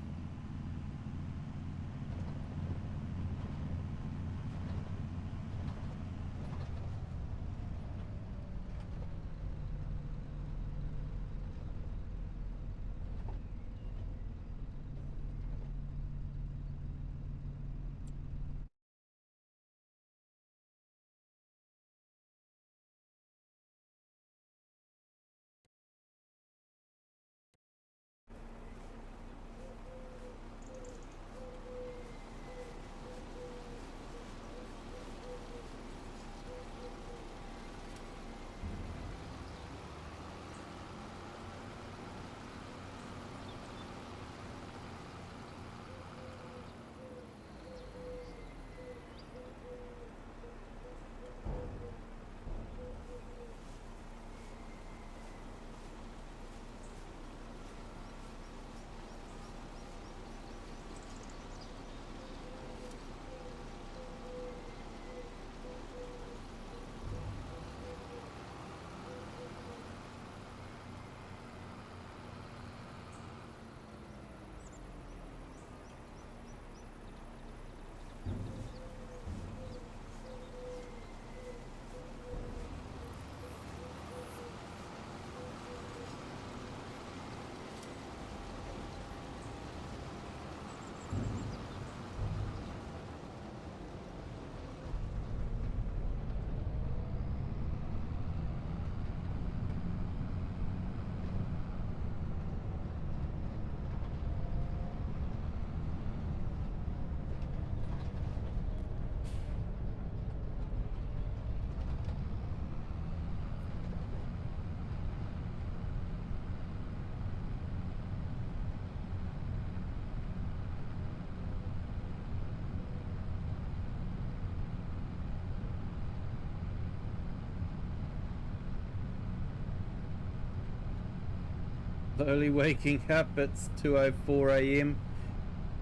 Slowly waking up, it's 2:04 a.m.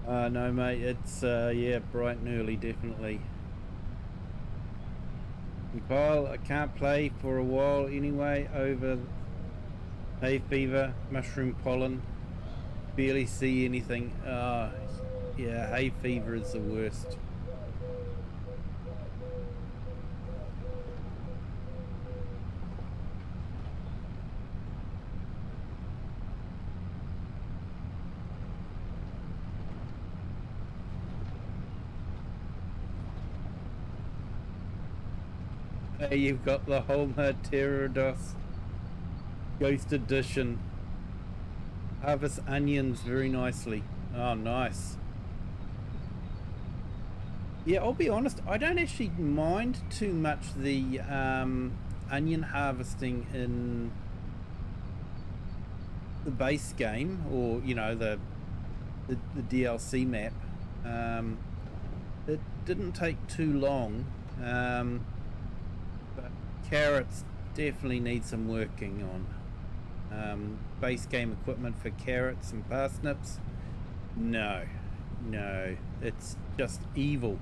No mate, it's yeah, bright and early definitely. Kyle, I can't play for a while anyway over hay fever, mushroom pollen, barely see anything. Yeah, hay fever is the worst. Hey, you've got the Homer Pterodos Ghost Edition. Harvest onions very nicely. Oh, nice. Yeah, I'll be honest, I don't actually mind too much the onion harvesting in the base game, or you know, the DLC map. It didn't take too long. But carrots definitely need some working on. Base game equipment for carrots and parsnips, no, it's just evil.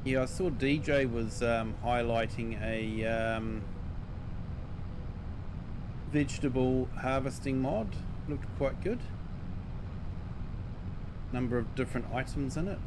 Yeah, I saw DJ was highlighting a vegetable harvesting mod. Looked quite good. Number of different items in it.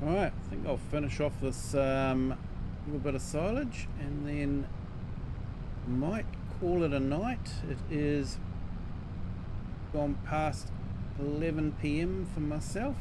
Alright, I think I'll finish off this little bit of silage and then might call it a night. It is gone past 11 PM for myself.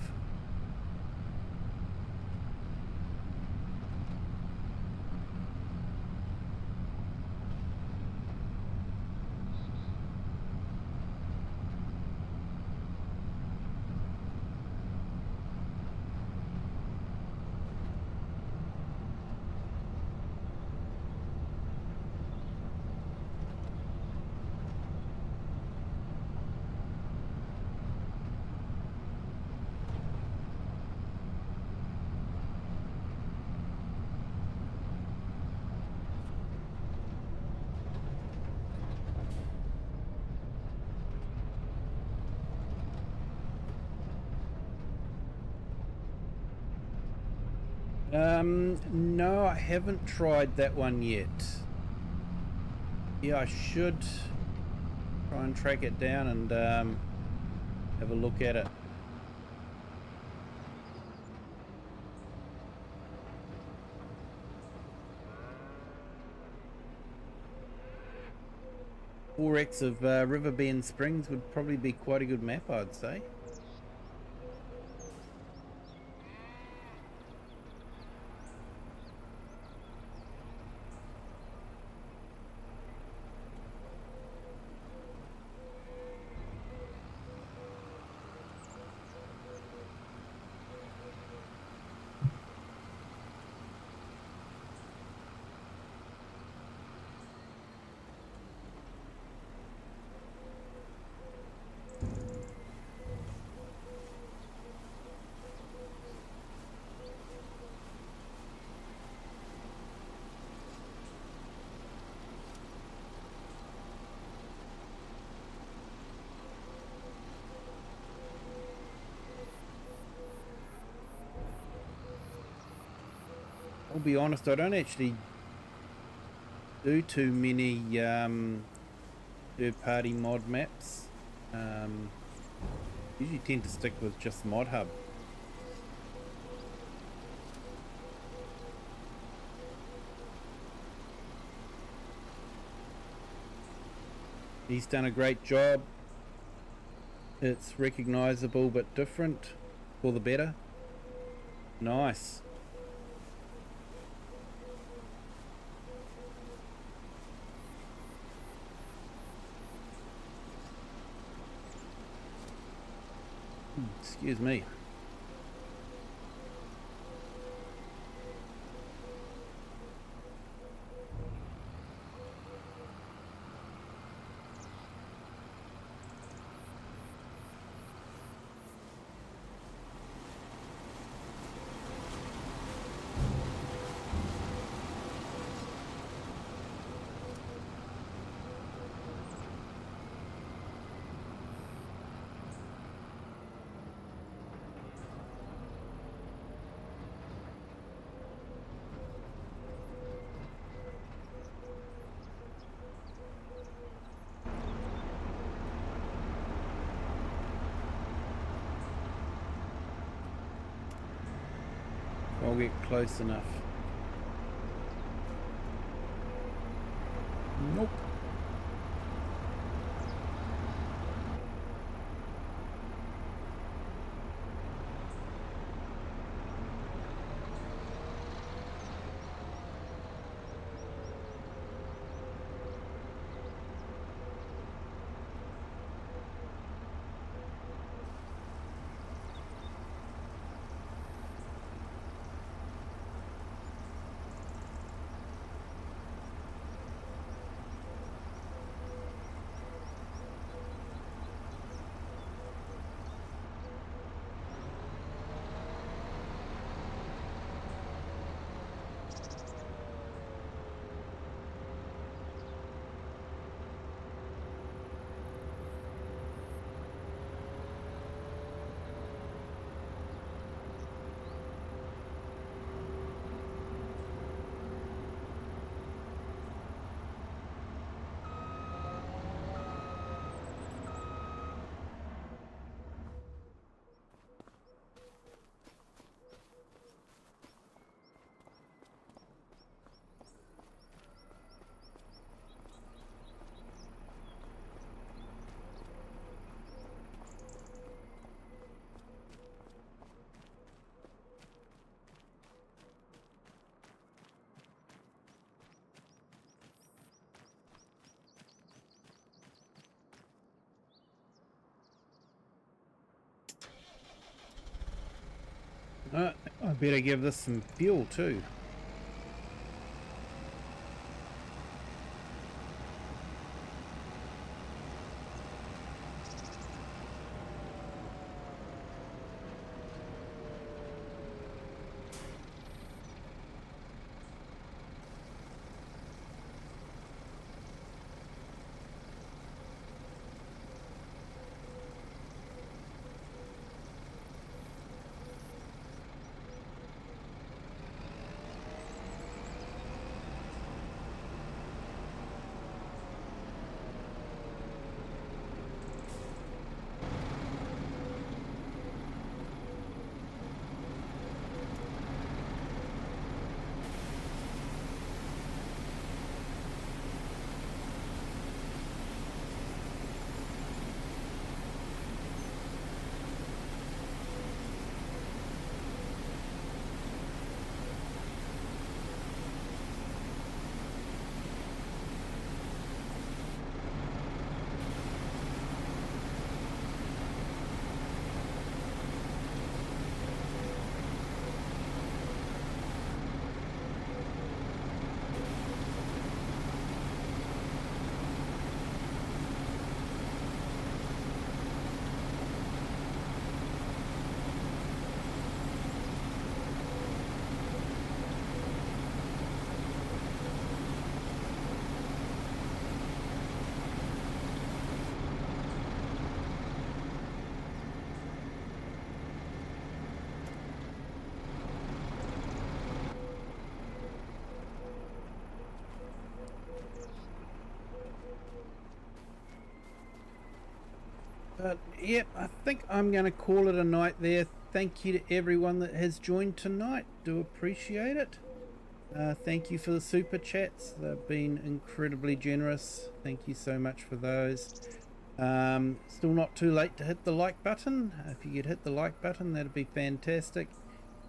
No, I haven't tried that one yet. Yeah, I should try and track it down and have a look at it. Four-X of Riverbend Springs would probably be quite a good map, I'd say. I'll be honest, I don't actually do too many third-party mod maps. Usually tend to stick with just Mod Hub. He's done a great job. It's recognizable but different for the better. Nice. Excuse me. I'll get close enough. Nope. I better give this some fuel too. But yep, I think I'm going to call it a night there. Thank you to everyone that has joined tonight. Do appreciate it. Thank you for the super chats. They've been incredibly generous. Thank you so much for those. Still not too late to hit the like button. If you could hit the like button, that'd be fantastic.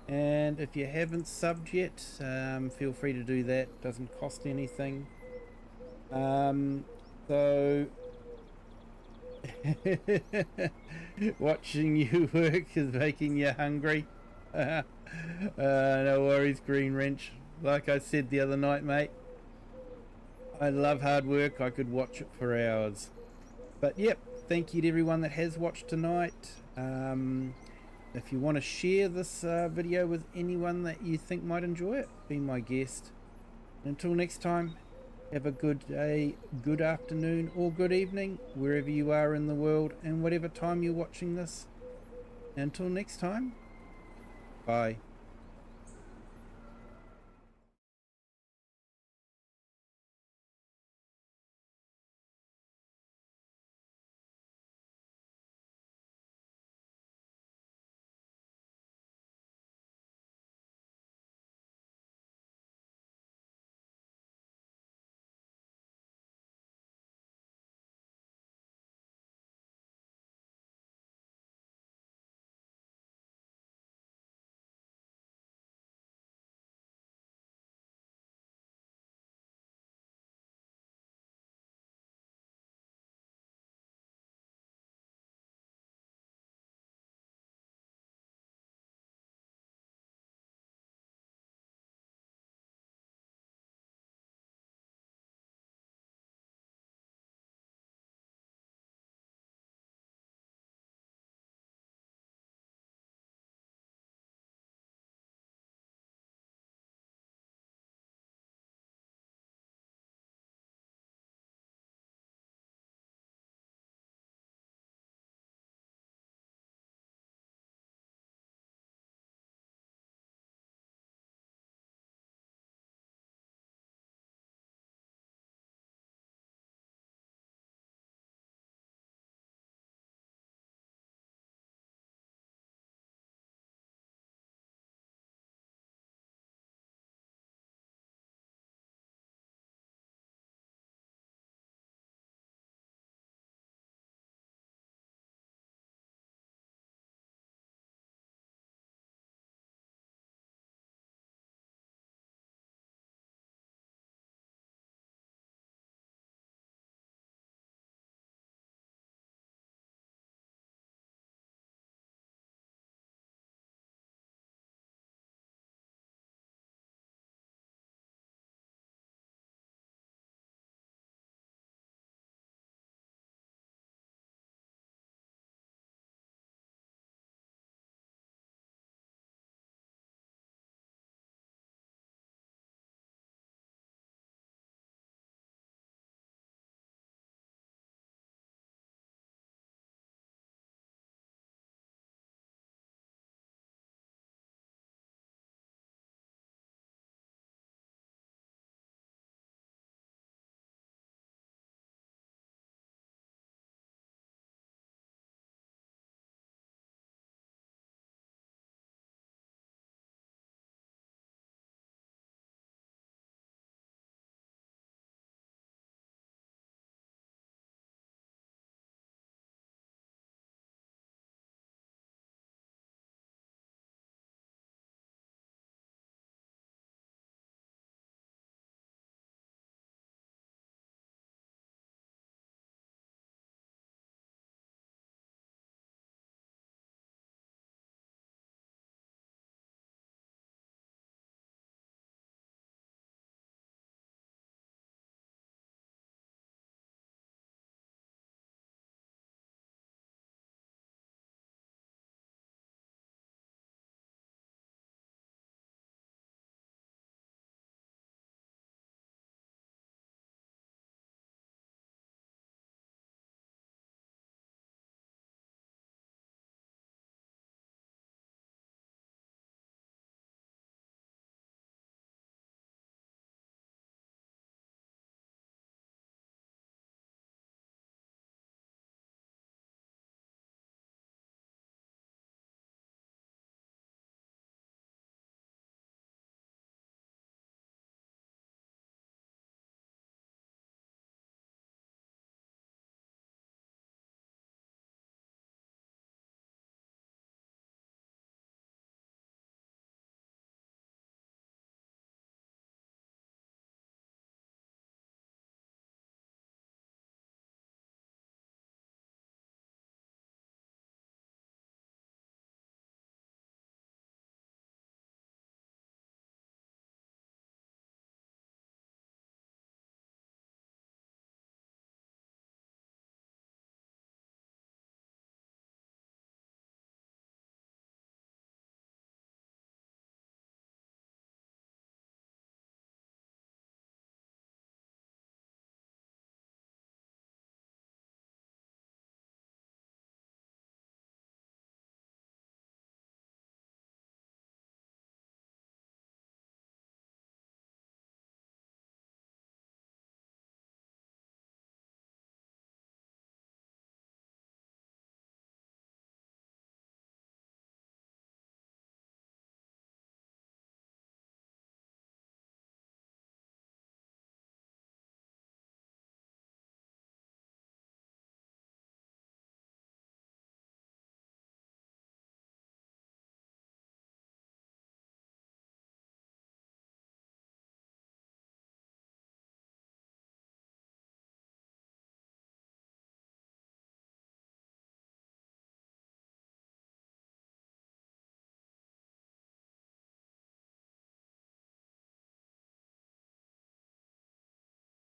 And if you haven't subbed yet, feel free to do that. Doesn't cost anything. So watching you work is making you hungry. No worries, Green Wrench. Like I said the other night, mate, I love hard work. I could watch it for hours. But yep, thank you to everyone that has watched tonight. If you want to share this video with anyone that you think might enjoy it, be my guest. Until next time, have a good day, good afternoon, or good evening, wherever you are in the world, and whatever time you're watching this. Until next time, bye.